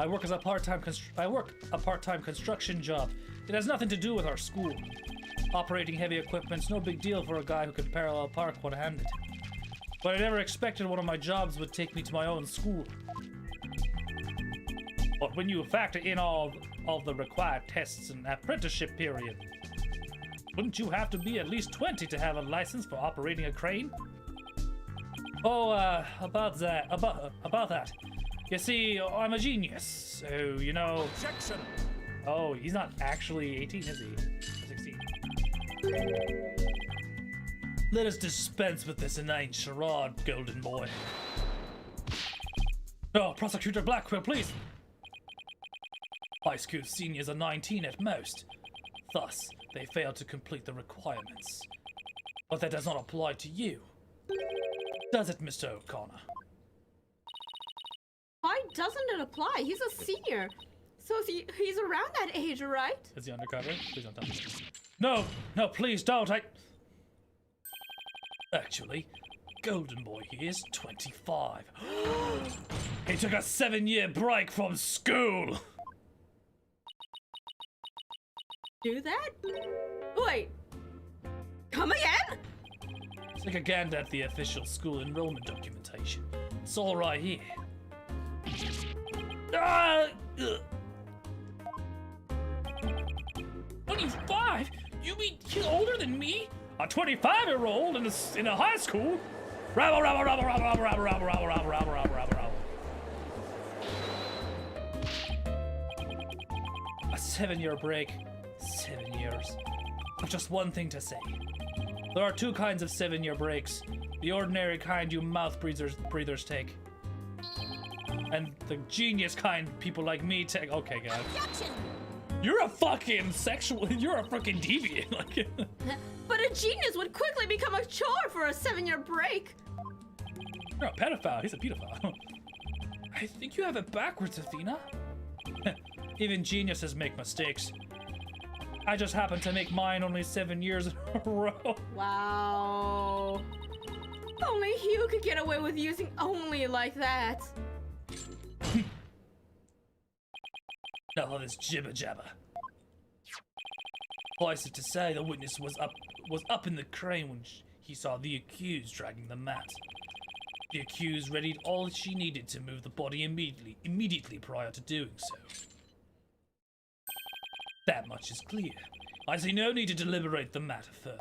I work a part-time construction job. It has nothing to do with our school. Operating heavy equipment's no big deal for a guy who can parallel park one-handed. But I never expected one of my jobs would take me to my own school. But when you factor in all the required tests and apprenticeship period, wouldn't you have to be at least 20 to have a license for operating a crane? Oh, about that. You see, I'm a genius, so, you know... Objection! Oh, he's not actually 18, is he? 16. Let us dispense with this inane charade, golden boy. Oh, Prosecutor Blackwell, please! High school seniors are 19 at most. Thus, they fail to complete the requirements. But that does not apply to you. Does it, Mr. O'Connor? Why doesn't it apply? He's a senior. So he's around that age, right? Is he undercover? Please don't tell me. No, please don't. Actually, Golden Boy here is 25. He took a 7-year break from school. Do that? Wait. Come again? Take a gander at the official school enrollment documentation. It's all right here. 25? You mean he's older than me? A 25-year-old in a high school? Rabble, rabble, rabble, rabble, rabble, rabble, rabble, rabble, rabble, rabble, rabble, rabble, rabble. A 7-year break. 7 years. I've just one thing to say. There are two kinds of 7-year breaks. The ordinary kind you mouth breathers take. And the genius kind people like me take. Okay, guys. Objection! You're a fucking you're a fucking deviant. Like, But a genius would quickly become a chore for a 7-year break. you're a pedophile. He's a pedophile. I think you have it backwards, Athena. Even geniuses make mistakes. I just happen to make mine only 7 years in a row. Wow. Only Hugh could get away with using only like that. All this jibber jabber. Suffice it to say, the witness was up in the crane when he saw the accused dragging the mat. The accused readied all she needed to move the body immediately prior to doing so. That much is clear. I see no need to deliberate the matter further.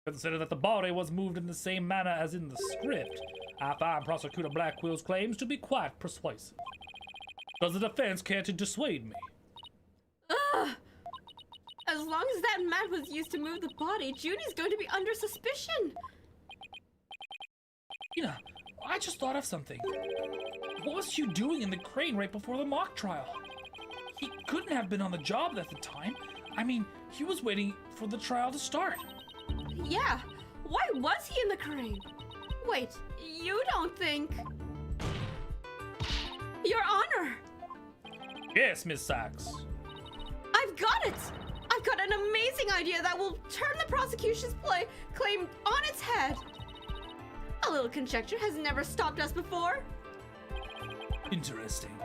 Consider that the body was moved in the same manner as in the script. I find Prosecutor Blackwell's claims to be quite persuasive. Does the defense care to dissuade me? Ugh. As long as that mat was used to move the body, Judy's going to be under suspicion. Tina, I just thought of something. What was Hugh doing in the crane right before the mock trial? He couldn't have been on the job at the time. I mean, he was waiting for the trial to start. Yeah, why was he in the crane? Wait, you don't think... Your Honor! Yes, Miss Sachs. I've got it! I've got an amazing idea that will turn the prosecution's claim on its head. A little conjecture has never stopped us before. Interesting.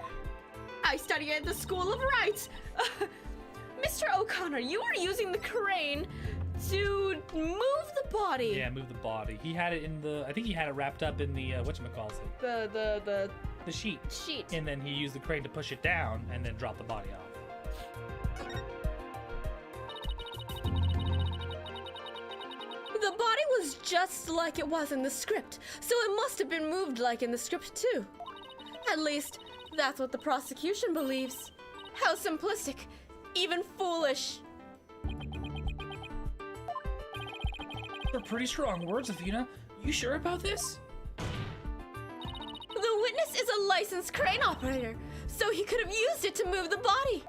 I study at the School of Rights. Mr. O'Connor, you were using the crane to move the body. Yeah, move the body. He had it in the, I think he had it wrapped up in the, whatchamacallit? The sheet. sheet. And then he used the crane to push it down and then drop the body off. The body was just like it was in the script, so it must have been moved like in the script too. At least, that's what the prosecution believes. How simplistic, even foolish. They're pretty strong words, Athena. You sure about this? The witness is a licensed crane operator, so he could have used it to move the body.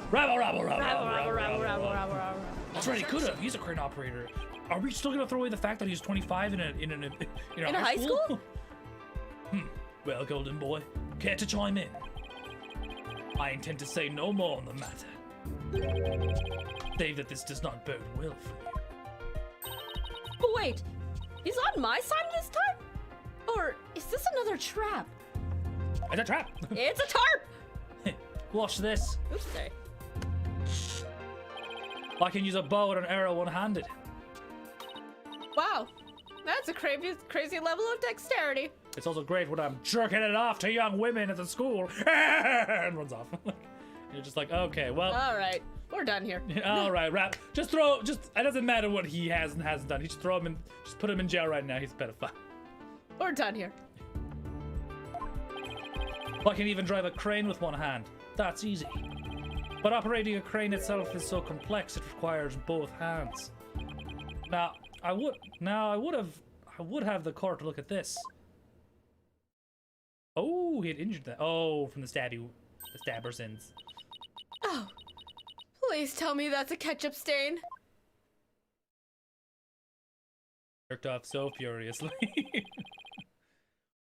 Rabble. Rabble. That's right, he could have. He's a crane operator. Are we still gonna throw away the fact that he's 25 in a high school? Well, Golden Boy, care to chime in? I intend to say no more on the matter. Save that this does not bode well for you. But wait, he's on my side this time? Or is this another trap? It's a trap. It's a tarp! Watch this. Oops, sorry. I can use a bow and an arrow one-handed. Wow, that's a crazy level of dexterity. It's also great when I'm jerking it off to young women at the school and runs off. You're just like, okay, well. All right, we're done here. All right, rap. It doesn't matter what he has and hasn't done. You just throw him in, just put him in jail right now. He's a pedophile. We're done here. I can even drive a crane with one hand. That's easy. But operating a crane itself is so complex it requires both hands. Now, I would have the court look at this. Oh, he had injured that. Oh, from the stabber sins. Oh, please tell me that's a ketchup stain. Jerked off so furiously.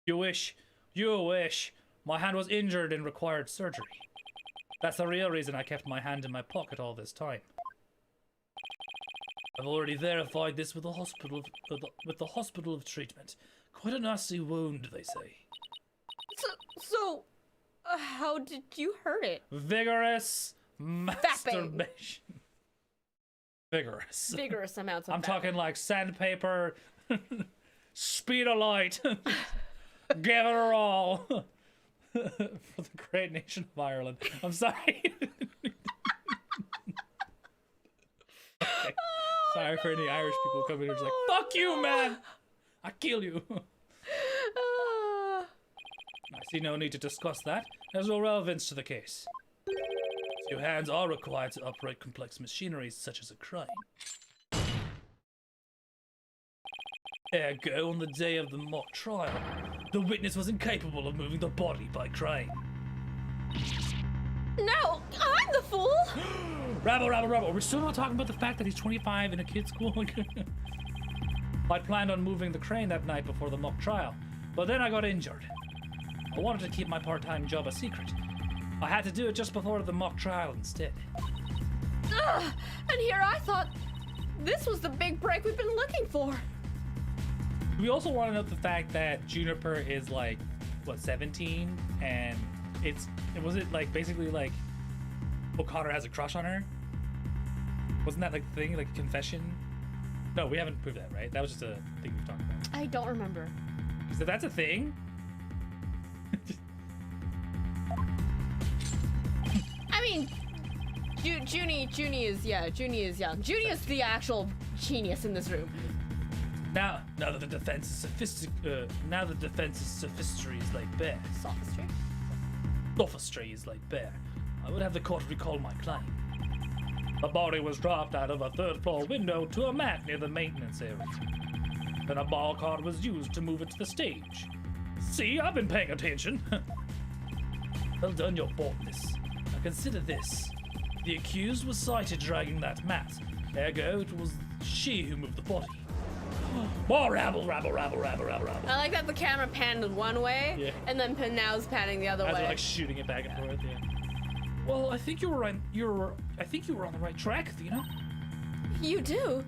You wish. My hand was injured and required surgery. That's the real reason I kept my hand in my pocket all this time. I've already verified this with the hospital of treatment. Quite a nasty wound, they say. So, how did you hurt it? Vigorous masturbation. Vigorous. Vigorous amounts of I'm fapping. talking like sandpaper, speed of light, give it her all. For the great nation of Ireland. I'm sorry. Okay. Sorry for any Irish people coming here just like, fuck you, man! I kill you. I see no need to discuss that. There's no relevance to the case. Your hands are required to operate complex machinery such as a crane. Ergo, on the day of the mock trial, the witness was incapable of moving the body by crane. No, I'm the fool! Rabble. We're still not talking about the fact that he's 25 in a kid's school. I planned on moving the crane that night before the mock trial, but then I got injured. I wanted to keep my part-time job a secret. I had to do it just before the mock trial instead. Ugh, and here I thought this was the big break we've been looking for. We also want to note the fact that Juniper is like, what, 17? And was it like basically like O'Connor has a crush on her? Wasn't that like the thing, like a confession? No, we haven't proved that, right? That was just a thing we've talked about. I don't remember. So that's a thing? I mean, Junie is young. Junie is the actual genius in this room. Now that the defense is sophistry is laid bare. Sophistry is laid bare. I would have the court recall my claim. The body was dropped out of a third-floor window to a mat near the maintenance area. Then a ball card was used to move it to the stage. See, I've been paying attention. Well done, your boldness. Now consider this. The accused was sighted dragging that mat. Ergo, it was she who moved the body. More rabble. I like that the camera panned one way, and then now's panning the other As way. we're like shooting it back and forth, yeah. Well, I think you were on the right track, Athena. You do?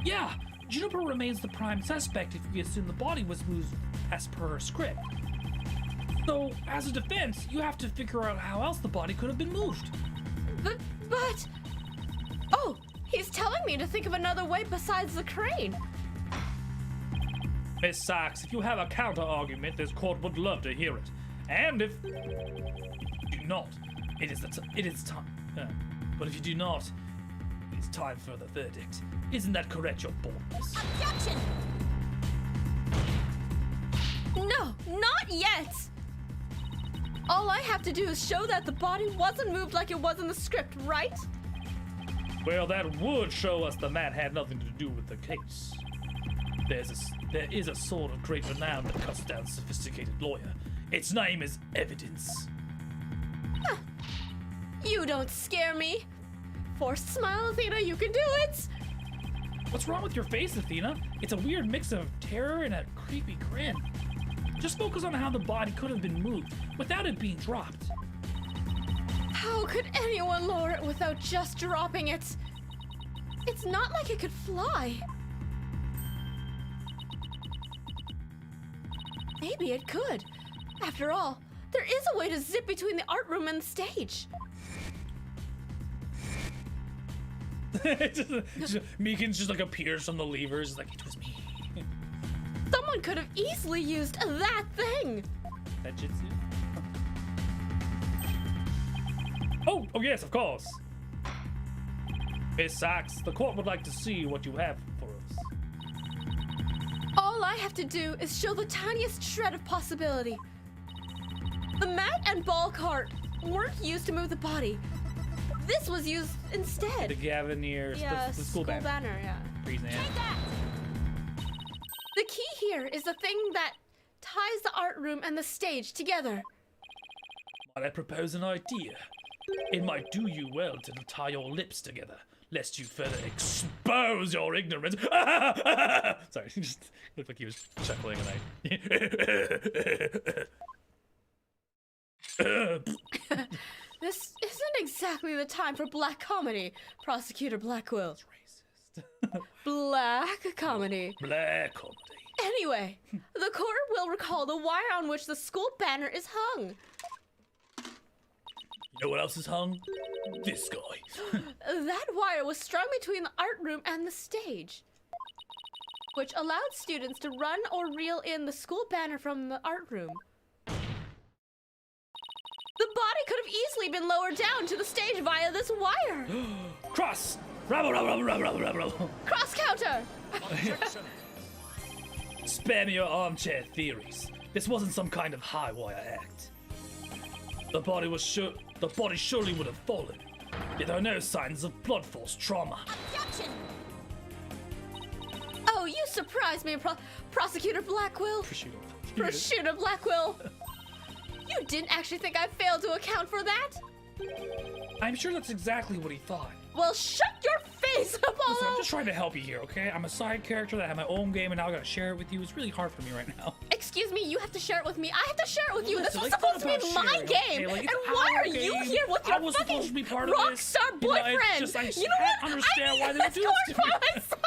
Yeah, Juniper remains the prime suspect if we assume the body was moved as per her script. So, as a defense, you have to figure out how else the body could have been moved. But... Oh, he's telling me to think of another way besides the crane. Miss Sachs, if you have a counter-argument, this court would love to hear it. And if you do not, it is time. But if you do not, it is time for the verdict. Isn't that correct, your boldness? Objection! No, not yet! All I have to do is show that the body wasn't moved like it was in the script, right? Well, that would show us the man had nothing to do with the case. There is a sword of great renown that cuts down a sophisticated lawyer. Its name is evidence. Huh. You don't scare me. Forced smile, Athena, you can do it! What's wrong with your face, Athena? It's a weird mix of terror and a creepy grin. Just focus on how the body could have been moved without it being dropped. How could anyone lower it without just dropping it? It's not like it could fly. Maybe it could. After all, there is a way to zip between the art room and the stage. Meekins just like appears from the levers, like it was me. Someone could have easily used that thing. That jitsu? Oh yes, of course. Miss Sachs, the court would like to see what you have for us. All I have to do is show the tiniest shred of possibility. The mat and ball cart weren't used to move the body. This was used instead. The Gaviniers, the school banner. Yeah. Reason, yeah. The key here is the thing that ties the art room and the stage together. Might I propose an idea? It might do you well to tie your lips together, lest you further expose your ignorance. Sorry, he just looked like he was chuckling and This isn't exactly the time for black comedy, Prosecutor Blackwill. racist. Black comedy. Black comedy. Anyway, the court will recall the wire on which the school banner is hung. You know what else is hung? This guy. That wire was strung between the art room and the stage, which allowed students to run or reel in the school banner from the art room. The body could have easily been lowered down to the stage via this wire. Cross! Rabble. Cross counter! Spare me your armchair theories. This wasn't some kind of high wire act. The body surely would have fallen. Yet there are no signs of blood force trauma. Objection! Oh, you surprised me, Prosecutor Blackwill. Prosciutto Blackwill. You didn't actually think I failed to account for that? I'm sure that's exactly what he thought. Well, shut your face, Apollo! Listen, I'm just trying to help you here, okay? I'm a side character that had my own game and now I gotta share it with you. It's really hard for me right now. Excuse me, you have to share it with me. I have to share it with you. Listen, This was like, supposed to it's be not my about game. sharing, okay? Like, And it's why our are you game. here with I your was fucking supposed to be part of rock this. star You know, it's boyfriend? just, I You know what? can't understand I why need they would this do court this to for me. myself.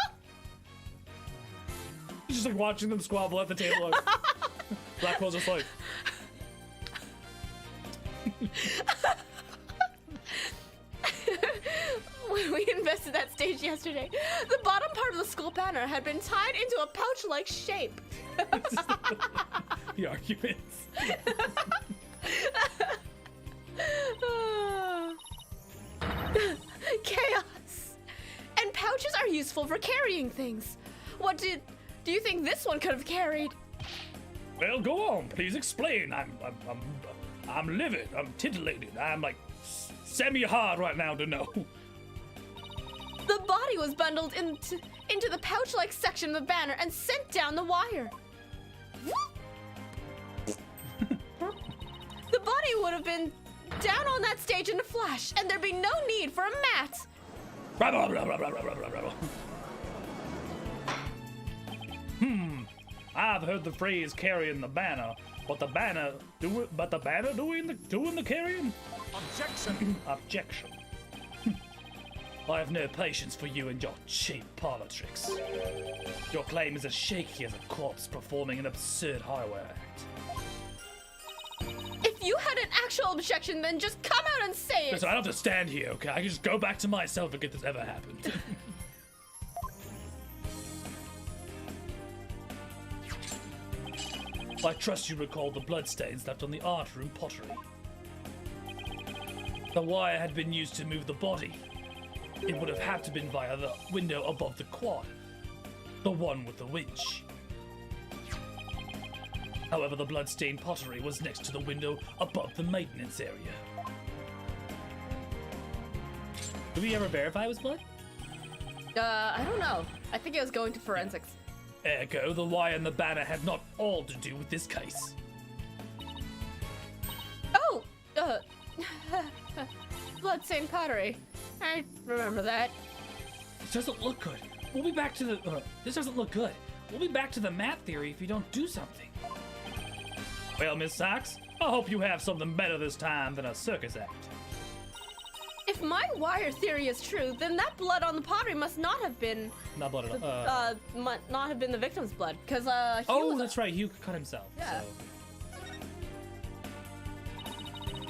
He's just like watching them squabble at the table. Like, Blackwell's just like, When we invested that stage yesterday, the bottom part of the school banner had been tied into a pouch-like shape. the arguments. Chaos. And pouches are useful for carrying things. What do you think this one could have carried? Well, go on. Please explain. I'm livid. I'm titillated. I'm like semi-hard right now to know. The The body was bundled into the pouch-like section of the banner and sent down the wire. The body would have been down on that stage in a flash, and there'd be no need for a mat. I've heard the phrase carrying the banner, but the banner doing the carrying? Objection! Objection. I have no patience for you and your cheap parlor tricks. Your claim is as shaky as a corpse performing an absurd highway act. If you had an actual objection, then just come out and say it. Listen, I don't have to stand here, okay? I can just go back to my cell if this ever happened. I trust you recall the bloodstains left on the art room pottery. The wire had been used to move the body. It would have had to been via the window above the quad. The one with the winch. However, the bloodstained pottery was next to the window above the maintenance area. Did we ever verify it was blood? I don't know. I think it was going to forensics. Ergo, the wire and the banner had not all to do with this case. Oh, bloodstained pottery. I remember that. This doesn't look good. We'll be back to the. This doesn't look good. We'll be back to the math theory if you don't do something. Well, Miss Sachs, I hope you have something better this time than a circus act. If my wire theory is true, then that blood on the pottery must not have been Not blood. not have been the victim's blood, because Oh, that's right. Hugh cut himself. Yeah. So.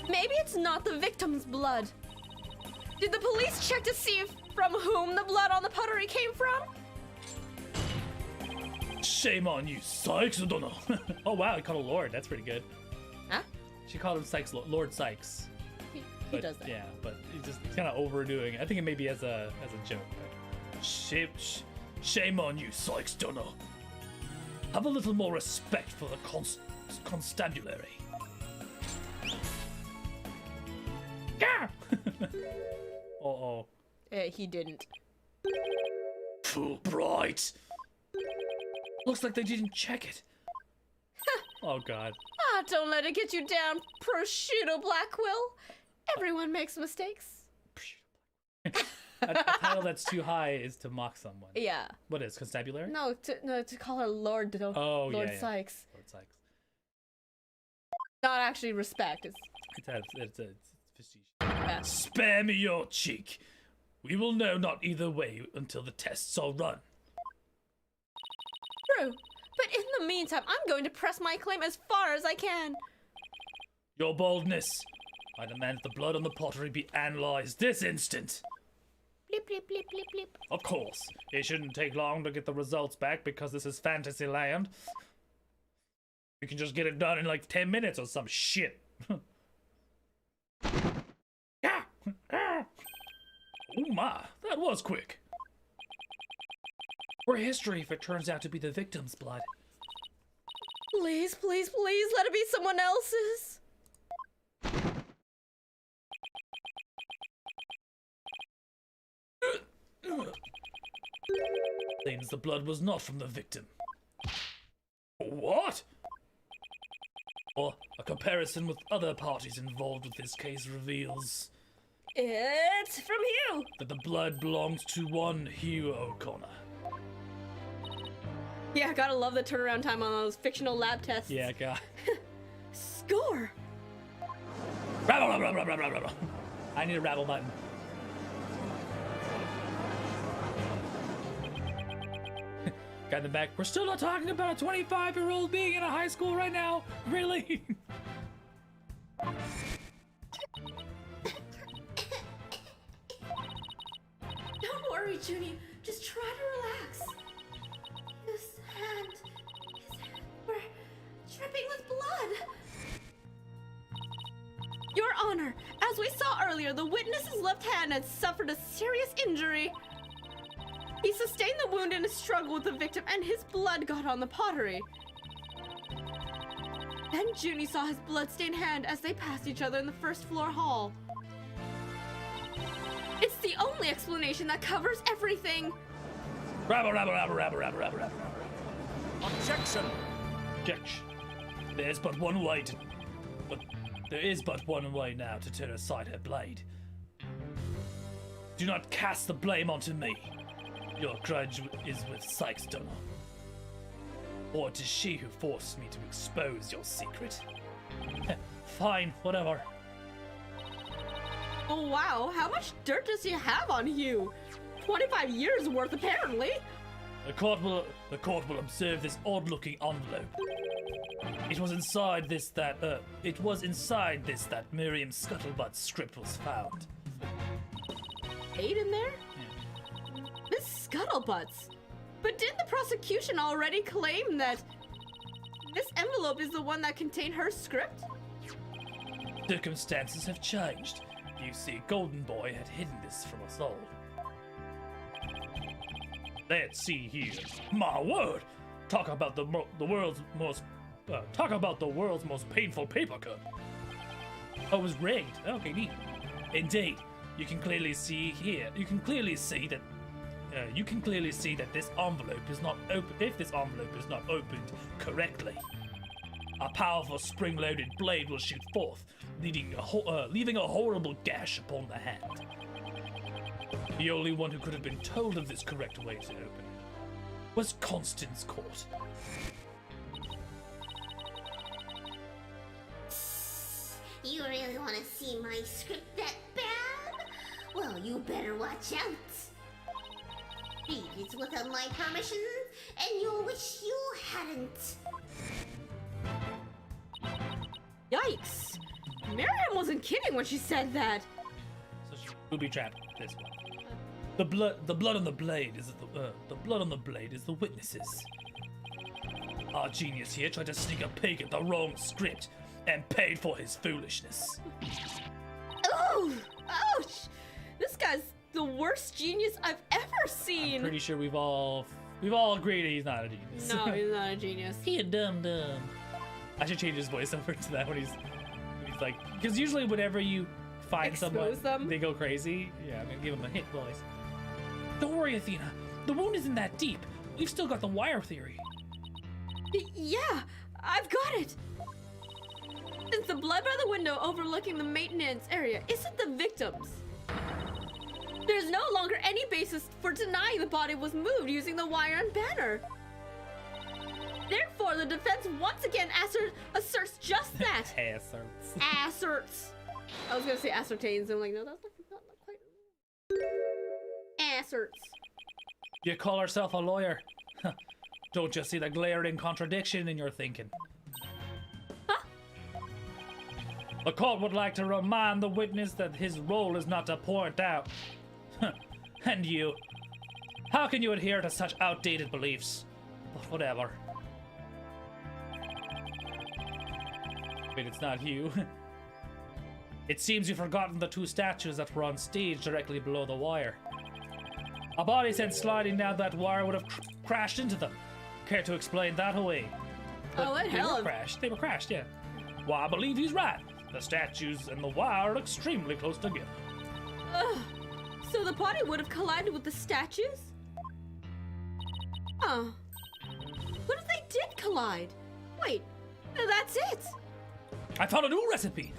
Maybe it's not the victim's blood. Did the police check to see from whom the blood on the pottery came from? Shame on you, Sykes. I don't know. Oh wow, he called a lord. That's pretty good. Huh? She called him Sykes, Lord Sykes. He But, does that. Yeah, but he's kind of overdoing it. I think it may be as a joke. But. Shame on you, Sykes Dunno. Have a little more respect for the constabulary. Yeah. Uh-oh. He didn't. Fulbright. Looks like they didn't check it. Oh god. Ah, don't let it get you down, prosciutto Blackquill. Everyone makes mistakes. A title that's too high is to mock someone. Yeah. What is constabulary? No, to call her Lord. Oh, Lord yeah. Sykes. Lord Sykes. Not actually respect. It's It's facetious. yeah. Spare me your cheek. We will know not either way until the tests are run. True. But in the meantime, I'm going to press my claim as far as I can. Your boldness. I demand that the blood on the pottery be analyzed this instant. Blip, blip, blip, blip, blip. Of course, it shouldn't take long to get the results back because this is fantasy land. You can just get it done in like 10 minutes or some shit. Ah! Ah! Oh my, that was quick. Or history if it turns out to be the victim's blood. Please, please, please, let it be someone else's. Seems the blood was not from the victim. What? Or a comparison with other parties involved with this case reveals It's from you. that the blood belongs to one Hugh O'Connor. Yeah, gotta love the turnaround time on those fictional lab tests. Yeah, god. Score. I need a rabble button. Got in the back. We're still not talking about a 25-year-old being in a high school right now? Really? Don't worry, Junie. Just try to relax. His hand were dripping with blood. Your Honor, as we saw earlier, the witness's left hand had suffered a serious injury. He sustained the wound in a struggle with the victim, and his blood got on the pottery. Then Junie saw his blood-stained hand as they passed each other in the first floor hall. It's the only explanation that covers everything. Rabble, rabble, rabble, rabble, rabble, rabble, rabble. Objection! Objection. There is but one way now to turn aside her blade. Do not cast the blame onto me. Your grudge is with Sykes Donner. Or it is she who forced me to expose your secret. Fine, whatever. Oh wow, how much dirt does he have on Hugh? 25 years worth, apparently. The court will observe this odd-looking envelope. It was inside this that Miriam Scuttlebutt's script was found. 8 in there? Miss Scuttlebutts. But didn't the prosecution already claim that this envelope is the one that contained her script? Circumstances have changed. You see, Golden Boy had hidden this from us all. Let's see here. My word! Talk about the world's most painful paper cut. Oh, it was rigged. Okay, neat. Indeed, you can clearly see here. You can clearly see that this envelope is not open. If this envelope is not opened correctly, a powerful spring-loaded blade will shoot forth, leaving a horrible gash upon the hand. The only one who could have been told of this correct way to open it was Constance Court. You really want to see my script that bad? Well, you better watch out. Read it without my permission, and you'll wish you hadn't. Yikes! Miriam wasn't kidding when she said that. So she booby trapped this one. The blood on the blade is the witnesses. Our genius here tried to sneak a peek at the wrong script and paid for his foolishness. Oh! Ouch! This guy's the worst genius I've ever seen. I'm pretty sure we've all agreed he's not a genius. No, he's not a genius. He a dumb. I should change his voice over to that when he's like, because usually whenever you find someone, they go crazy. Yeah, I'm gonna give him a hit voice. Don't worry, Athena. The wound isn't that deep. We've still got the wire theory. Yeah, I've got it. Since the blood by the window overlooking the maintenance area isn't the victim's, there's no longer any basis for denying the body was moved using the wire and banner. Therefore, the defense once again asserts just that. Asserts. I was gonna say ascertains, and I'm like, no, that's not quite. Asserts. You call yourself a lawyer? Don't you see the glaring contradiction in your thinking? Huh? The court would like to remind the witness that his role is not to point out. And you? How can you adhere to such outdated beliefs? But whatever. Wait, it's not you. It seems you've forgotten the 2 statues that were on stage directly below the wire. A body sent sliding down that wire would have crashed into them. Care to explain that away? Oh, what hell of... They were crashed, yeah. Well, I believe he's right. The statues and the wire are extremely close together. So the body would have collided with the statues? Huh. What if they did collide? Wait, that's it. I found a new recipe.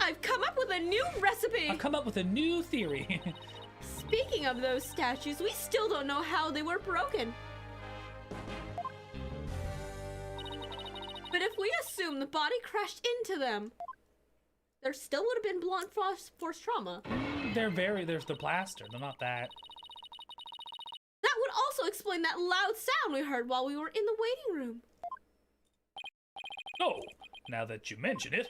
I've come up with a new recipe. I've come up with a new theory. Speaking of those statues, we still don't know how they were broken. But if we assume the body crashed into them, there still would have been blunt force trauma. There's the blaster. They're not that. That would also explain that loud sound we heard while we were in the waiting room. Oh, now that you mention it,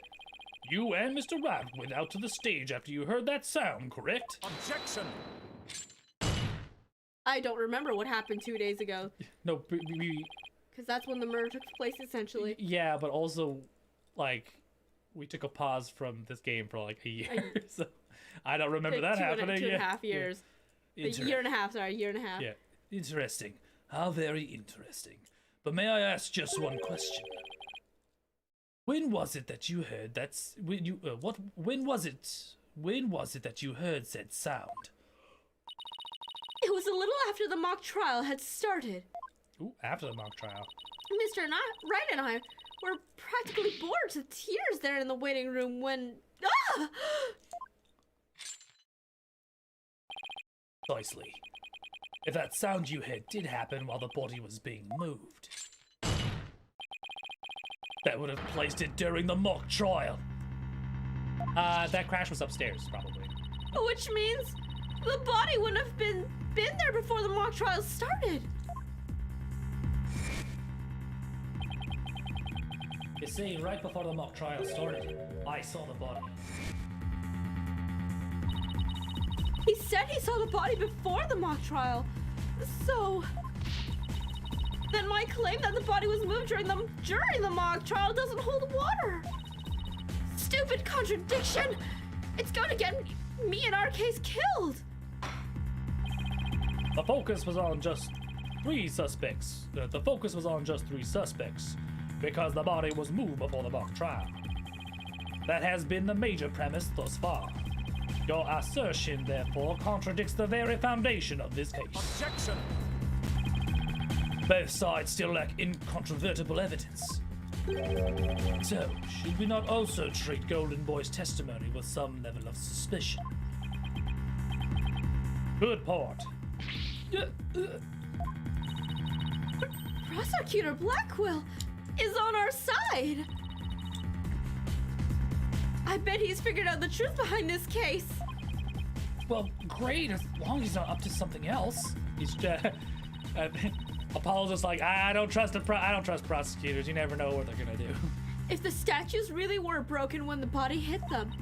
you and Mr. Rat went out to the stage after you heard that sound, correct? Objection! I don't remember what happened 2 days ago. No, Because that's when the murder took place, essentially. yeah, but also, like, we took a pause from this game for like a year, so I don't remember that happening. 2.5 years. Yeah. A year and a half, sorry, a year and a half. Yeah, interesting. How very interesting. But may I ask just one question? When was it that you heard when was it when was it that you heard said sound? It was a little after the mock trial had started. Ooh, after the mock trial. Mr. Wright and I were practically bored to tears there in the waiting room when... Ah! Precisely. If that sound you heard did happen while the body was being moved, that would have placed it during the mock trial. That crash was upstairs, probably. Which means the body wouldn't have been there before the mock trial started. You see, right before the mock trial started, I saw the body. He said he saw the body before the mock trial. So... then my claim that the body was moved during the mock trial doesn't hold water. Stupid contradiction! It's going to get me and our case killed. The focus was on just 3 suspects. The focus was on just 3 suspects because the body was moved before the mock trial. That has been the major premise thus far. Your assertion, therefore, contradicts the very foundation of this case. Objection! Both sides still lack incontrovertible evidence. So, should we not also treat Golden Boy's testimony with some level of suspicion? Good point. Prosecutor Blackwell is on our side. I bet he's figured out the truth behind this case. Well, great, as long as he's not up to something else. He's just... Apollo's just like, I don't trust prosecutors. You never know what they're gonna do. If the statues really were broken when the body hit them,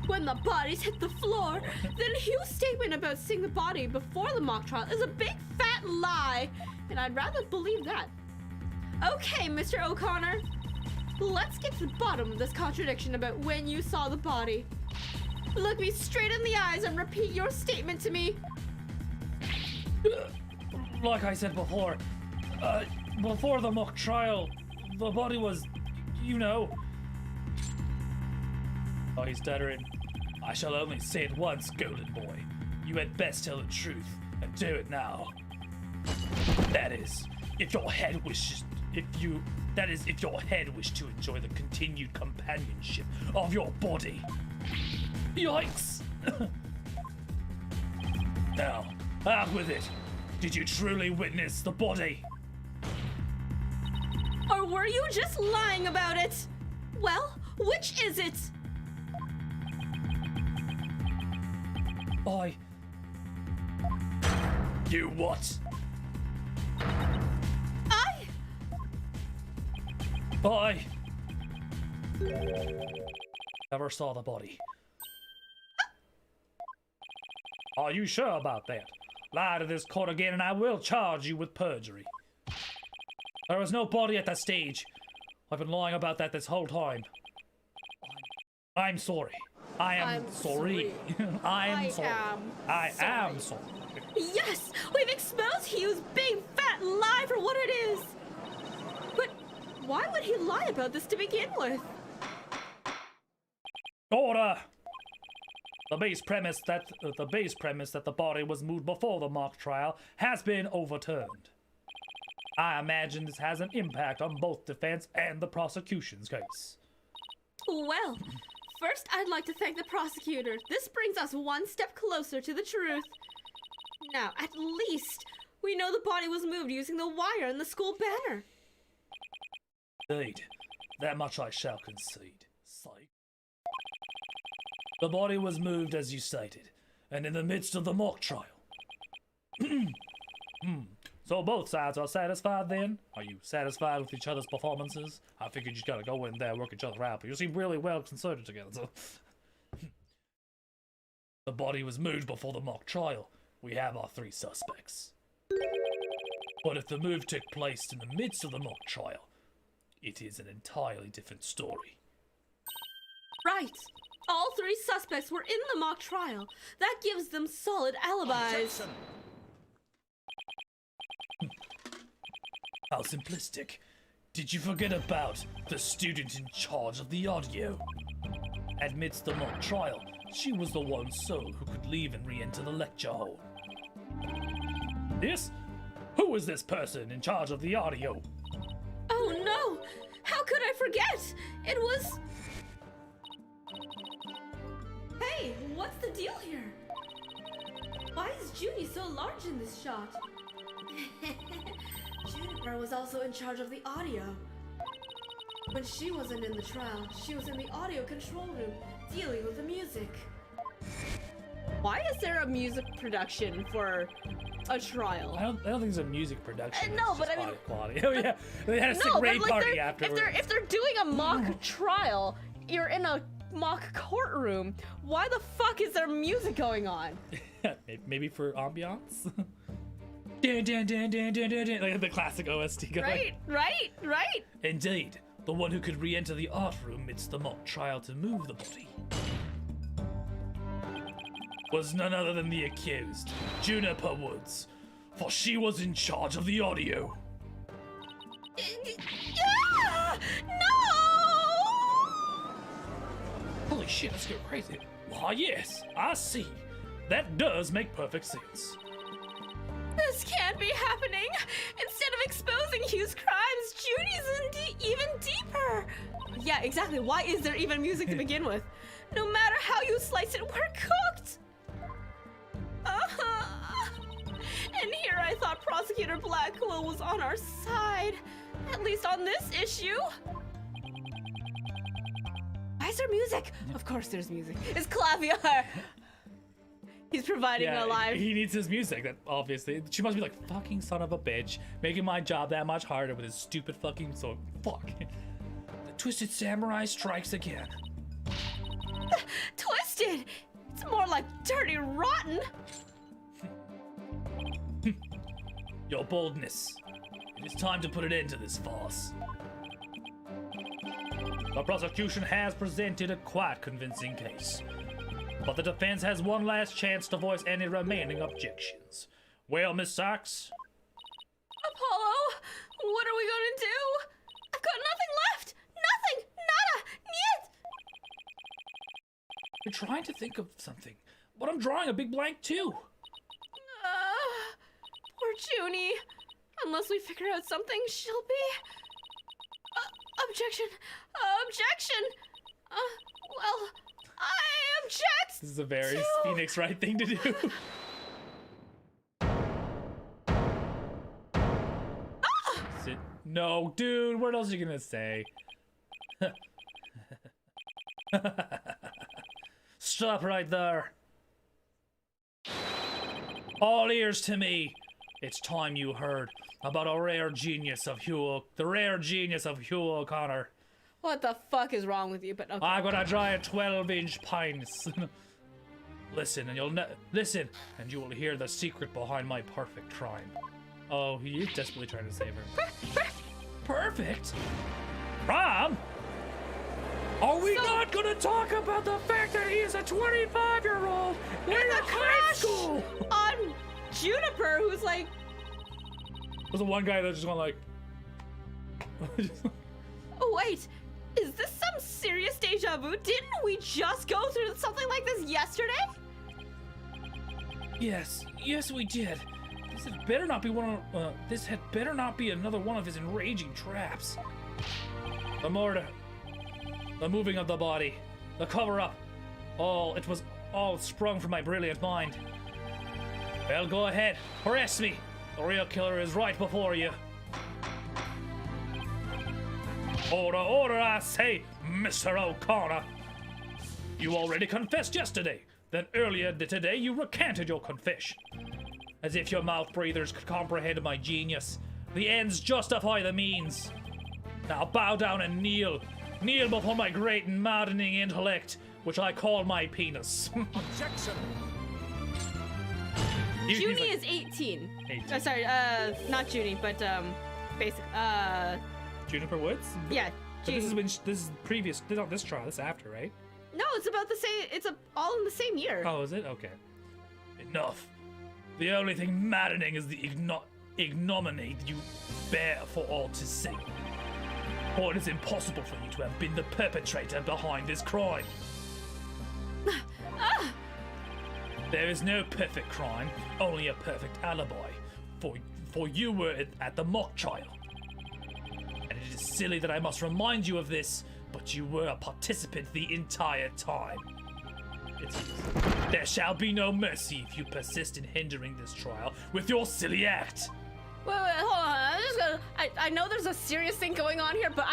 when the bodies hit the floor, then Hugh's statement about seeing the body before the mock trial is a big fat lie, and I'd rather believe that. Okay, Mr. O'Connor, let's get to the bottom of this contradiction about when you saw the body. Look me straight in the eyes and repeat your statement to me. Like I said before, before the mock trial, the body was, you know... Oh, he's stuttering. I shall only say it once, Golden Boy. You had best tell the truth, and do it now. That is, if your head wishes... if your head wished to enjoy the continued companionship of your body. Yikes! Now, out with it. Did you truly witness the body? Or were you just lying about it? Well, which is it? You what? I never saw the body. Are you sure about that? Lie to this court again and I will charge you with perjury. There was no body at that stage. I've been lying about that this whole time. I'm sorry. I am sorry. I am sorry. Yes, we've exposed Hugh's big fat lie for what it is. But why would he lie about this to begin with? Order! The base premise that the body was moved before the mock trial has been overturned. I imagine this has an impact on both defense and the prosecution's case. Well, first I'd like to thank the prosecutor. This brings us one step closer to the truth. Now, at least we know the body was moved using the wire in the school banner. Indeed, that much I shall concede. Psych. The body was moved as you stated, and in the midst of the mock trial. So both sides are satisfied then? Are you satisfied with each other's performances? I figured you gotta go in there, work each other out, but you seem really well concerted together, so... The body was moved before the mock trial. We have our 3 suspects. But if the move took place in the midst of the mock trial, it is an entirely different story. Right. All 3 suspects were in the mock trial. That gives them solid alibis. Objection! How simplistic. Did you forget about the student in charge of the audio? Amidst the mock trial, She was the one soul who could leave and re-enter the lecture hall. Yes? Who is this person in charge of the audio? Oh no! How could I forget? It was... Hey, what's the deal here? Why is Junie so large in this shot? Juniper was also in charge of the audio. When she wasn't in the trial, she was in the audio control room, dealing with the music. Why is there a music production for a trial? I don't think it's a music production. No, it's but just I mean- audio quality. Oh yeah, they had a sick No, but raid like party afterwards. if they're doing a mock trial, you're in a mock courtroom. Why the fuck is there music going on? Maybe for ambiance. Dun, dun, dun, dun, dun, dun, dun, like the classic OST going. Right. Indeed, the one who could re-enter the art room midst the mock trial to move the body was none other than the accused, Juniper Woods, for she was in charge of the audio. No! Holy shit, that's going crazy. Why, yes, I see. That does make perfect sense. This can't be happening. Instead of exposing Hugh's crimes, Junie's even deeper. Yeah, exactly. Why is there even music to begin with? No matter how you slice it, we're cooked. And here I thought Prosecutor Blackquill was on our side. At least on this issue. Why is there music? Of course there's music. It's Clavier. He's providing a live. He needs his music. That obviously, she must be like, fucking son of a bitch, making my job that much harder with his stupid fucking song. Fuck. The Twisted Samurai strikes again. Twisted. It's more like dirty rotten. Your boldness. It is time to put an end to this farce. The prosecution has presented a quite convincing case, but the defense has one last chance to voice any remaining objections. Well, Miss Sachs? Apollo, what are we gonna do? I've got nothing left. Nothing. Nada. Niet. I'm trying to think of something, but I'm drawing a big blank too. Poor Junie. Unless we figure out something, she'll be... Objection. Objection. Well, I object. This is a very to- Phoenix Wright thing to do. Sit. No, dude, what else are you gonna say? Stop right there. All ears to me. It's time you heard about the rare genius of Hugh O'Connor. What the fuck is wrong with you? But okay. I'm gonna draw a 12-inch penis. Listen, and listen, and you will hear the secret behind my perfect crime. Oh, he is desperately trying to save her. Perfect? Crime? Are we not gonna talk about the fact that he is a 25-year-old in high school? On Juniper, who's like... There's the one guy that's just going like... Oh, wait. Is this some serious deja vu? Didn't we just go through something like this yesterday? Yes, we did. This had better not be this had better not be another one of his enraging traps. The murder, the moving of the body, the cover-up, it was all sprung from my brilliant mind. Well, go ahead, arrest me. The real killer is right before you. Order, I say, Mr. O'Connor. You already confessed yesterday. Then earlier today you recanted your confession. As if your mouth breathers could comprehend my genius. The ends justify the means. Now bow down and kneel. Kneel before my great and maddening intellect, which I call my penis. Objection! Junie is 18. 18. Sorry, not Junie, but basic. Juniper Woods? Yeah. But this is previous, not this trial, this is after, right? No, it's about the same. It's all in the same year. Oh, is it? Okay. Enough. The only thing maddening is the ignominy you bear for all to see. For it is impossible for you to have been the perpetrator behind this crime. There is no perfect crime, only a perfect alibi. For you were at the mock trial. And it is silly that I must remind you of this, but you were a participant the entire time. There shall be no mercy if you persist in hindering this trial with your silly act. Wait, hold on. I know there's a serious thing going on here, but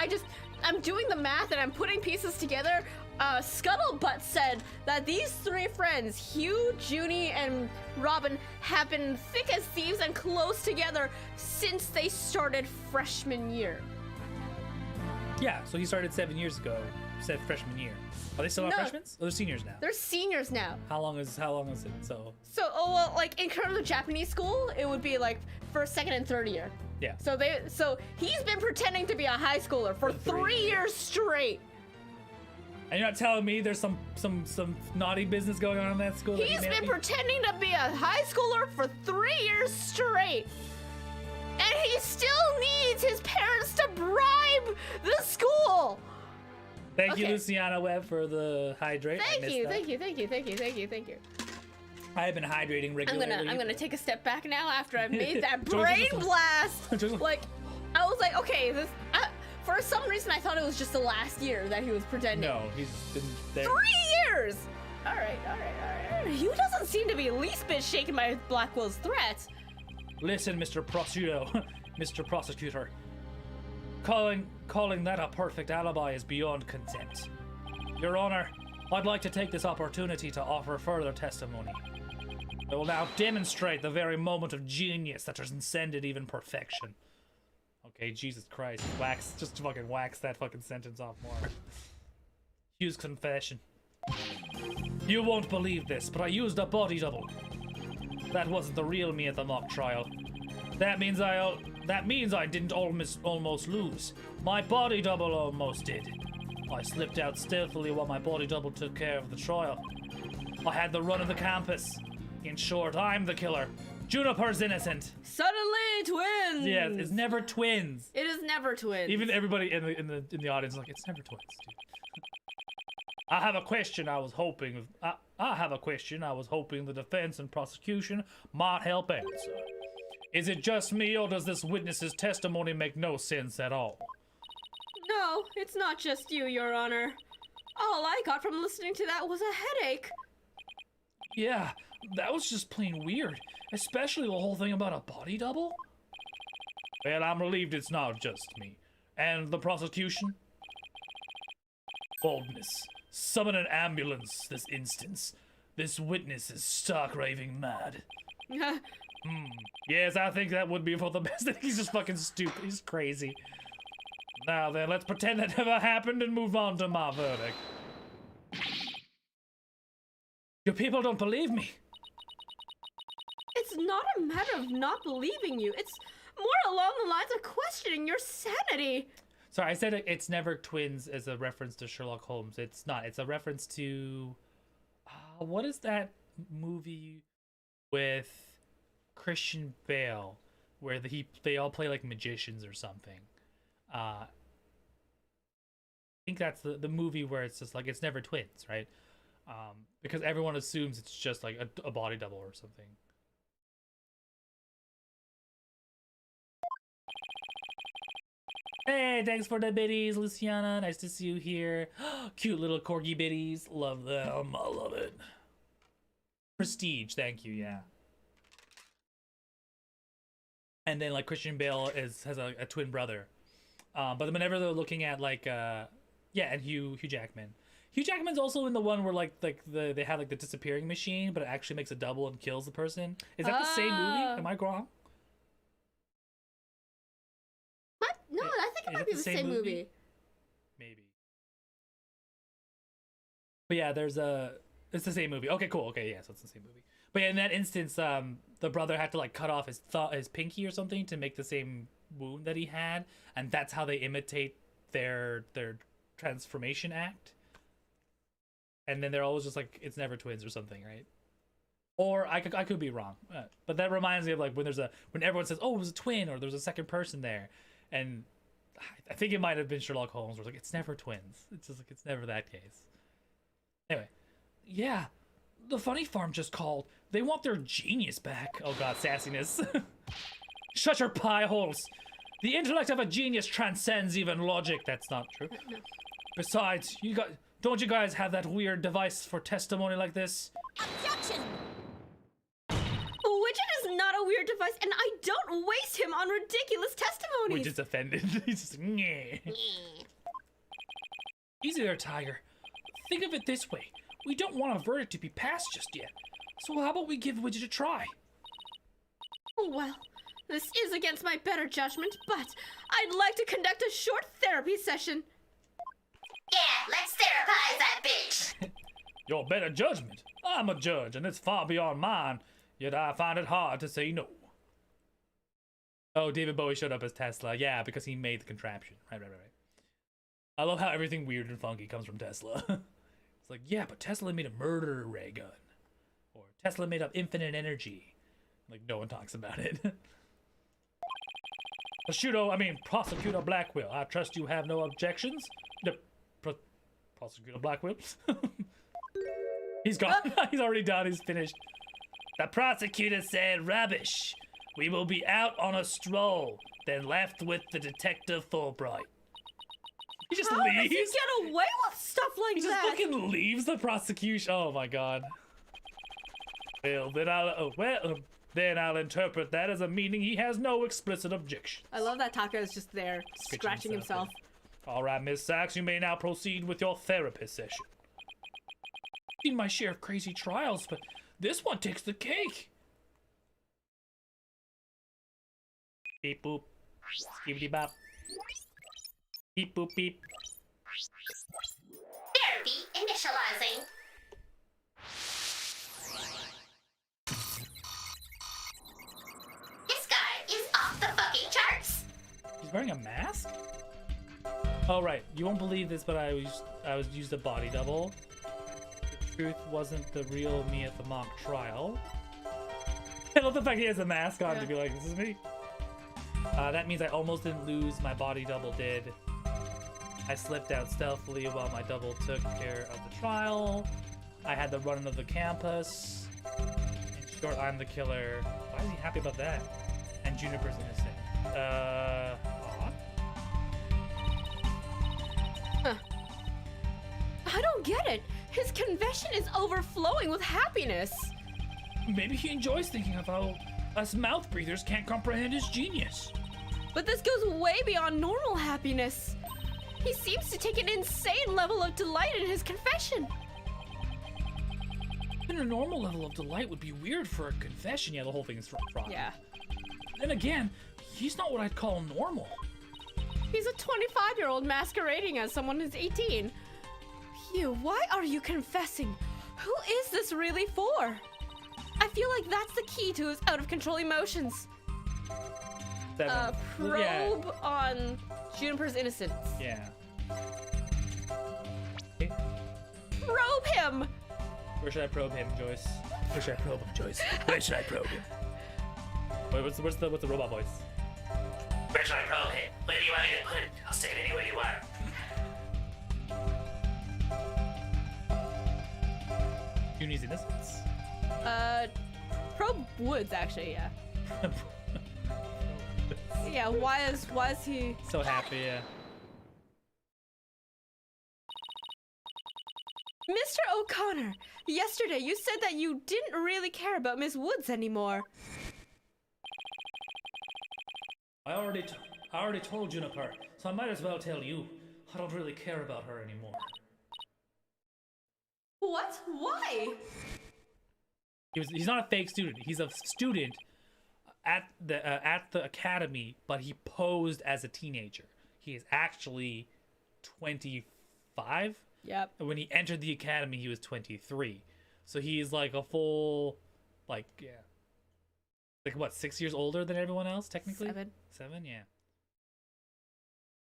I'm doing the math and I'm putting pieces together. Scuttlebutt said that these three friends, Hugh, Junie, and Robin, have been thick as thieves and close together since they started freshman year. Yeah, so he started 7 years ago, said freshman year. Are they still not freshmen? Oh, they're seniors now. They're seniors now. How long is it? So Well, like in terms of Japanese school, it would be like first, second, and third year. yeah. So he's been pretending to be a high schooler for 3 years straight. And you're not telling me there's some naughty business going on in that school? He's been pretending to be a high schooler for 3 years straight. And he still needs his parents to bribe the school. Thank you, Okay. Luciana Webb, for the hydrate. Thank you. I have been hydrating regularly. I'm gonna take a step back now after I've made that Joyce, brain just- blast. Just- Like, I was like, okay, for some reason I thought it was just the last year that he was pretending. No, he's been there. 3 years! All right. He doesn't seem to be least bit shaken by Blackwell's threats. Listen, Mr. Prosecutor. Calling that a perfect alibi is beyond contempt. Your Honor, I'd like to take this opportunity to offer further testimony. I will now demonstrate the very moment of genius that transcended even perfection. Okay, Jesus Christ. Just fucking wax that fucking sentence off more. Hugh's confession. You won't believe this, but I used a body double. That wasn't the real me at the mock trial. That means I didn't almost lose. My body double almost did. I slipped out stealthily while my body double took care of the trial. I had the run of the campus. In short, I'm the killer. Juniper's innocent. Suddenly, twins. Yeah, it's never twins. It is never twins. Even everybody in the audience is like, it's never twins, dude. I have a question. I was hoping the defense and prosecution might help answer. Is it just me, or does this witness's testimony make no sense at all? No, it's not just you, Your Honor. All I got from listening to that was a headache. Yeah, that was just plain weird, especially the whole thing about a body double. Well, I'm relieved it's not just me. And the prosecution? Boldness. Summon an ambulance this instance. This witness is stark raving mad. Yes, I think that would be for the best. He's just fucking stupid. He's crazy. Now then, let's pretend that never happened and move on to my verdict. Your people don't believe me. It's not a matter of not believing you. It's more along the lines of questioning your sanity. Sorry, I said it's never twins as a reference to Sherlock Holmes. It's not. It's a reference to... what is that movie with Christian Bale where they all play like magicians or something? I think that's the movie where it's just like, it's never twins, right? Because everyone assumes it's just like a body double or something. Hey, thanks for the biddies, Luciana. Nice to see you here. Cute little corgi biddies. Love them. I love it. Prestige, thank you, yeah. And then like Christian Bale has a twin brother. But whenever they're looking at like and Hugh Jackman. Hugh Jackman's also in the one where like they have like the disappearing machine, but it actually makes a double and kills the person. Is that the same movie? Am I wrong? What? No, I think it might be the same movie. Maybe. But yeah, it's the same movie. Okay, cool. Okay, yeah, so it's the same movie. But yeah, in that instance, the brother had to like cut off his pinky or something to make the same wound that he had, and that's how they imitate their transformation act. And then they're always just like, it's never twins or something, right? Or I could be wrong, but that reminds me of like when everyone says, oh, it was a twin, or there's a second person there, and I think it might have been Sherlock Holmes, where it's like, it's never twins. It's just like, it's never that case. Anyway, Yeah, the funny farm just called. They want their genius back. Oh god, sassiness. Shut your pie holes. The intellect of a genius transcends even logic. That's not true. Besides, don't you guys have that weird device for testimony like this? Objection! Widget is not a weird device, and I don't waste him on ridiculous testimonies. Widget's offended. He's just, nyeh. Easy there, Tiger. Think of it this way. We don't want a verdict to be passed just yet. So how about we give Widget a try? Well, this is against my better judgment, but I'd like to conduct a short therapy session. Yeah, let's therapize that bitch. Your better judgment? I'm a judge, and it's far beyond mine. Yet I find it hard to say no. Oh, David Bowie showed up as Tesla. Yeah, because he made the contraption. Right. I love how everything weird and funky comes from Tesla. It's like, yeah, but Tesla made a murder ray gun. Or Tesla made up infinite energy. Like, no one talks about it. Prosecutor Blackwell, I trust you have no objections? Prosecutor Blackwell? He's gone. He's already done. He's finished. The prosecutor said rubbish. We will be out on a stroll, then left with the detective Fulbright. He just How leaves. does he get away with stuff like He just that? fucking leaves the prosecution. Oh my god. Well, then I'll interpret that as a meaning he has no explicit objection. I love that Taka is just there, scratching himself. All right, Miss Sachs, you may now proceed with your therapist session. I've seen my share of crazy trials, but this one takes the cake. Beep boop. Skibbity bop. Beep boop beep. Therapy initializing. This guy is off the fucking charts. He's wearing a mask? Oh right, you won't believe this, but I used a body double. The truth wasn't the real me at the mock trial. I love the fact he has a mask on to be like, this is me. That means I almost didn't lose, my body double did. I slipped out stealthily while my double took care of the trial. I had the run of the campus. In short, I'm the killer. Why is he happy about that? And Juniper's innocent. Odd? I don't get it. His confession is overflowing with happiness. Maybe he enjoys thinking of how us mouth breathers can't comprehend his genius. But this goes way beyond normal happiness. He seems to take an insane level of delight in his confession. Even a normal level of delight would be weird for a confession. Yeah, the whole thing is fraud. Yeah. Then again, he's not what I'd call normal. He's a 25-year-old masquerading as someone who's 18. Phew, why are you confessing? Who is this really for? I feel like that's the key to his out-of-control emotions. Probe on Juniper's innocence. Yeah. Probe him! Where should I probe him, Joyce? Where should I probe him, Joyce? Where should I probe him? Wait, what's the robot voice? Where should I probe it? Where do you want me to put it? I'll stick it anywhere you want. Junie's innocence? Probe Woods, actually, yeah. Yeah, why is he... So happy, yeah. Mr. O'Connor, yesterday you said that you didn't really care about Miss Woods anymore. I already told Juniper, so I might as well tell you. I don't really care about her anymore. What? Why? He's not a fake student. He's a student at the academy, but he posed as a teenager. He is actually 25. Yep. When he entered the academy, he was 23. So he's like a full, like, yeah. Like, what, 6 years older than everyone else, technically? 7. 7, yeah.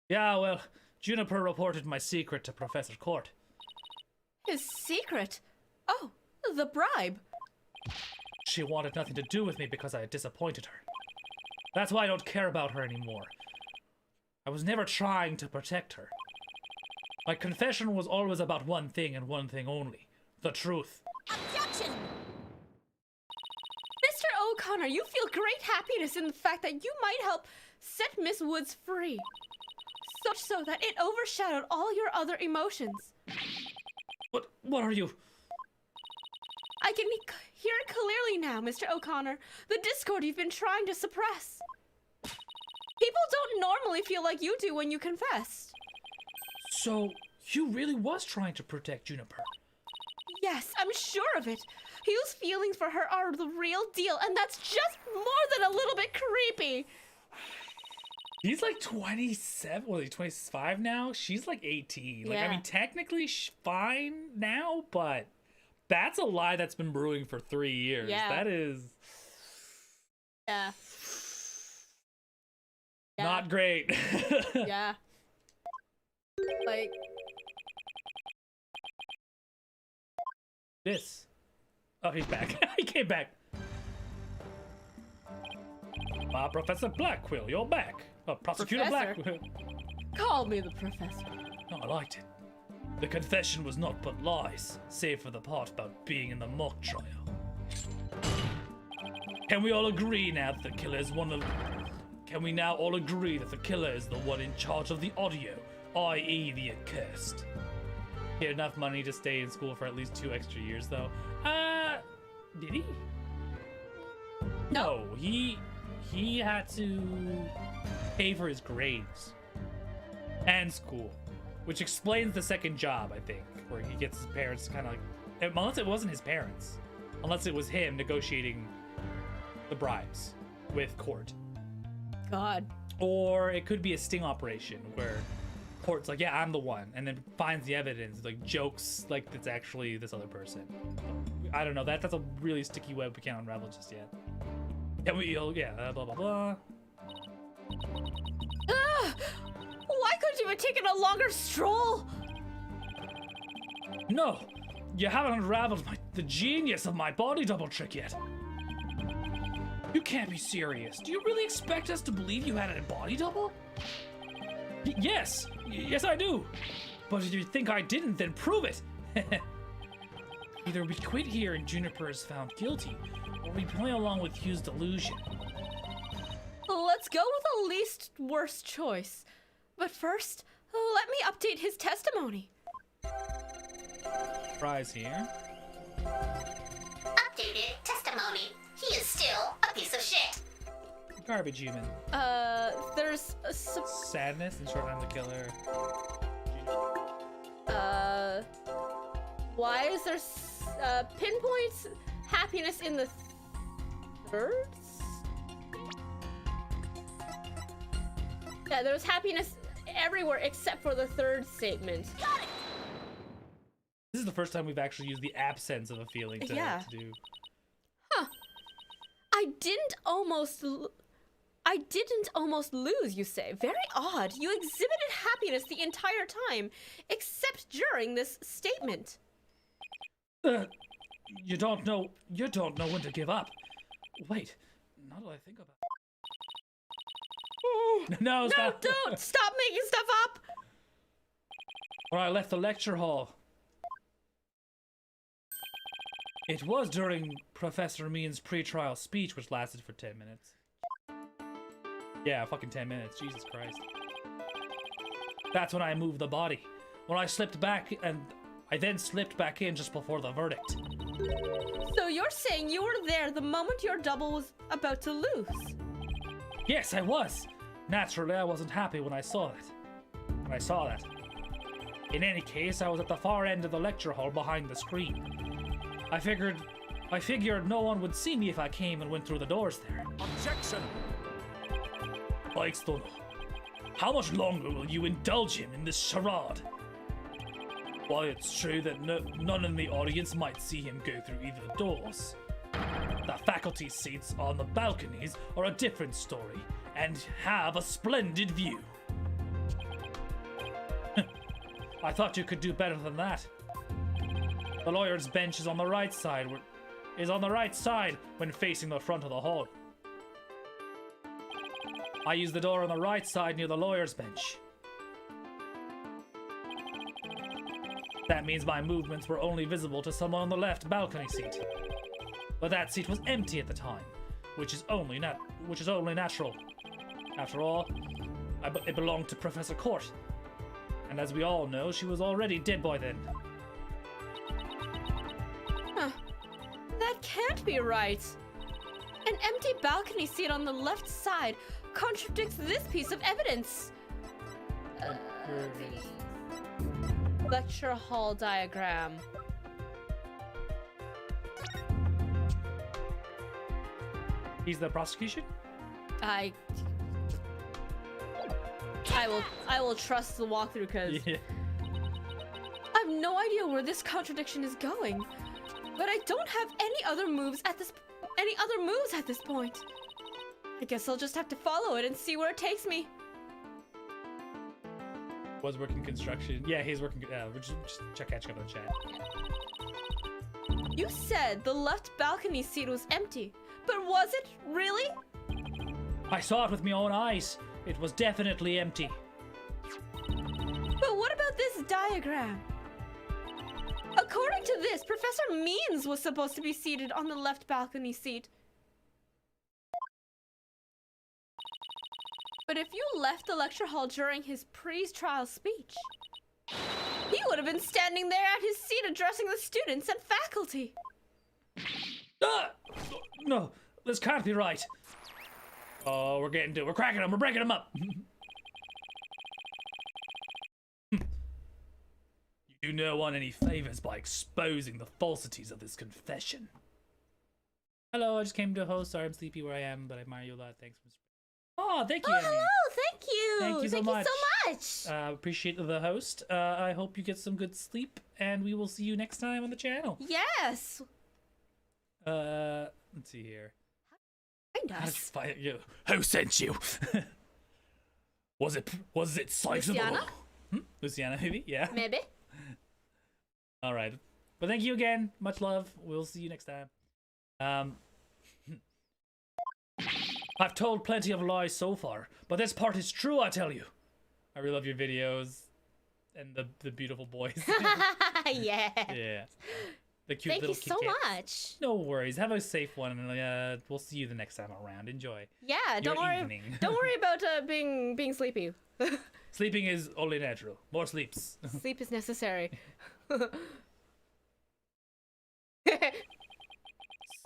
Yeah, well, Juniper reported my secret to Professor Court. His secret? Oh, the bribe. She wanted nothing to do with me because I had disappointed her. That's why I don't care about her anymore. I was never trying to protect her. My confession was always about one thing and one thing only. the truth. Objection! Mr. O'Connor, you feel great happiness in the fact that you might help set Miss Woods free. Such so that it overshadowed all your other emotions. What are you? I can hear it clearly now, Mr. O'Connor. The discord you've been trying to suppress. People don't normally feel like you do when you confess. So, you really was trying to protect Juniper? Yes, I'm sure of it. Hugh's feelings for her are the real deal, and that's just more than a little bit creepy. He's like 27. Was he 25 now? She's like 18. Like, I Yeah. mean, technically fine now, but that's a lie that's been brewing for 3 years. Yeah. That is Yeah. not great. Yeah. Like, This. Oh, he's back. He came back. Professor Blackquill, you're back. Prosecutor Professor? Blackquill. call me the professor. Oh, I liked it. The confession was not but lies, save for the part about being in the mock trial. Can we all agree now that the killer is one of... Can we now all agree that the killer is the one in charge of the audio, i.e. the accursed? He had enough money to stay in school for at least 2 extra years, though. Did he? No, he had to pay for his grades and school, which explains the second job, I think, where he gets his parents kind of like, unless it wasn't his parents, unless it was him negotiating the bribes with Court. God. Or it could be a sting operation where Court's like, yeah, I'm the one, and then finds the evidence, like jokes like it's actually this other person. I don't know, that's a really sticky web we can't unravel just yet. Can we, blah, blah, blah. Why couldn't you have taken a longer stroll? No, you haven't unraveled the genius of my body double trick yet. You can't be serious. Do you really expect us to believe you had a body double? Yes, I do. But if you think I didn't, then prove it. Either we quit here and Juniper is found guilty, or we play along with Hugh's delusion. Let's go with the least worst choice. But first, let me update his testimony. Fries here. Updated testimony. He is still a piece of shit. Garbage human. There's Sadness and short time to kill her. why is there pinpoints happiness in the third? Yeah, there was happiness everywhere except for the third statement. Got it. This is the first time we've actually used the absence of a feeling to do. I didn't almost lose, you say. Very odd. You exhibited happiness the entire time, except during this statement. You don't know when to give up. Wait, now that I think about it. No, stop. Don't! Stop making stuff up! When I left the lecture hall. It was during Professor Mean's pre-trial speech, which lasted for 10 minutes. Yeah, fucking 10 minutes. Jesus Christ. That's when I moved the body. When I slipped back, and I then slipped back in just before the verdict. So you're saying you were there the moment your double was about to lose? Yes, I was. Naturally, I wasn't happy when I saw that. In any case, I was at the far end of the lecture hall behind the screen. I figured no one would see me if I came and went through the doors there. Objection! Like, how much longer will you indulge him in this charade? While it's true that none in the audience might see him go through either doors, the faculty seats on the balconies are a different story and have a splendid view. I thought you could do better than that. The lawyer's bench is on the right side when facing the front of the hall. I use the door on the right side near the lawyer's bench. That means my movements were only visible to someone on the left balcony seat. But that seat was empty at the time, which is only natural. After all, it belonged to Professor Court. And as we all know, she was already dead by then. Huh. That can't be right. An empty balcony seat on the left side contradicts this piece of evidence. Lecture hall diagram. He's the prosecution? I will trust the walkthrough because Yeah. I have no idea where this contradiction is going. But I don't have any other moves at this point. I guess I'll just have to follow it and see where it takes me. Was working construction. Yeah, he's working. We're just catching up on chat. You said the left balcony seat was empty, but was it really? I saw it with my own eyes. It was definitely empty. But what about this diagram? According to this, Professor Means was supposed to be seated on the left balcony seat. But if you left the lecture hall during his pre-trial speech, he would have been standing there at his seat addressing the students and faculty. Ah! No, this can't be right. Oh, we're cracking them, we're breaking them up. You do no one any favors by exposing the falsities of this confession. Hello, I just came to host. Sorry, I'm sleepy where I am, but I admire you a lot. Thanks, Mr. Oh, thank you, Emmy. Hello, thank you. Thank you so much. So much. Appreciate the host. I hope you get some good sleep, and we will see you next time on the channel. Yes. Let's see here. Find How did you us. find you? Who sent you? Was it sizable? Luciana? Luciana, maybe? Yeah. Maybe. All right. But thank you again. Much love. We'll see you next time. I've told plenty of lies so far, but this part is true, I tell you. I really love your videos and the beautiful boys. Yeah. Yeah. The cute Thank little you so Kit Kats. much. No worries. Have a safe one, and we'll see you the next time around. Enjoy. Yeah, Your don't worry. evening. Don't worry about being sleepy. Sleeping is only natural. More sleeps. Sleep is necessary.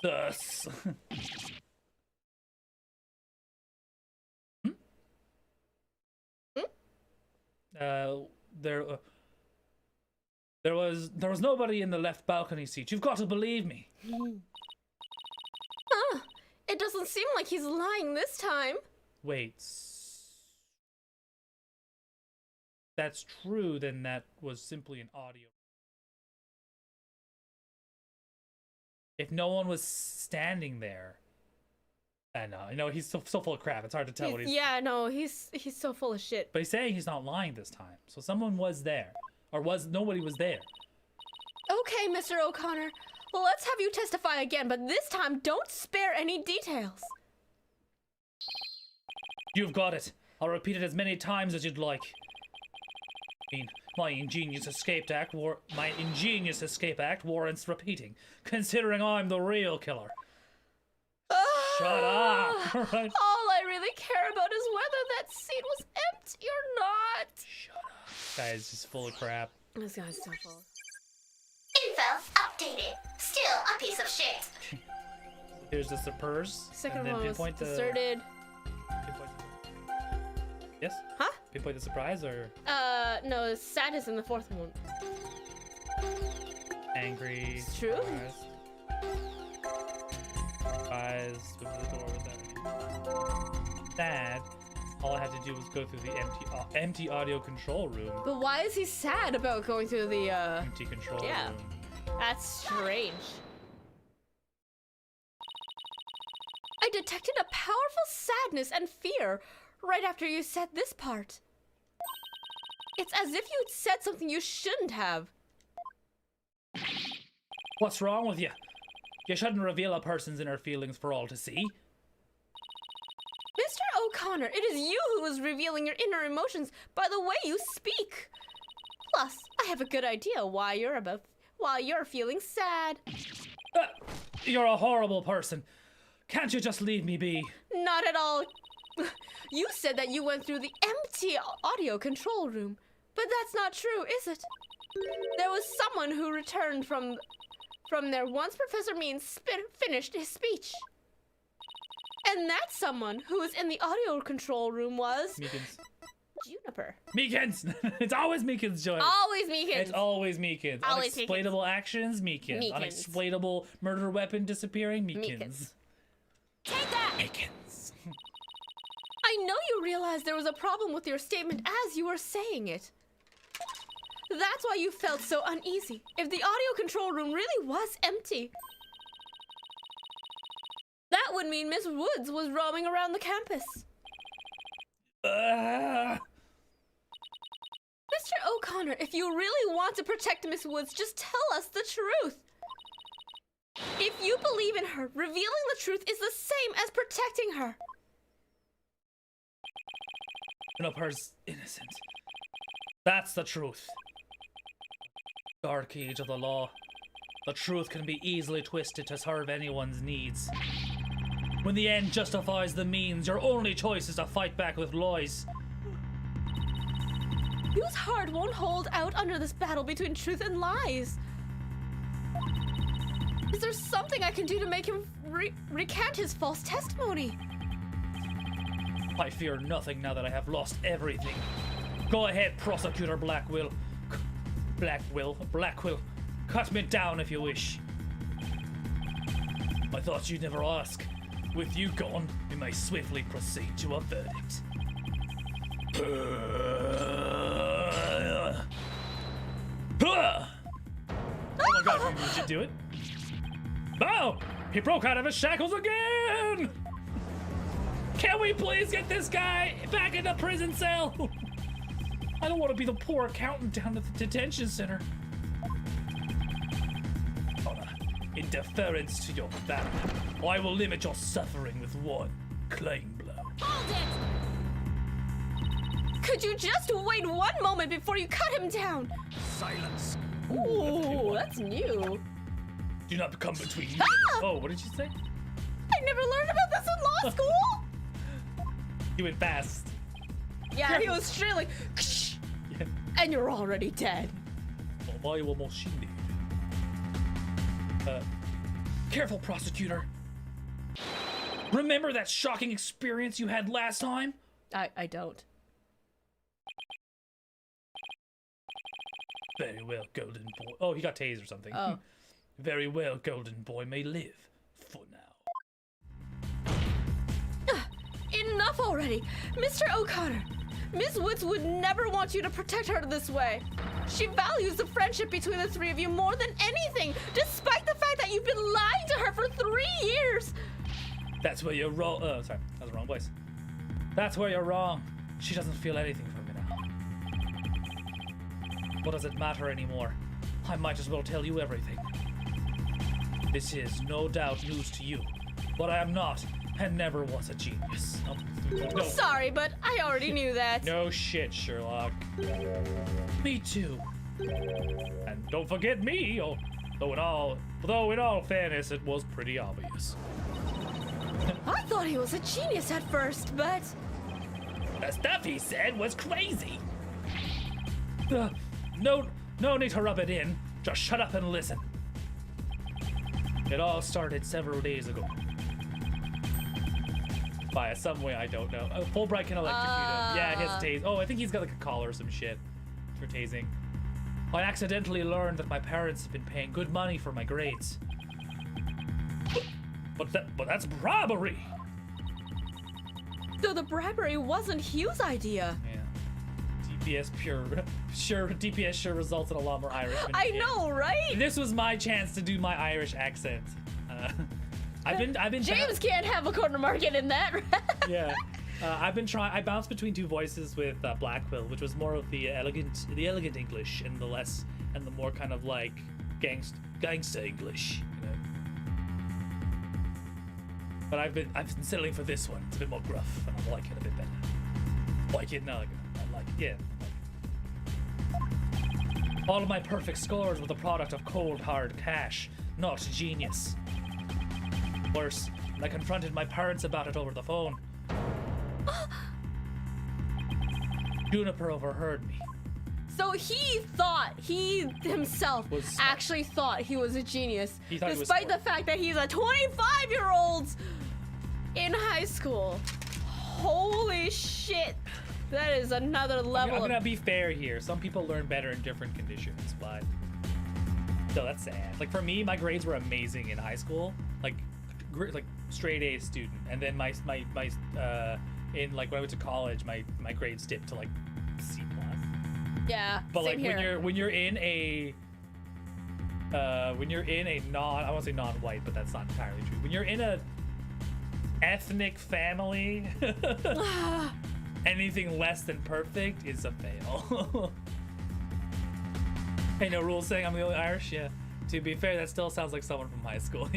Sus. There was nobody in the left balcony seat. You've got to believe me. Huh. It doesn't seem like he's lying this time. Wait. That's true, then that was simply an audio. If no one was standing there. I know he's so full of crap. It's hard to tell what he's. Yeah, no, he's so full of shit. But he's saying he's not lying this time. So someone was there. Or nobody was there. Okay, Mr. O'Connor. Well, let's have you testify again, but this time don't spare any details. You've got it. I'll repeat it as many times as you'd like. I mean, my ingenious escape act warrants repeating, considering I'm the real killer. Shut up! All right. All I really care about is whether that seat was empty or not. Shut up. This guy is just full of crap. This guy's so full. Info updated. Still a piece of shit. Here's the supers. Second and then one was pinpoint deserted. Yes? Huh? Pinpoint the surprise or No, sadness in the fourth one. angry. It's true. Surprise. Go to the door with that. Sad. All I had to do was go through the empty audio control room. But why is he sad about going through the, Empty control yeah. room. That's strange. I detected a powerful sadness and fear right after you said this part. It's as if you'd said something you shouldn't have. What's wrong with you? You shouldn't reveal a person's inner feelings for all to see. Mr. O'Connor, it is you who is revealing your inner emotions by the way you speak. Plus, I have a good idea why you're feeling sad. You're a horrible person. Can't you just leave me be? Not at all. You said that you went through the empty audio control room, but that's not true, is it? There was someone who returned from there once Professor Means finished his speech. And that someone who was in the audio control room was... Meekins. Juniper. Meekins! It's always Meekins, Joy. Always Meekins. It's always Meekins. Always Unexplainable actions, Meekins. Meekins. Unexplainable murder weapon disappearing, Meekins. Meekins. Take that! Meekins. I know you realized there was a problem with your statement as you were saying it. That's why you felt so uneasy. If the audio control room really was empty, that would mean Miss Woods was roaming around the campus. Uh... Mr. O'Connor, if you really want to protect Miss Woods, just tell us the truth. If you believe in her, revealing the truth is the same as protecting her. Up her's innocent. That's the truth. Dark age of the law. The truth can be easily twisted to serve anyone's needs. When the end justifies the means, your only choice is to fight back with lies. Whose heart won't hold out under this battle between truth and lies? Is there something I can do to make him recant his false testimony? I fear nothing now that I have lost everything. Go ahead, Prosecutor Blackwell. Blackwell. Cut me down if you wish. I thought you'd never ask. With you gone, we may swiftly proceed to a verdict. Oh my god, did you do it? Oh! He broke out of his shackles again! Can we please get this guy back in the prison cell? I don't want to be the poor accountant down at the detention center. In deference to your family, I will limit your suffering with one clean blow. Hold it! Could you just wait one moment before you cut him down? Silence. Ooh, that's new. Do not come between me. Ah! Oh, what did you say? I never learned about this in law school. You went fast. Yeah, he was straight like, Yeah. and you're already dead. Careful, prosecutor. Remember that shocking experience you had last time? I don't. Very well, golden boy. Oh, he got tased or something. Oh. Very well, golden boy may live for now. Enough already. Mr. O'Connor, Miss Woods would never want you to protect her this way. She values the friendship between the three of you more than anything, despite the fact that you've been lying to her for 3 years. That's where you're wrong. Oh, sorry, that was the wrong voice. That's where you're wrong. She doesn't feel anything for me now. What does it matter anymore? I might as well tell you everything. This is no doubt news to you, but I am not and never was a genius. No. Sorry, but I already knew that. No shit, Sherlock. Me too. And don't forget me, though in all fairness, it was pretty obvious. I thought he was a genius at first, but... The stuff he said was crazy. No need to rub it in. Just shut up and listen. It all started several days ago. By some way I don't know. Fulbright can electrocute him. Yeah, he has tase. Oh, I think he's got like a collar or some shit for tasing. I accidentally learned that my parents have been paying good money for my grades. But that's bribery. So the bribery wasn't Hugh's idea. Yeah. DPS sure results in a lot more Irish. I know, right? This was my chance to do my Irish accent. I've been James can't have a corner market in that. Yeah. I've been trying. I bounced between two voices with Blackwell, which was more of the elegant English, and the more kind of like gangster English, you know. But I've been settling for this one. It's a bit more gruff, and I like it a bit better. Like it now. I like it. Yeah. All of my perfect scores were the product of cold hard cash, not genius. Worse, I confronted my parents about it over the phone. Juniper overheard me. So he himself actually thought he was a genius, He thought he was despite the smart. fact that he's a 25-year-old in high school. Holy shit. That is another level I'm of... gonna be fair here. Some people learn better in different conditions, but still, that's sad. Like for me, my grades were amazing in high school, like straight A student, and then my in like when I went to college, my grades dipped to like C+. Yeah, But same like here. when you're in a non, I won't say non-white, but that's not entirely true. When you're in a ethnic family, anything less than perfect is a fail. Hey, no rules saying I'm the only Irish? Yeah. To be fair, that still sounds like someone from high school.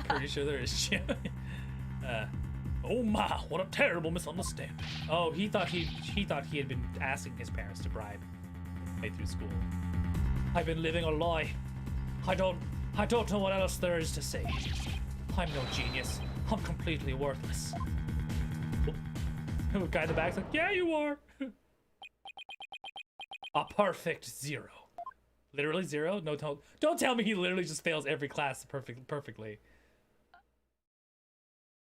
Pretty sure there is. Oh my, what a terrible misunderstanding. Oh, he thought he had been asking his parents to bribe his way through school. I've been living a lie. I don't know what else there is to say. I'm no genius. I'm completely worthless. The guy in the back's like, yeah, you are. A perfect 0. Literally 0? No, don't tell me he literally just fails every class perfectly.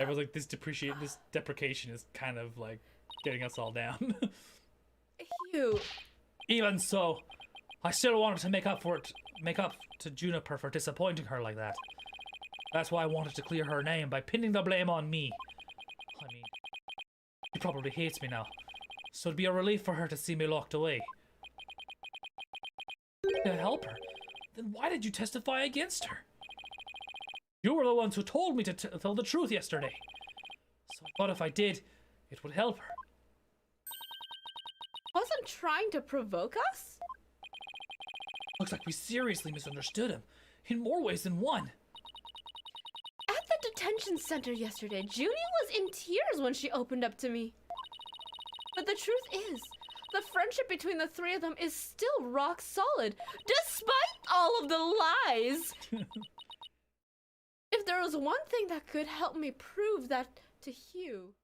Everyone's like, this deprecation is kind of like getting us all down. Hugh. Even so, I still wanted to make up to Juniper for disappointing her like that. That's why I wanted to clear her name by pinning the blame on me. I mean, she probably hates me now, so it'd be a relief for her to see me locked away. To help her? Then why did you testify against her? You were the ones who told me to tell the truth yesterday. So I thought if I did, it would help her. Wasn't trying to provoke us? Looks like we seriously misunderstood him, in more ways than one. At the detention center yesterday, Junie was in tears when she opened up to me. But the truth is, the friendship between the three of them is still rock solid, despite all of the lies. If there was one thing that could help me prove that to Hugh.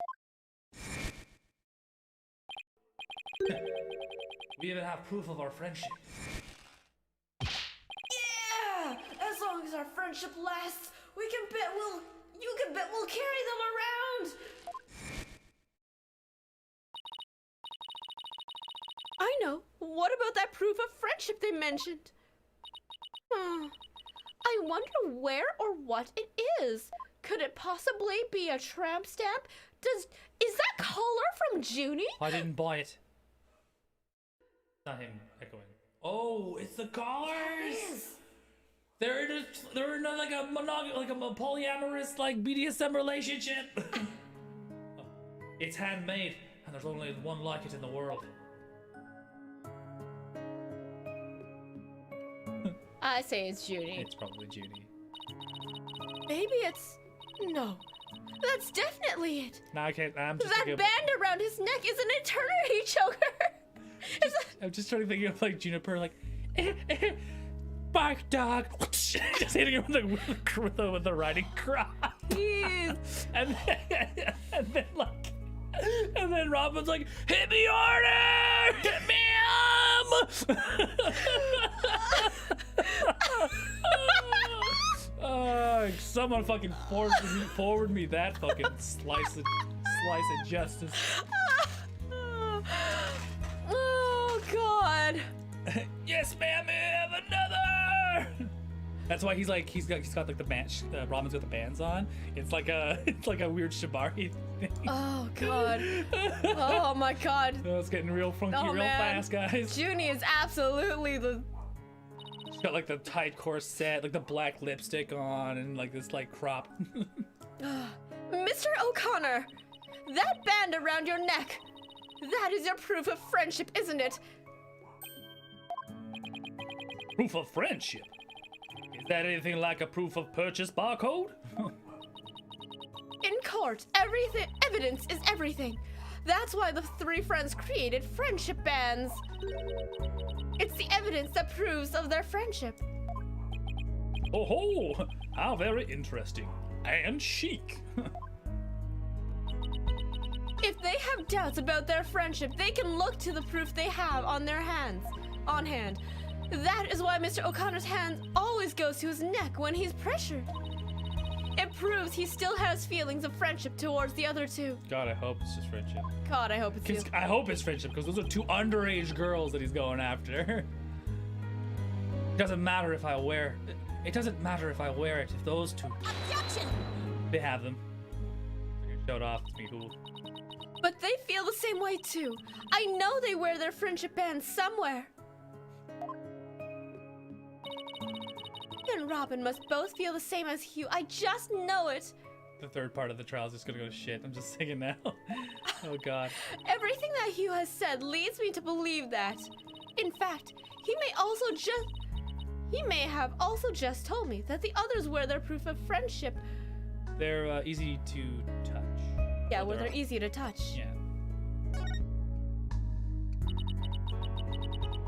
We even have proof of our friendship. Yeah! As long as our friendship lasts, you can bet we'll carry them around! I know. What about that proof of friendship they mentioned? I wonder where or what it is. Could it possibly be a tramp stamp? Is that collar from Junie? I didn't buy it. Not him echoing. Oh, it's the collars. They're in like a polyamorous like BDSM relationship. It's handmade, and there's only one like it in the world. I say it's Junie. It's probably Judy. Maybe it's... No. That's definitely it. No, I can't. I'm just That thinking band around his neck is an eternity choker. I'm just trying to think of like Juniper, like, bark dog, just hitting him with the riding crop, Jeez. and then Robin's like, hit me harder, hit me someone fucking forward me that fucking slice of justice. Oh God. Yes, ma'am, I have another. That's why he's got like the band. Robin's got the bands on. It's like a weird shibari thing. Oh God. Oh my God. Oh, it's getting real funky real fast, guys. Junie is absolutely the... She's got like the tight corset, like the black lipstick on, and like this like crop. Mr. O'Connor, that band around your neck, that is your proof of friendship, isn't it? Proof of friendship? Is that anything like a proof of purchase barcode? In court, evidence is everything. That's why the three friends created friendship bands. It's the evidence that proves of their friendship. Oh ho! How very interesting. And chic. If they have doubts about their friendship, they can look to the proof they have on their hands, on hand. That is why Mr. O'Connor's hand always goes to his neck when he's pressured. It proves he still has feelings of friendship towards the other two. God, I hope it's just friendship. God, I hope it's you. I hope it's friendship, because those are two underage girls that he's going after. It doesn't matter if I wear it if those two. Objection! They have them. They're gonna show it off. It's be cool. But they feel the same way too. I know they wear their friendship bands somewhere. You and Robin must both feel the same as Hugh. I just know it. The third part of the trial is just gonna go to shit. I'm just saying now. Oh God. Everything that Hugh has said leads me to believe that. In fact, he may have also just told me that the others wear their proof of friendship. They're easy to touch. Yeah, well, they're easy to touch. Yeah.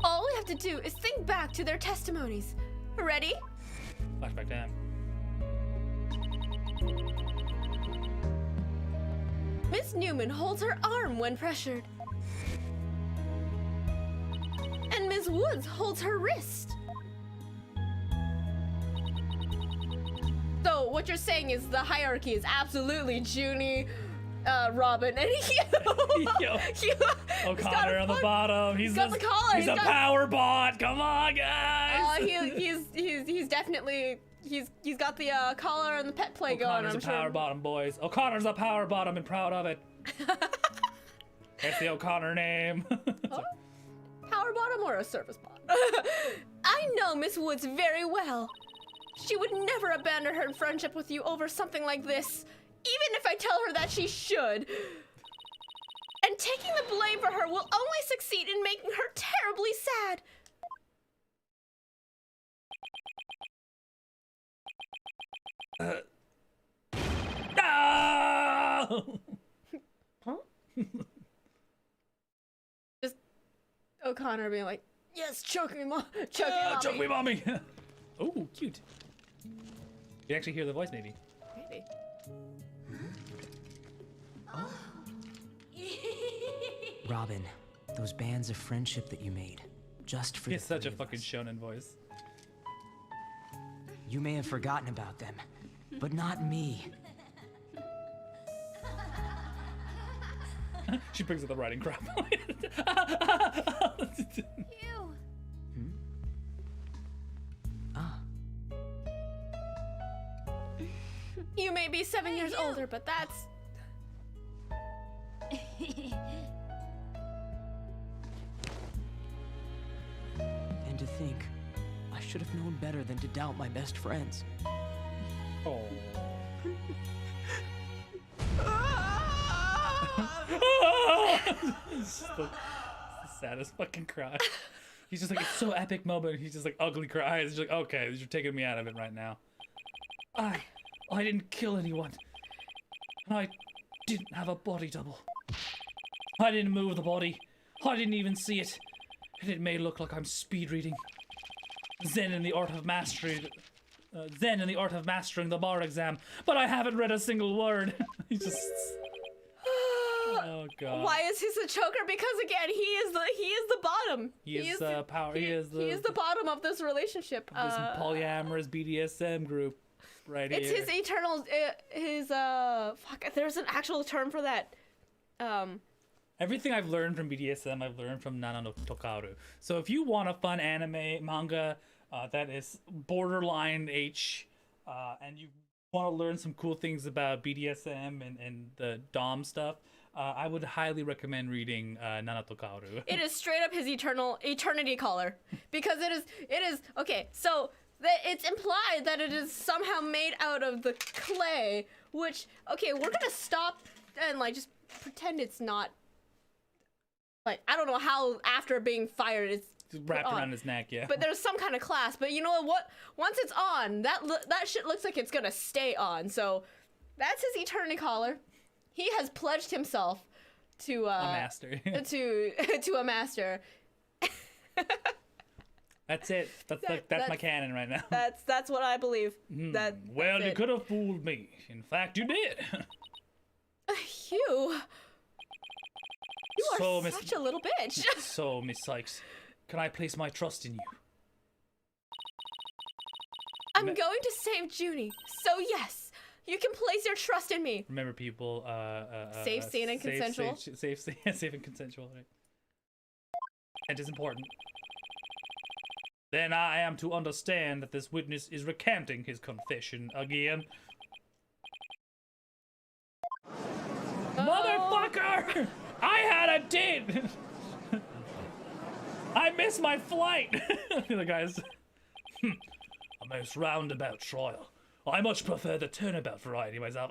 All we have to do is think back to their testimonies. Ready? Flashback time. Miss Newman holds her arm when pressured. And Miss Woods holds her wrist. So what you're saying is the hierarchy is absolutely Junie, Robin, and Hugh. O'Connor on the bottom. He's got the collar. He's a power bot. Come on, guys. He's definitely he's got the collar and the pet play going. O'Connor's I'm a sure. power bottom, boys. O'Connor's a power bottom and proud of it. That's the O'Connor name. Power bottom or a service bot? I know Miss Woods very well. She would never abandon her friendship with you over something like this, even if I tell her that she should. And taking the blame for her will only succeed in making her terribly sad. No! Just O'Connor being like, yes, choke me, mom. Choke Choke me, mommy. Oh, cute. You actually hear the voice, maybe. Maybe. Robin, those bands of friendship that you made, just for He's the such a three of fucking us. shonen voice. You may have forgotten about them, but not me. She brings up the writing crap. Hugh. Ah, You may be 7 years older, but that's... and to think, I should have known better than to doubt my best friends. Oh. It's the saddest fucking cry. He's just like, it's so epic moment. He's just like ugly cries. He's like, okay, you're taking me out of it right now. I didn't kill anyone. And I didn't have a body double. I didn't move the body. I didn't even see it. And it may look like I'm speed reading. Zen in the art of mastery. Zen in the art of mastering the bar exam, but I haven't read a single word. He's just. Oh God. Why is he a choker? Because again, he is the bottom. He is the power. He is the bottom of this relationship. This polyamorous BDSM group, right It's here. his eternal. Fuck. There's an actual term for that. Everything I've learned from BDSM, I've learned from Nana no Tokaru. So if you want a fun anime manga that is borderline H, and you want to learn some cool things about BDSM and the Dom stuff, I would highly recommend reading Nana Tokaru. It is straight up his eternity collar, because it is okay. So it's implied that it is somehow made out of the clay, which okay, we're gonna stop and like just pretend it's not. Like I don't know how after being fired it's wrapped around his neck, yeah. But there's some kind of clasp. But you know what? Once it's on, that shit looks like it's gonna stay on. So that's his eternity collar. He has pledged himself to A master. to a master. That's it. That's my canon right now. That's what I believe. Well, you could have fooled me. In fact, you did. Hugh, you are So, Miss- such a little bitch. So, Miss Sykes, can I place my trust in you? I'm going to save Junie, so yes, you can place your trust in me. Remember, people. Safe, sane, and consensual. Safe, and consensual. Right? It is important. Then I am to understand that this witness is recanting his confession again. Motherfucker! I had a date! I missed my flight! The guy's... A most roundabout trial. I much prefer the turnabout variety myself.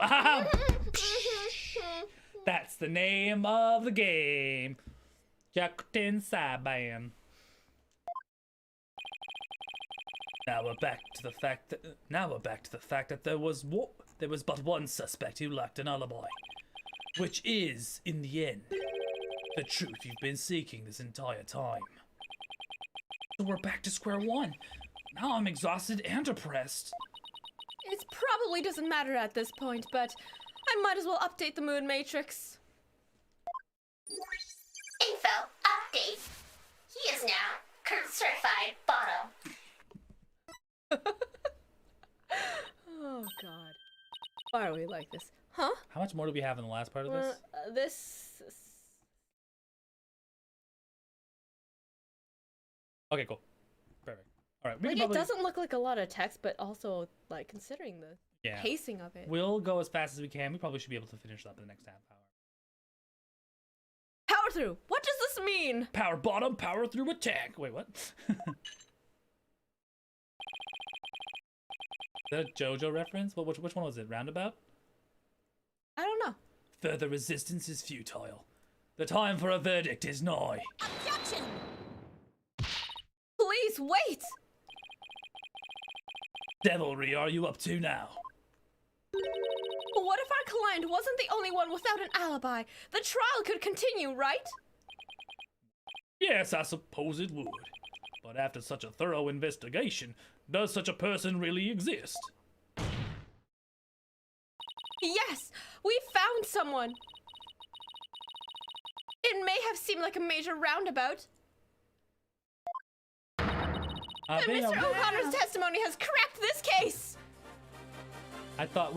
That's the name of the game. Jakutin Saban. Now we're back to the fact that there was but one suspect who lacked an alibi, which is, in the end, the truth you've been seeking this entire time. So we're back to square one. Now I'm exhausted and depressed. It probably doesn't matter at this point, but I might as well update the moon matrix. Info update. He is now certified bottom. Oh god. Why are we like this? Huh? How much more do we have in the last part of this? This... Okay, cool. Perfect. All right, we Like, can it probably... doesn't look like a lot of text, but also, like, considering the Yeah. pacing of it. We'll go as fast as we can. We probably should be able to finish up in the next half hour. Power through! What does this mean? Power bottom, power through attack. Wait, what? Is that a JoJo reference? Which one was it? Roundabout? I don't know. Further resistance is futile. The time for a verdict is nigh. Objection! Please, wait! Devilry are you up to now? But what if our client wasn't the only one without an alibi? The trial could continue, right? Yes, I suppose it would. But after such a thorough investigation, does such a person really exist? Yes, we found someone. It may have seemed like a major roundabout, but Mr. O'Connor's testimony has cracked this case. I thought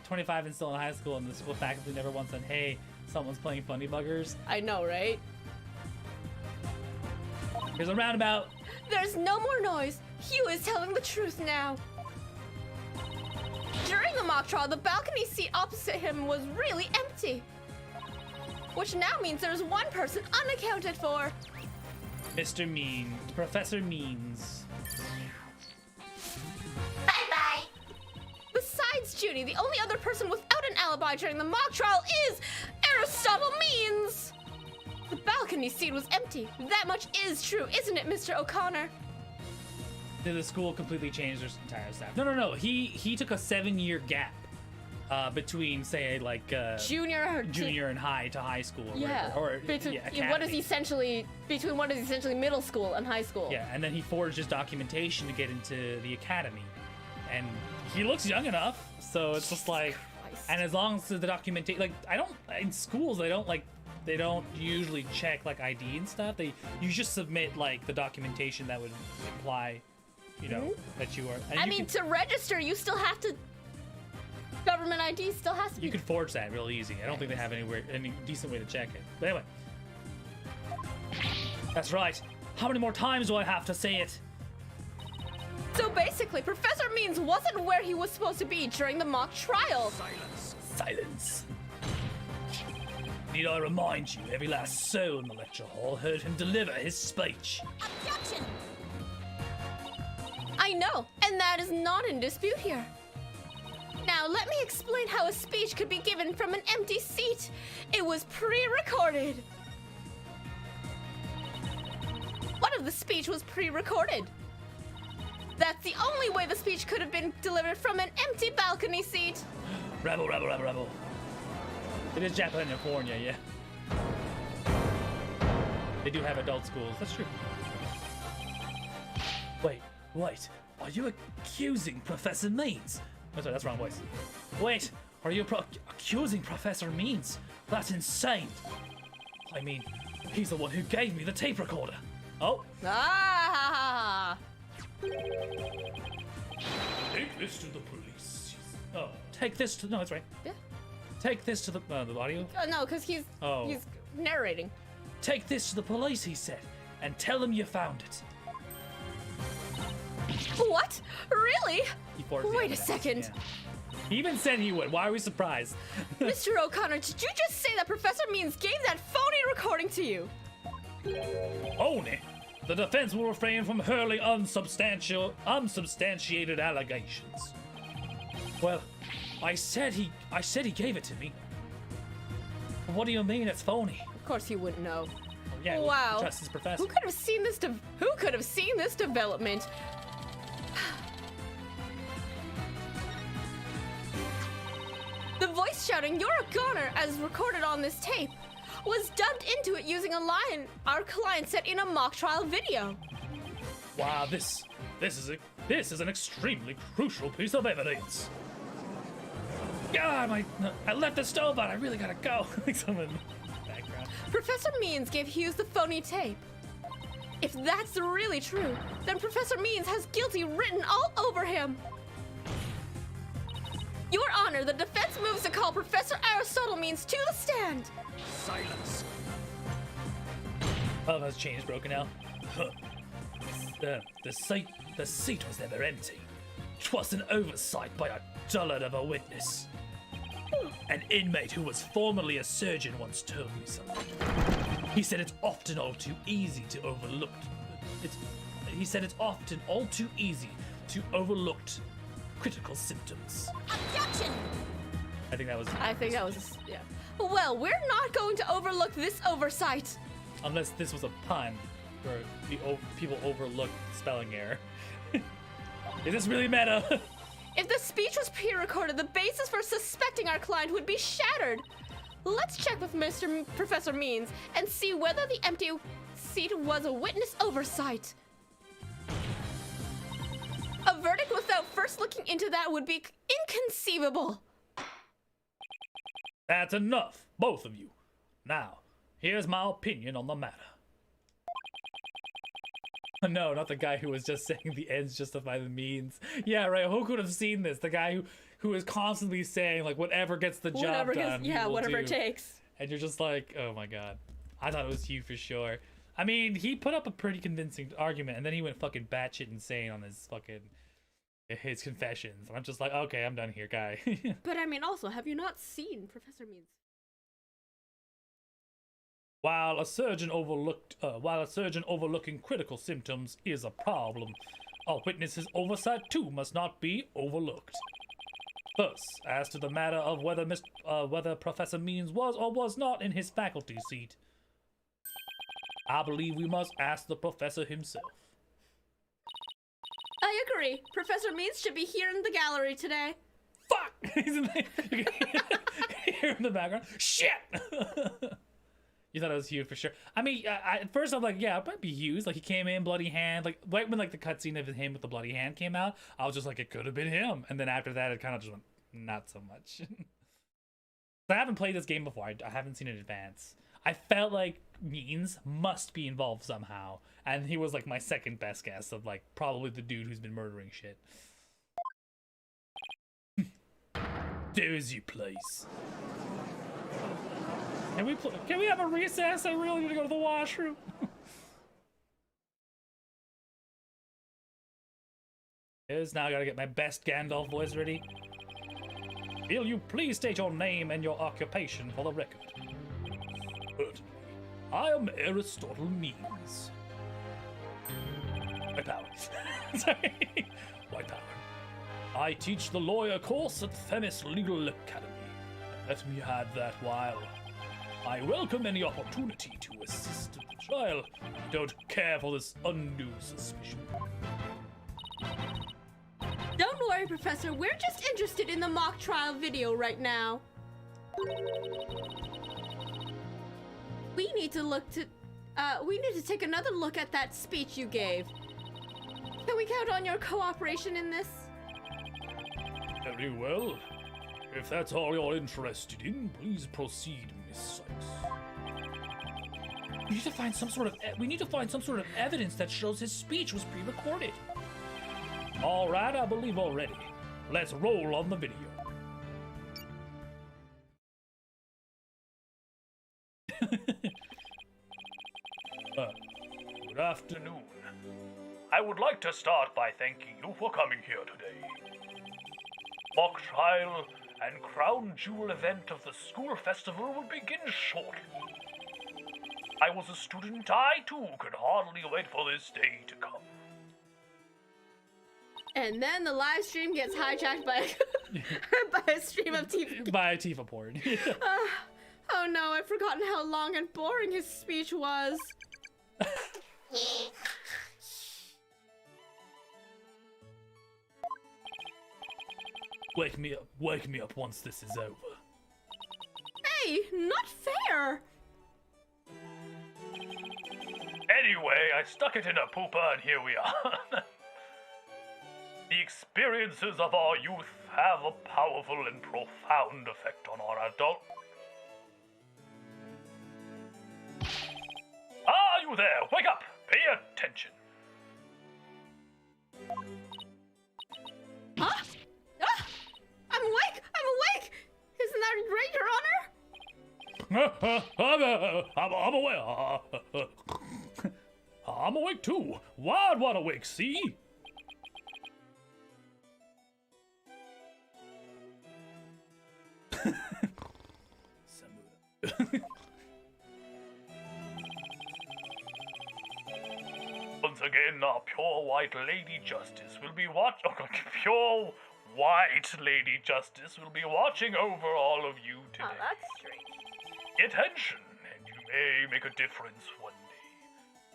25 and still in high school, and the school faculty never once said, hey, someone's playing funny buggers. I know, right? Here's a roundabout. There's no more noise. Hugh is telling the truth now. During the mock trial, the balcony seat opposite him was really empty, which now means there's one person unaccounted for. Mr. Mean. Professor Means. Bye-bye. Besides Junie, the only other person without an alibi during the mock trial is Aristotle Means. The balcony seat was empty. That much is true, isn't it, Mr. O'Connor? Did the school completely change their entire staff? No. He took a 7-year gap between, say, like Junior and high to high school. Or yeah. whatever, or Between yeah, what is essentially middle school and high school. Yeah, and then he forged his documentation to get into the academy, and he looks young enough, so it's just like, Christ. and as long as the documentation, like, in schools they don't usually check like ID and stuff. You just submit like the documentation that would imply, that you are. And I mean, to register, you still have to. Government ID still has to be. you could forge that real easy. I don't think they have any decent way to check it. But anyway, that's right. How many more times do I have to say it? So basically, Professor Means wasn't where he was supposed to be during the mock trial. Silence. Need I remind you, every last soul in the lecture hall heard him deliver his speech. Objection! I know, and that is not in dispute here. Now, let me explain how a speech could be given from an empty seat. It was pre-recorded. What if the speech was pre-recorded? That's the only way the speech could have been delivered from an empty balcony seat. Rebel. It is Japan, California, yeah. They do have adult schools. That's true. Wait. Are you accusing Professor Means? Oh, sorry, that's the wrong voice. Wait, are you accusing Professor Means? That's insane. I mean, he's the one who gave me the tape recorder. Oh, Ah! Take this to the police. oh, take this to. No, that's right. Yeah. Take this to the audio. No, because he's narrating. Take this to the police, he said, and tell them you found it. What? Really? He forged the Wait a evidence. second. Yeah. He even said he would. Why are we surprised? Mr. O'Connor, did you just say that Professor Means gave that phony recording to you? Phony. The defense will refrain from hurling unsubstantiated allegations. Well, I said he gave it to me. What do you mean it's phony? Of course he wouldn't know. Yeah, Wow. Trust his professor. Who could have seen this? Who could have seen this development? The voice shouting "You're a goner" as recorded on this tape was dubbed into it using a line our client said in a mock trial video. Wow, this is an extremely crucial piece of evidence. God, I left the stove on. I really gotta go. Like someone in the background. Professor Means gave Hughes the phony tape. If that's really true, then Professor Means has guilty written all over him. Your Honor, the defense moves to call Professor Aristotle Means to the stand. Silence. Oh, that's chain is broken now. The seat was never empty. 'Twas an oversight by a dullard of a witness. An inmate who was formerly a surgeon once told me something. He said it's often all too easy to overlook. He said it's often all too easy to overlook critical symptoms. Objection! I think that was. Yeah. Well, we're not going to overlook this oversight. Unless this was a pun where people overlooked spelling error. Is this really meta? If the speech was pre-recorded, the basis for suspecting our client would be shattered. Let's check with Professor Means and see whether the empty seat was a witness oversight. A verdict without first looking into that would be inconceivable. That's enough, both of you. Now, here's my opinion on the matter. No, not the guy who was just saying the ends justify the means. Yeah, right. Who could have seen this? The guy who is constantly saying like whatever gets the job done. Whatever it takes. And you're just like, oh my god. I thought it was you for sure. I mean, he put up a pretty convincing argument, and then he went fucking batshit insane on his confessions. And I'm just like, okay, I'm done here, guy. But I mean, also, have you not seen Professor Means? While a surgeon overlooking critical symptoms is a problem, a witness's oversight too must not be overlooked. Thus, as to the matter of whether Professor Means was or was not in his faculty seat, I believe we must ask the professor himself. I agree. Professor Means should be here in the gallery today. Fuck! He's in there. You can hear him in the background. Shit! You thought it was Hughes for sure. I mean, at first I'm like, yeah, it might be Hughes. Like, he came in, bloody hand. Like, right when, like, the cutscene of him with the bloody hand came out, I was just like, it could have been him. And then after that, it kind of just went, not so much. I haven't played this game before. I haven't seen it in advance. I felt like Means must be involved somehow. And he was, like, my second best guess of, like, probably the dude who's been murdering shit. Do as you please. Can we have a recess? I really need to go to the washroom. Now I gotta get my best Gandalf voice ready. Will you please state your name and your occupation for the record? Certainly. I am Aristotle Means. White power. Sorry. White power. I teach the lawyer course at Themis Legal Academy. Let me add that while I welcome any opportunity to assist in the trial, I don't care for this undue suspicion. Don't worry, Professor. We're just interested in the mock trial video right now. We need to look We need to take another look at that speech you gave. Can we count on your cooperation in this? Very well. If that's all you're interested in, please proceed, Miss Sykes. We need to find some sort of evidence that shows his speech was pre-recorded. All right, I believe already. Let's roll on the video. Good afternoon. I would like to start by thanking you for coming here today. Mock trial and crown jewel event of the school festival will begin shortly. I was a student, I too could hardly wait for this day to come. And then the live stream gets hijacked by by a stream of TV. By a Tifa porn. Oh no, I've forgotten how long and boring his speech was. Wake me up once this is over. Hey, not fair. Anyway, I stuck it in a pooper and here we are. The experiences of our youth have a powerful and profound effect on our adult. Are you there? Wake up! Pay attention. Huh? Ah! I'm awake! I'm awake! Isn't that right, Your Honor? I'm awake. I'm awake too. Wide awake, see? Once again, our pure white Lady Justice will be pure white Lady Justice will be watching over all of you today. Oh, that's strange. Attention, and you may make a difference one day.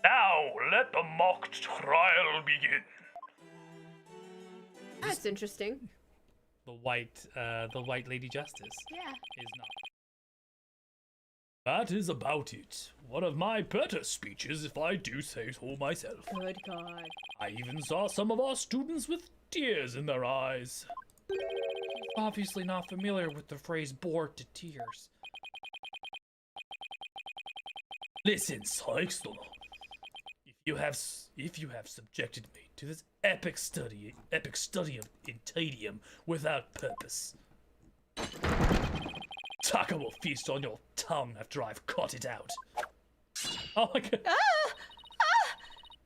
Now, let the mock trial begin. That's interesting. The white Lady Justice. Yeah. Is not. That is about it. One of my better speeches, if I do say so myself. Good God. I even saw some of our students with tears in their eyes. Obviously not familiar with the phrase bored to tears. Listen, Sykes, if you have subjected me to this epic study of Intadium without purpose, Taka will feast on your tongue after I've caught it out. Oh my god.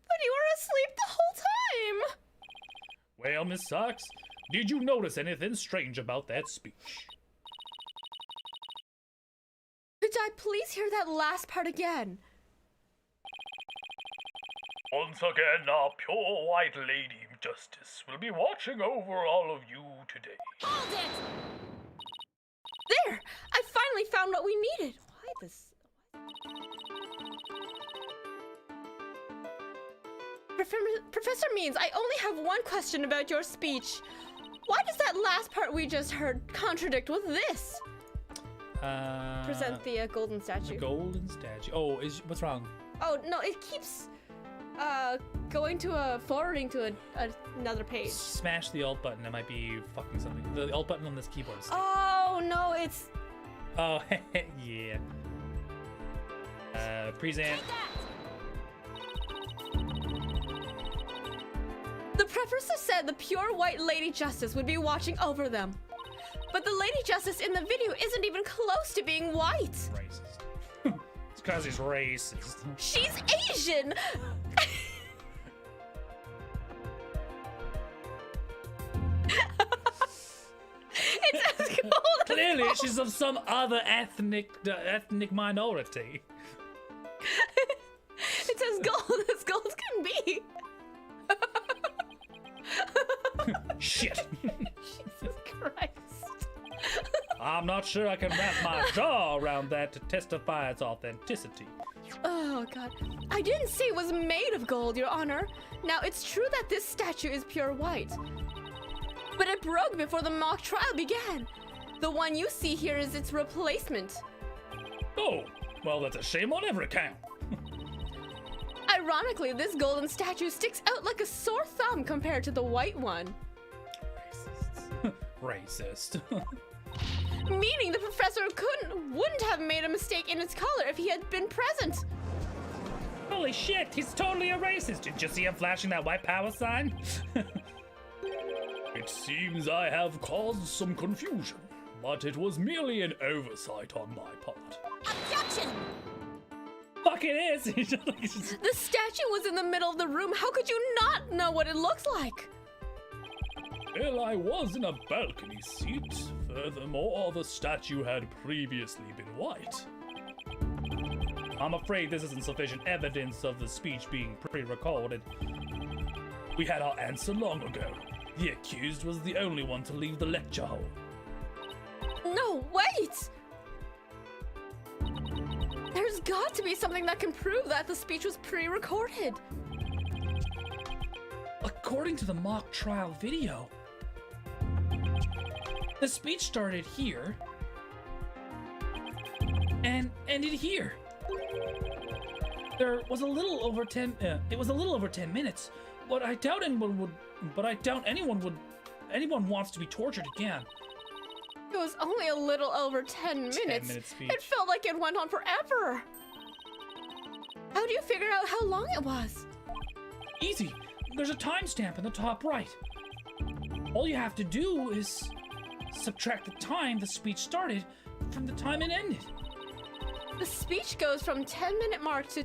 But you were asleep the whole time. Well, Miss Sykes, did you notice anything strange about that speech? Could I please hear that last part again? Once again, our pure white Lady Justice will be watching over all of you today. Hold it! There! I finally found what we needed. Why this? Professor Means, I only have one question about your speech. Why does that last part we just heard contradict with this? Present the golden statue. The golden statue. Oh, what's wrong? Oh no, it keeps going to forwarding to another page. Smash the alt button. It might be fucking something. The alt button on this keyboard is Oh no, it's. Oh yeah. Present. The professor said the pure white Lady Justice would be watching over them. But the Lady Justice in the video isn't even close to being white. Racist. It's because he's racist. She's Asian! It's as gold as Clearly, gold. she's of some other ethnic minority. It's as gold can be. Shit. Jesus Christ. I'm not sure I can wrap my jaw around that to testify its authenticity. Oh god. I didn't say it was made of gold, Your Honor. Now, it's true that this statue is pure white. But it broke before the mock trial began. The one you see here is its replacement. Oh, well, that's a shame on every account. Ironically, this golden statue sticks out like a sore thumb compared to the white one. Racist. Meaning the professor wouldn't have made a mistake in its color if he had been present. Holy shit, he's totally a racist. Did you see him flashing that white power sign? It seems I have caused some confusion, but it was merely an oversight on my part. Objection! Fuck it is. The statue was in the middle of the room. How could you not know what it looks like? Well, I was in a balcony seat. Furthermore, the statue had previously been white. I'm afraid this isn't sufficient evidence of the speech being pre-recorded. We had our answer long ago. The accused was the only one to leave the lecture hall. No, wait! There's got to be something that can prove that the speech was pre-recorded. According to the mock trial video, the speech started here and ended here. There was a little over 10. It was a little over 10 minutes, but I doubt anyone wants to be tortured again. It was only a little over 10 minutes. 10-minute speech. It felt like it went on forever. How do you figure out how long it was? Easy. There's a timestamp in the top right. All you have to do is subtract the time the speech started from the time it ended. The speech goes from 10-minute mark to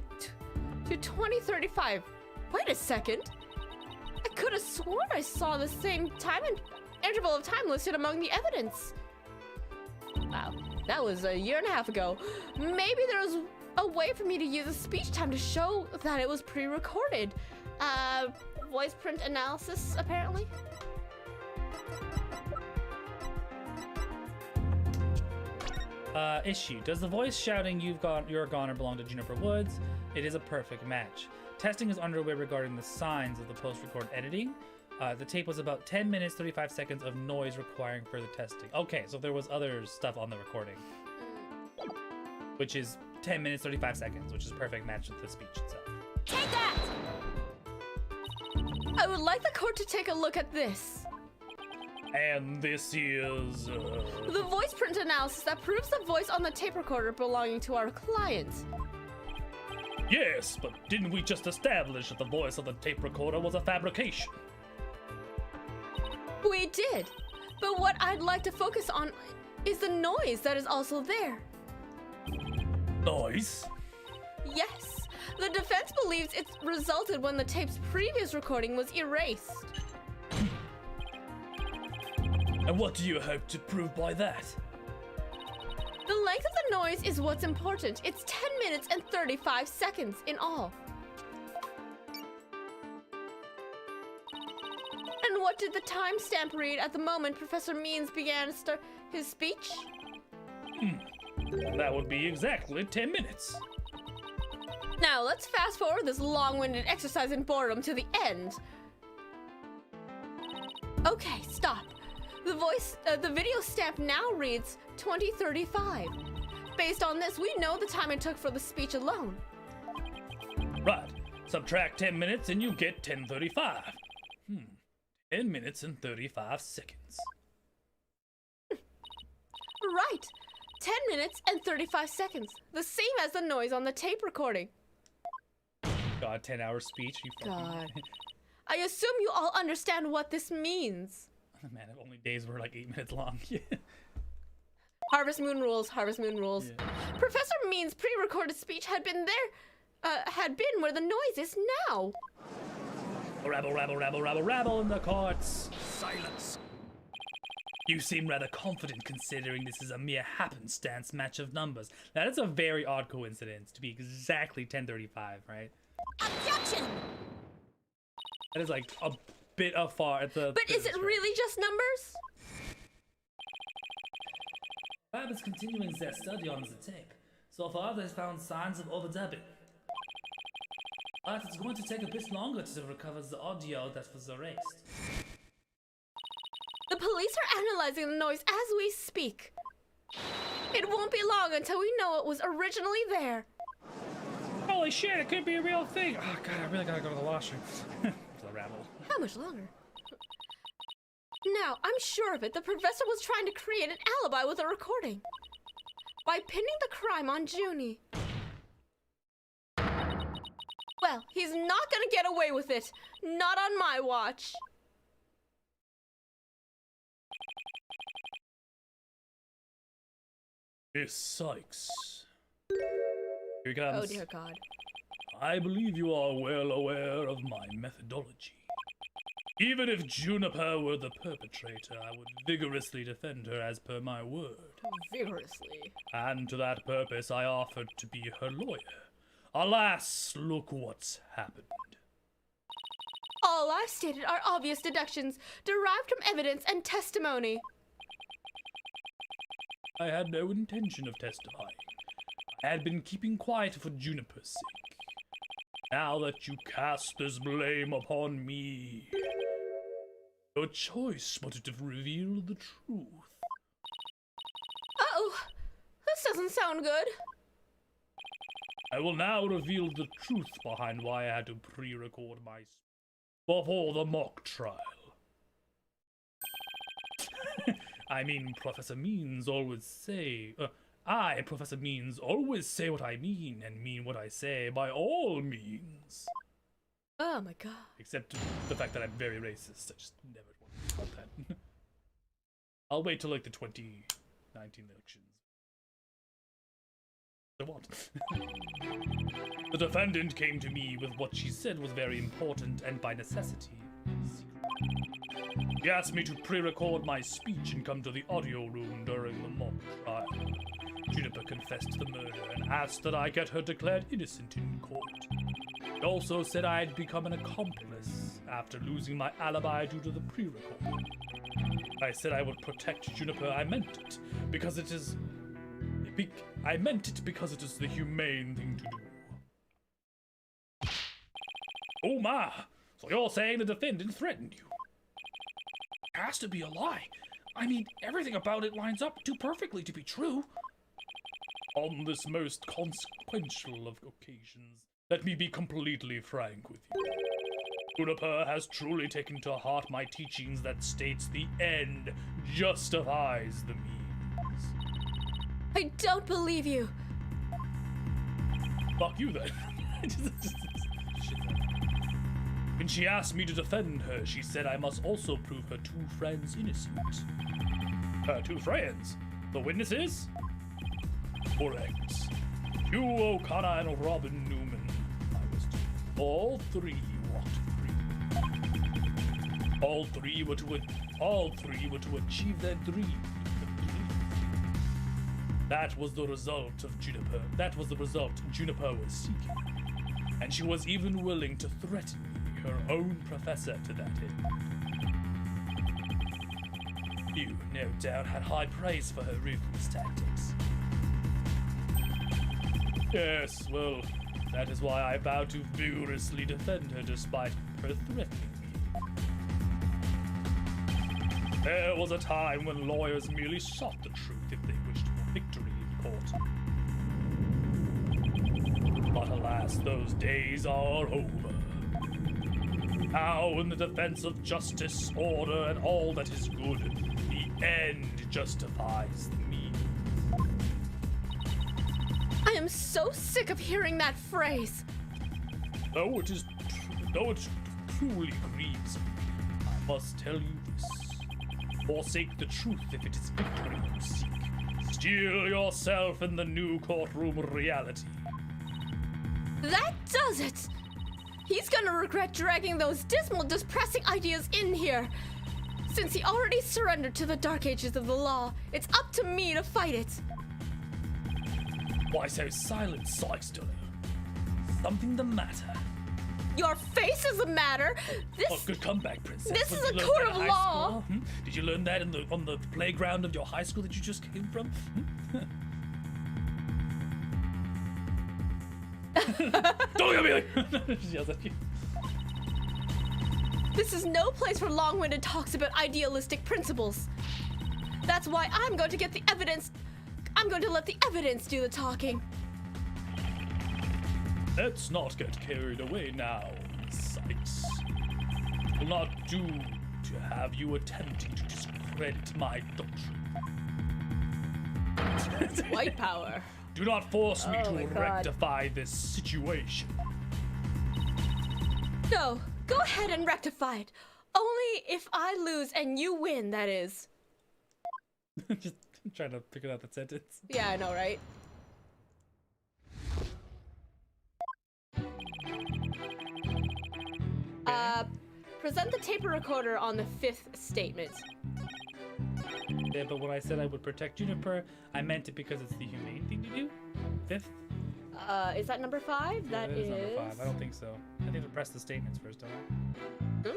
20:35. Wait a second. I could have sworn I saw the same time interval of time listed among the evidence. Wow, that was a year and a half ago. Maybe there was a way for me to use the speech time to show that it was pre-recorded. Voice print analysis, apparently. Issue. Does the voice shouting you're gone belong to Juniper Woods? It is a perfect match. Testing is underway regarding the signs of the post-record editing. The tape was about 10 minutes, 35 seconds of noise requiring further testing. Okay, so there was other stuff on the recording. Which is 10 minutes, 35 seconds, which is a perfect match with the speech itself. Take that! I would like the court to take a look at this. And this is... The voice print analysis that proves the voice on the tape recorder belonging to our client. Yes, but didn't we just establish that the voice of the tape recorder was a fabrication? We did, but what I'd like to focus on is the noise that is also there. Noise? Yes, the defense believes it resulted when the tape's previous recording was erased. And what do you hope to prove by that? The length of the noise is what's important. It's 10 minutes and 35 seconds in all. And what did the timestamp read at the moment Professor Means began his speech? That would be exactly 10 minutes. Now, let's fast forward this long-winded exercise in boredom to the end. Okay, stop. The video stamp now reads 20:35. Based on this, we know the time it took for the speech alone. Right. Subtract 10 minutes and you get 10:35. 10 minutes and 35 seconds. Right. 10 minutes and 35 seconds. The same as the noise on the tape recording. God, 10-hour speech. You fucking... God. I assume you all understand what this means. Man, if only days were like 8 minutes long. Harvest Moon rules, Harvest Moon rules. Yeah. Professor Means' pre-recorded speech had been where the noise is now. Rabble, rabble, rabble, rabble, rabble in the courts. Silence. You seem rather confident considering this is a mere happenstance match of numbers. That is a very odd coincidence to be exactly 10:35, right? Objection! That is like a bit far at the... But is it really just numbers? Lab is continuing their study on the tape. So far, they found signs of overdubbing. But it's going to take a bit longer to recover the audio that was erased. The police are analyzing the noise as we speak. It won't be long until we know it was originally there. Holy holy shit, it could be a real thing. Oh god, I really gotta go to the washroom. The rabble. How much longer? Now, I'm sure of it. The professor was trying to create an alibi with a recording. By pinning the crime on Junie. Well, he's not gonna get away with it. Not on my watch. Miss Sykes. Here comes. Oh dear God. I believe you are well aware of my methodology. Even if Juniper were the perpetrator, I would vigorously defend her as per my word. Vigorously. And to that purpose, I offered to be her lawyer. Alas, look what's happened. All I've stated are obvious deductions derived from evidence and testimony. I had no intention of testifying. I had been keeping quiet for Juniper's sake. Now that you cast this blame upon me, no choice but to reveal the truth. Uh-oh, this doesn't sound good. I will now reveal the truth behind why I had to pre-record my before the mock trial. I mean, Professor Means always say, Professor Means, always say what I mean and mean what I say by all means. Oh my god. Except the fact that I'm very racist. I just never want to talk about that. I'll wait till like the 2019 elections. I want. The defendant came to me with what she said was very important and by necessity. He asked me to pre-record my speech and come to the audio room during the mock trial. Juniper confessed the murder and asked that I get her declared innocent in court. He also said I had become an accomplice after losing my alibi due to the pre-recording. I said I would protect Juniper. I meant it because it is the humane thing to do. Oh my! So you're saying the defendant threatened you? It has to be a lie. I mean, everything about it lines up too perfectly to be true. On this most consequential of occasions, let me be completely frank with you. Juniper has truly taken to heart my teachings that states the end justifies the means. I don't believe you. Fuck you then. When she asked me to defend her, she said I must also prove her two friends innocent. Her two friends? The witnesses? Correct. Hugh O'Connor and Robin Newman. I was told. All three walked free. All three were to achieve their dream. That was the result of Juniper. That was the result Juniper was seeking. And she was even willing to threaten me, her own professor, to that end. You, no doubt, had high praise for her ruthless tactics. Yes, well, that is why I vowed to vigorously defend her despite her threatening me. There was a time when lawyers merely sought the truth if they wished for victory in court. But alas, those days are over. Now, in the defense of justice, order, and all that is good, the end justifies the means. I am so sick of hearing that phrase. Though it truly grieves me, I must tell you this. Forsake the truth if it is victory you seek. Steel yourself in the new courtroom reality. That does it! He's gonna regret dragging those dismal, depressing ideas in here. Since he already surrendered to the dark ages of the law, it's up to me to fight it. Why so silent, Sykes-Dunner? Something the matter? Your face is the matter. Oh, good comeback, Princess. This is Did a you learn court that of at high law. school? Did you learn that on the playground of your high school that you just came from? Don't look at me like she yells at you. This is no place for long-winded talks about idealistic principles. That's why I'm going to get the evidence. I'm going to let the evidence do the talking. Let's not get carried away now, Miss Sykes. It will not do to have you attempting to discredit my doctrine. White power. Do not force me Oh my to God. rectify this situation. No, go ahead and rectify it. Only if I lose and you win, that is. Just trying to figure out that sentence. Yeah, I know, right? Present the tape recorder on the 5th statement. Yeah, but when I said I would protect Juniper, I meant it because it's the humane thing to do. 5th? Is that number 5? Yeah, That is number 5. I don't think so. I think to press the statements first, don't I?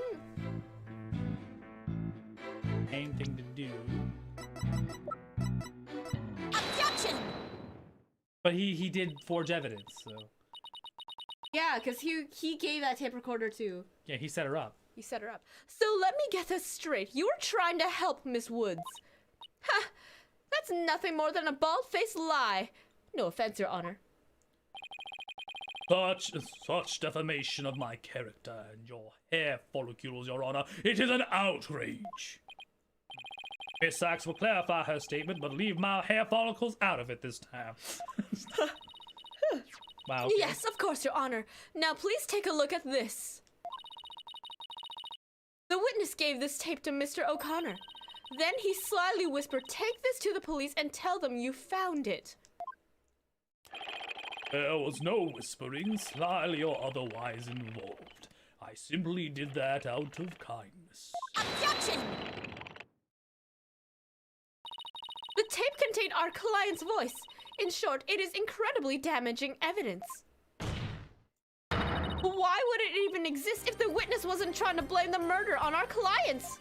Main thing to do. Objection! But he did forge evidence, so Yeah, because he gave that tape recorder to. yeah, he set her up. He set her up. So let me get this straight. You were trying to help Miss Woods. Ha! That's nothing more than a bald-faced lie. No offense, Your Honor. Such defamation of my character and your hair follicles, Your Honor. It is an outrage. Miss Sykes will clarify her statement, but leave my hair follicles out of it this time. Wow. Okay. Yes, of course, Your Honor. Now please take a look at this. The witness gave this tape to Mr. O'Connor. Then he slyly whispered, "Take this to the police and tell them you found it." There was no whispering, slyly or otherwise involved. I simply did that out of kindness. Objection! The tape contained our client's voice. In short, it is incredibly damaging evidence. Why would it even exist if the witness wasn't trying to blame the murder on our clients?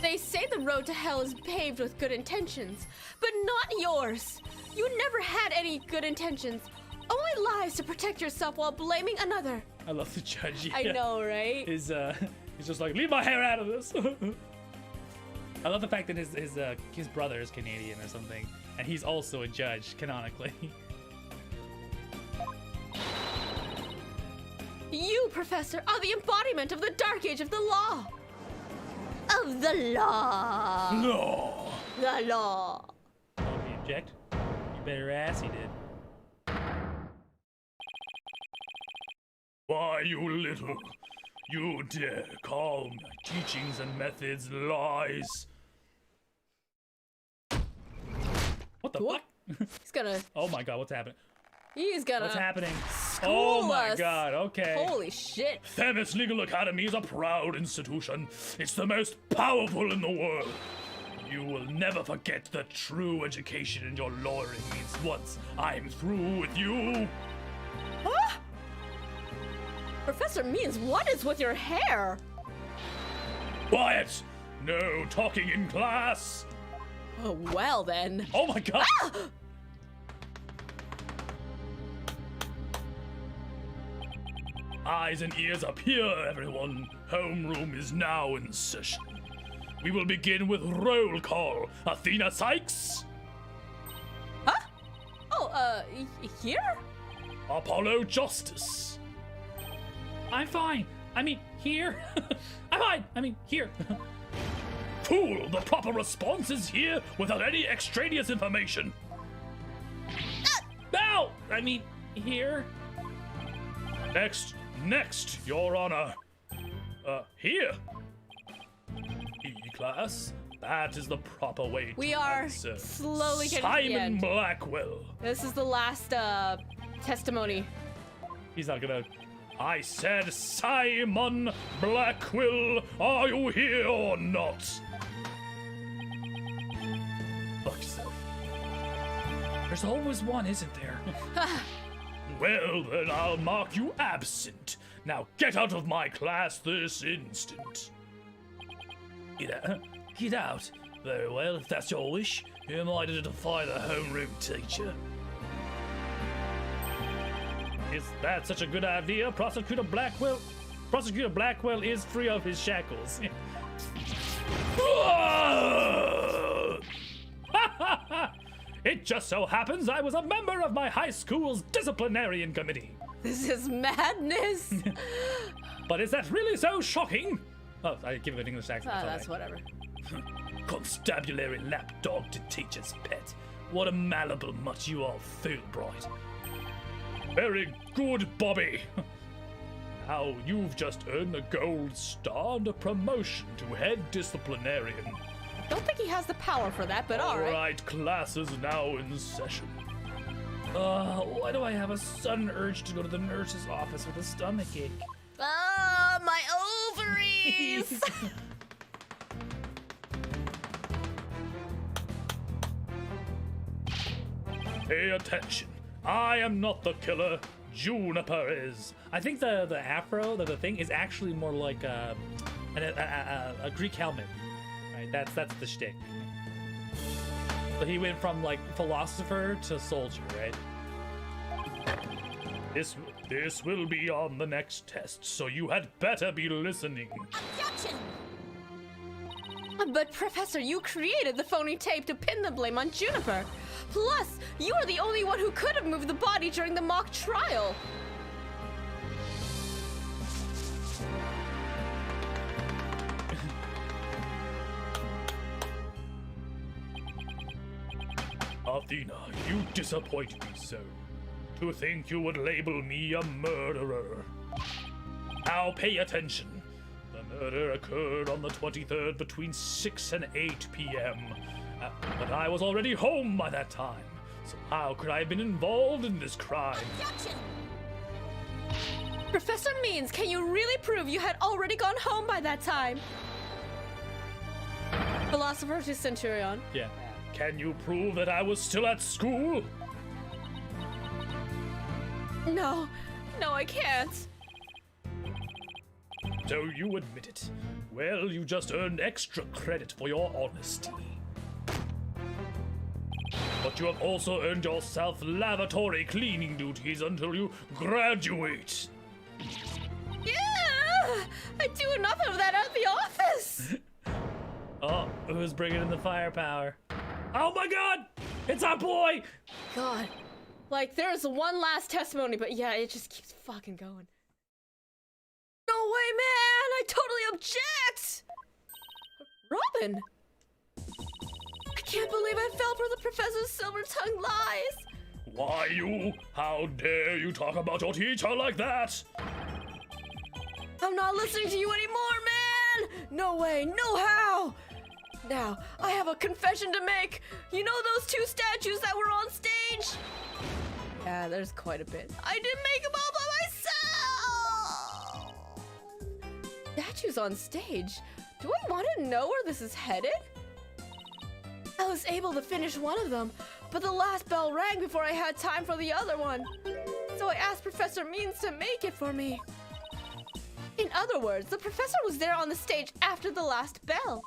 They say the road to hell is paved with good intentions, but not yours. You never had any good intentions. Only lies to protect yourself while blaming another. I love the judge. I yeah. know, right? He's just like, leave my hair out of this. I love the fact that his brother is Canadian or something, and he's also a judge canonically. You, Professor, are the embodiment of the dark age of the law. Of the law. No! The law. Oh, you object? You better ass he did. Why, you dare call my teachings and methods lies? What the What? fuck? He's gonna. Oh my god, what's happening? He's gonna. What's happening? School Oh my us. god, okay. Holy shit. Themis Legal Academy is a proud institution. It's the most powerful in the world. You will never forget the true education in your lawyering means once I'm through with you. Huh? Professor Means, what is with your hair? Quiet! No talking in class! Oh, well then. Oh my god! Eyes and ears up here, everyone. Homeroom is now in session. We will begin with roll call. Athena Sykes, Huh? Oh, here? Apollo Justice, I'm fine. I mean, here. I'm fine. I mean, here. Fool, the proper response is here without any extraneous information. No! I mean, here. Next, Your Honor. Here. E-class, that is the proper way to We are answer. slowly getting to the Simon end. Blackwell. This is the last, testimony. He's not gonna. I said Simon Blackwell, are you here or not? Fuck yourself. There's always one, isn't there? Well, then I'll mark you absent. Now get out of my class this instant. Get out. Very well, if that's your wish. Who am I to defy the homeroom teacher? Is that such a good idea? Prosecutor Blackwell is free of his shackles. It just so happens I was a member of my high school's disciplinarian committee. This is madness. But is that really so shocking? Oh, I give it an English accent. That's whatever. Constabulary lapdog to teacher's pet. What a malleable mutt you all feel bright. Very good, Bobby. Now you've just earned a gold star and a promotion to head disciplinarian. Don't think he has the power for that, but all right. Alright, class is now in session. Why do I have a sudden urge to go to the nurse's office with a stomachache? Oh, my ovaries! Pay attention. I am not the killer. Juniper is. I think the afro, the thing, is actually more like a Greek helmet. Right? That's the shtick. So he went from like philosopher to soldier, right? This will be on the next test, so you had better be listening. Objection! But Professor, you created the phony tape to pin the blame on Juniper. Plus, you are the only one who could have moved the body during the mock trial. Athena, you disappoint me so. To think you would label me a murderer. Now pay attention. The murder occurred on the 23rd between 6 and 8 p.m. But I was already home by that time. So how could I have been involved in this crime? Objection! Professor Means, can you really prove you had already gone home by that time? Philosopher to Centurion. Yeah. Can you prove that I was still at school? No, I can't. So you admit it. Well, you just earned extra credit for your honesty. But you have also earned yourself lavatory cleaning duties until you graduate. Yeah, I do enough of that at the office. Oh, who's bringing in the firepower? Oh my God! It's our boy! God, like there's one last testimony, but yeah, it just keeps fucking going. No way, man! I totally object! Robin! I can't believe I fell for the professor's silver-tongued lies! Why you? How dare you talk about your teacher like that? I'm not listening to you anymore, man! No way, no how! Now, I have a confession to make! You know those two statues that were on stage? Yeah, there's quite a bit. I didn't make them all by myself! Statues on stage? Do I want to know where this is headed? I was able to finish one of them, but the last bell rang before I had time for the other one. So I asked Professor Means to make it for me. In other words, the professor was there on the stage after the last bell.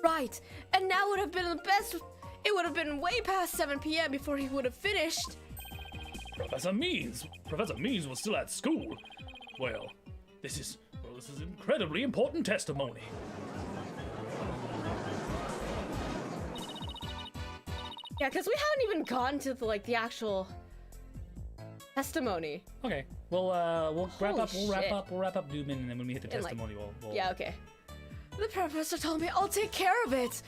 Right, and now would have been the best. It would have been way past 7 p.m. before he would have finished. Professor Means was still at school. Well, this is incredibly important testimony. Yeah, because we haven't even gotten to the actual testimony. Okay, we'll wrap Holy up. We'll shit. wrap up Newman, and then when we hit the And, testimony, we'll. Yeah, okay. The professor told me I'll take care of it.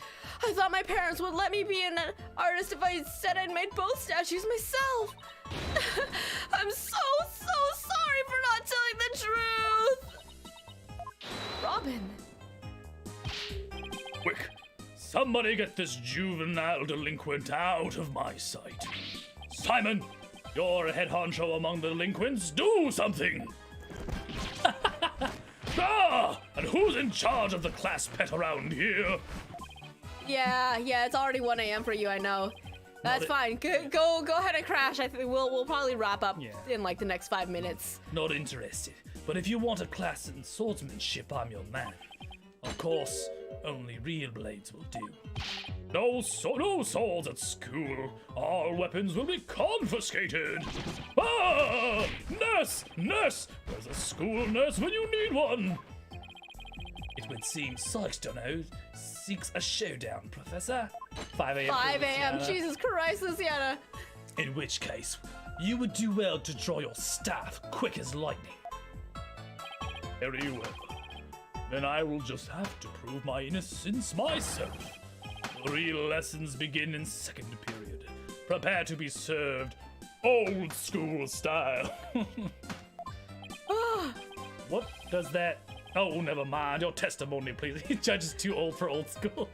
I thought my parents would let me be an artist if I said I'd made both statues myself. I'm so sorry for not telling the truth. Robin. Quick, somebody get this juvenile delinquent out of my sight. Simon, you're a head honcho among the delinquents. Do something! And who's in charge of the class pet around here? Yeah, it's already 1 a.m. for you, I know. That's fine. Go ahead and crash. I think we'll probably wrap up in the next 5 minutes. Not interested, but if you want a class in swordsmanship, I'm your man. Of course, only real blades will do. No swords at school. All weapons will be confiscated. Nurse! Where's a school nurse when you need one? It would seem Sykes-Dunno seeks a showdown, Professor. 5 a.m. 5 a.m. Luciana. Jesus Christ, Luciana. In which case, you would do well to draw your staff quick as lightning. Very well. Then I will just have to prove my innocence myself. The real lessons begin in second period. Prepare to be served old school style. What does that... Oh, never mind. Your testimony, please. Judge is too old for old school.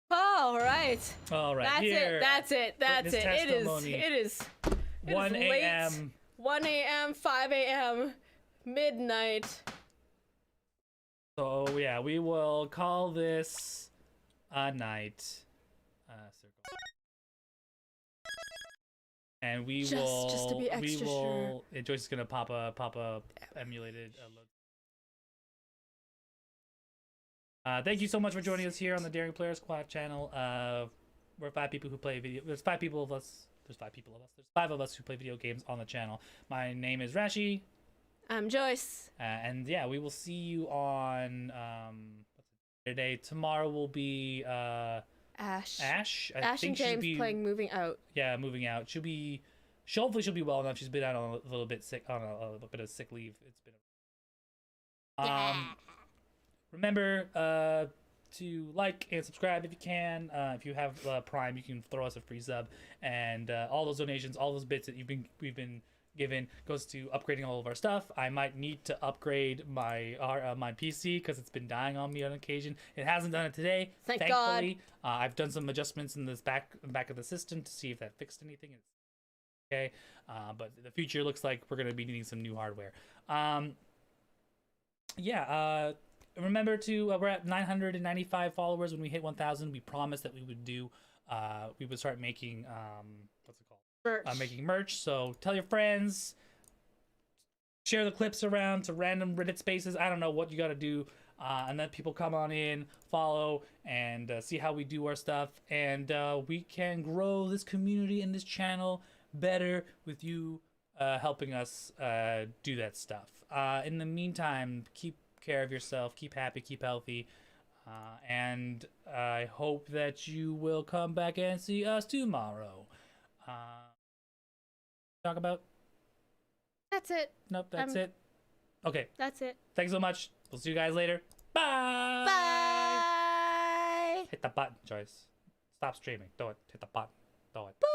All right. All right, That's here. it. That's it. That's witness it. testimony. It is 1 late. a.m. 1 a.m., 5 a.m., midnight. So yeah, we will call this a night. Circle. And we Just to be extra sure. Yeah, Joyce is gonna pop a emulated load. Thank you so much for joining us here on the Daring Player Squad channel. We're 5 people who play video. There's 5 people of us. There's 5 people of us. There's 5 of us who play video games on the channel. My name is Rashi. I'm Joyce. And yeah, we will see you on today. Tomorrow will be Ash. Ash. Ash and James playing Moving Out. Yeah, moving out. Hopefully she'll be well enough. She's been out on a little bit sick, on a bit of sick leave. It's been. Remember to like and subscribe if you can. If you have Prime, you can throw us a free sub, and all those donations, all those bits that we've been given goes to upgrading all of our stuff. I might need to upgrade my PC because it's been dying on me on occasion. It hasn't done it today, thankfully. I've done some adjustments in this back of the system to see if that fixed anything. It's okay, but the future looks like we're gonna be needing some new hardware. Remember to we're at 995 followers. When we hit 1,000, we promised that we would start making what's it called? Merch. Making merch. So tell your friends, share the clips around to random Reddit spaces. I don't know what you got to do, and then people come on in, follow, and see how we do our stuff, and we can grow this community and this channel better with you helping us do that stuff. In the meantime, keep care of yourself, keep happy, keep healthy, and I hope that you will come back and see us tomorrow. Talk about? That's it. Nope, that's it. Okay. That's it. Thanks so much. We'll see you guys later. Bye. Bye. Hit the button, Joyce. Stop streaming. Do it. Hit the button. Do it.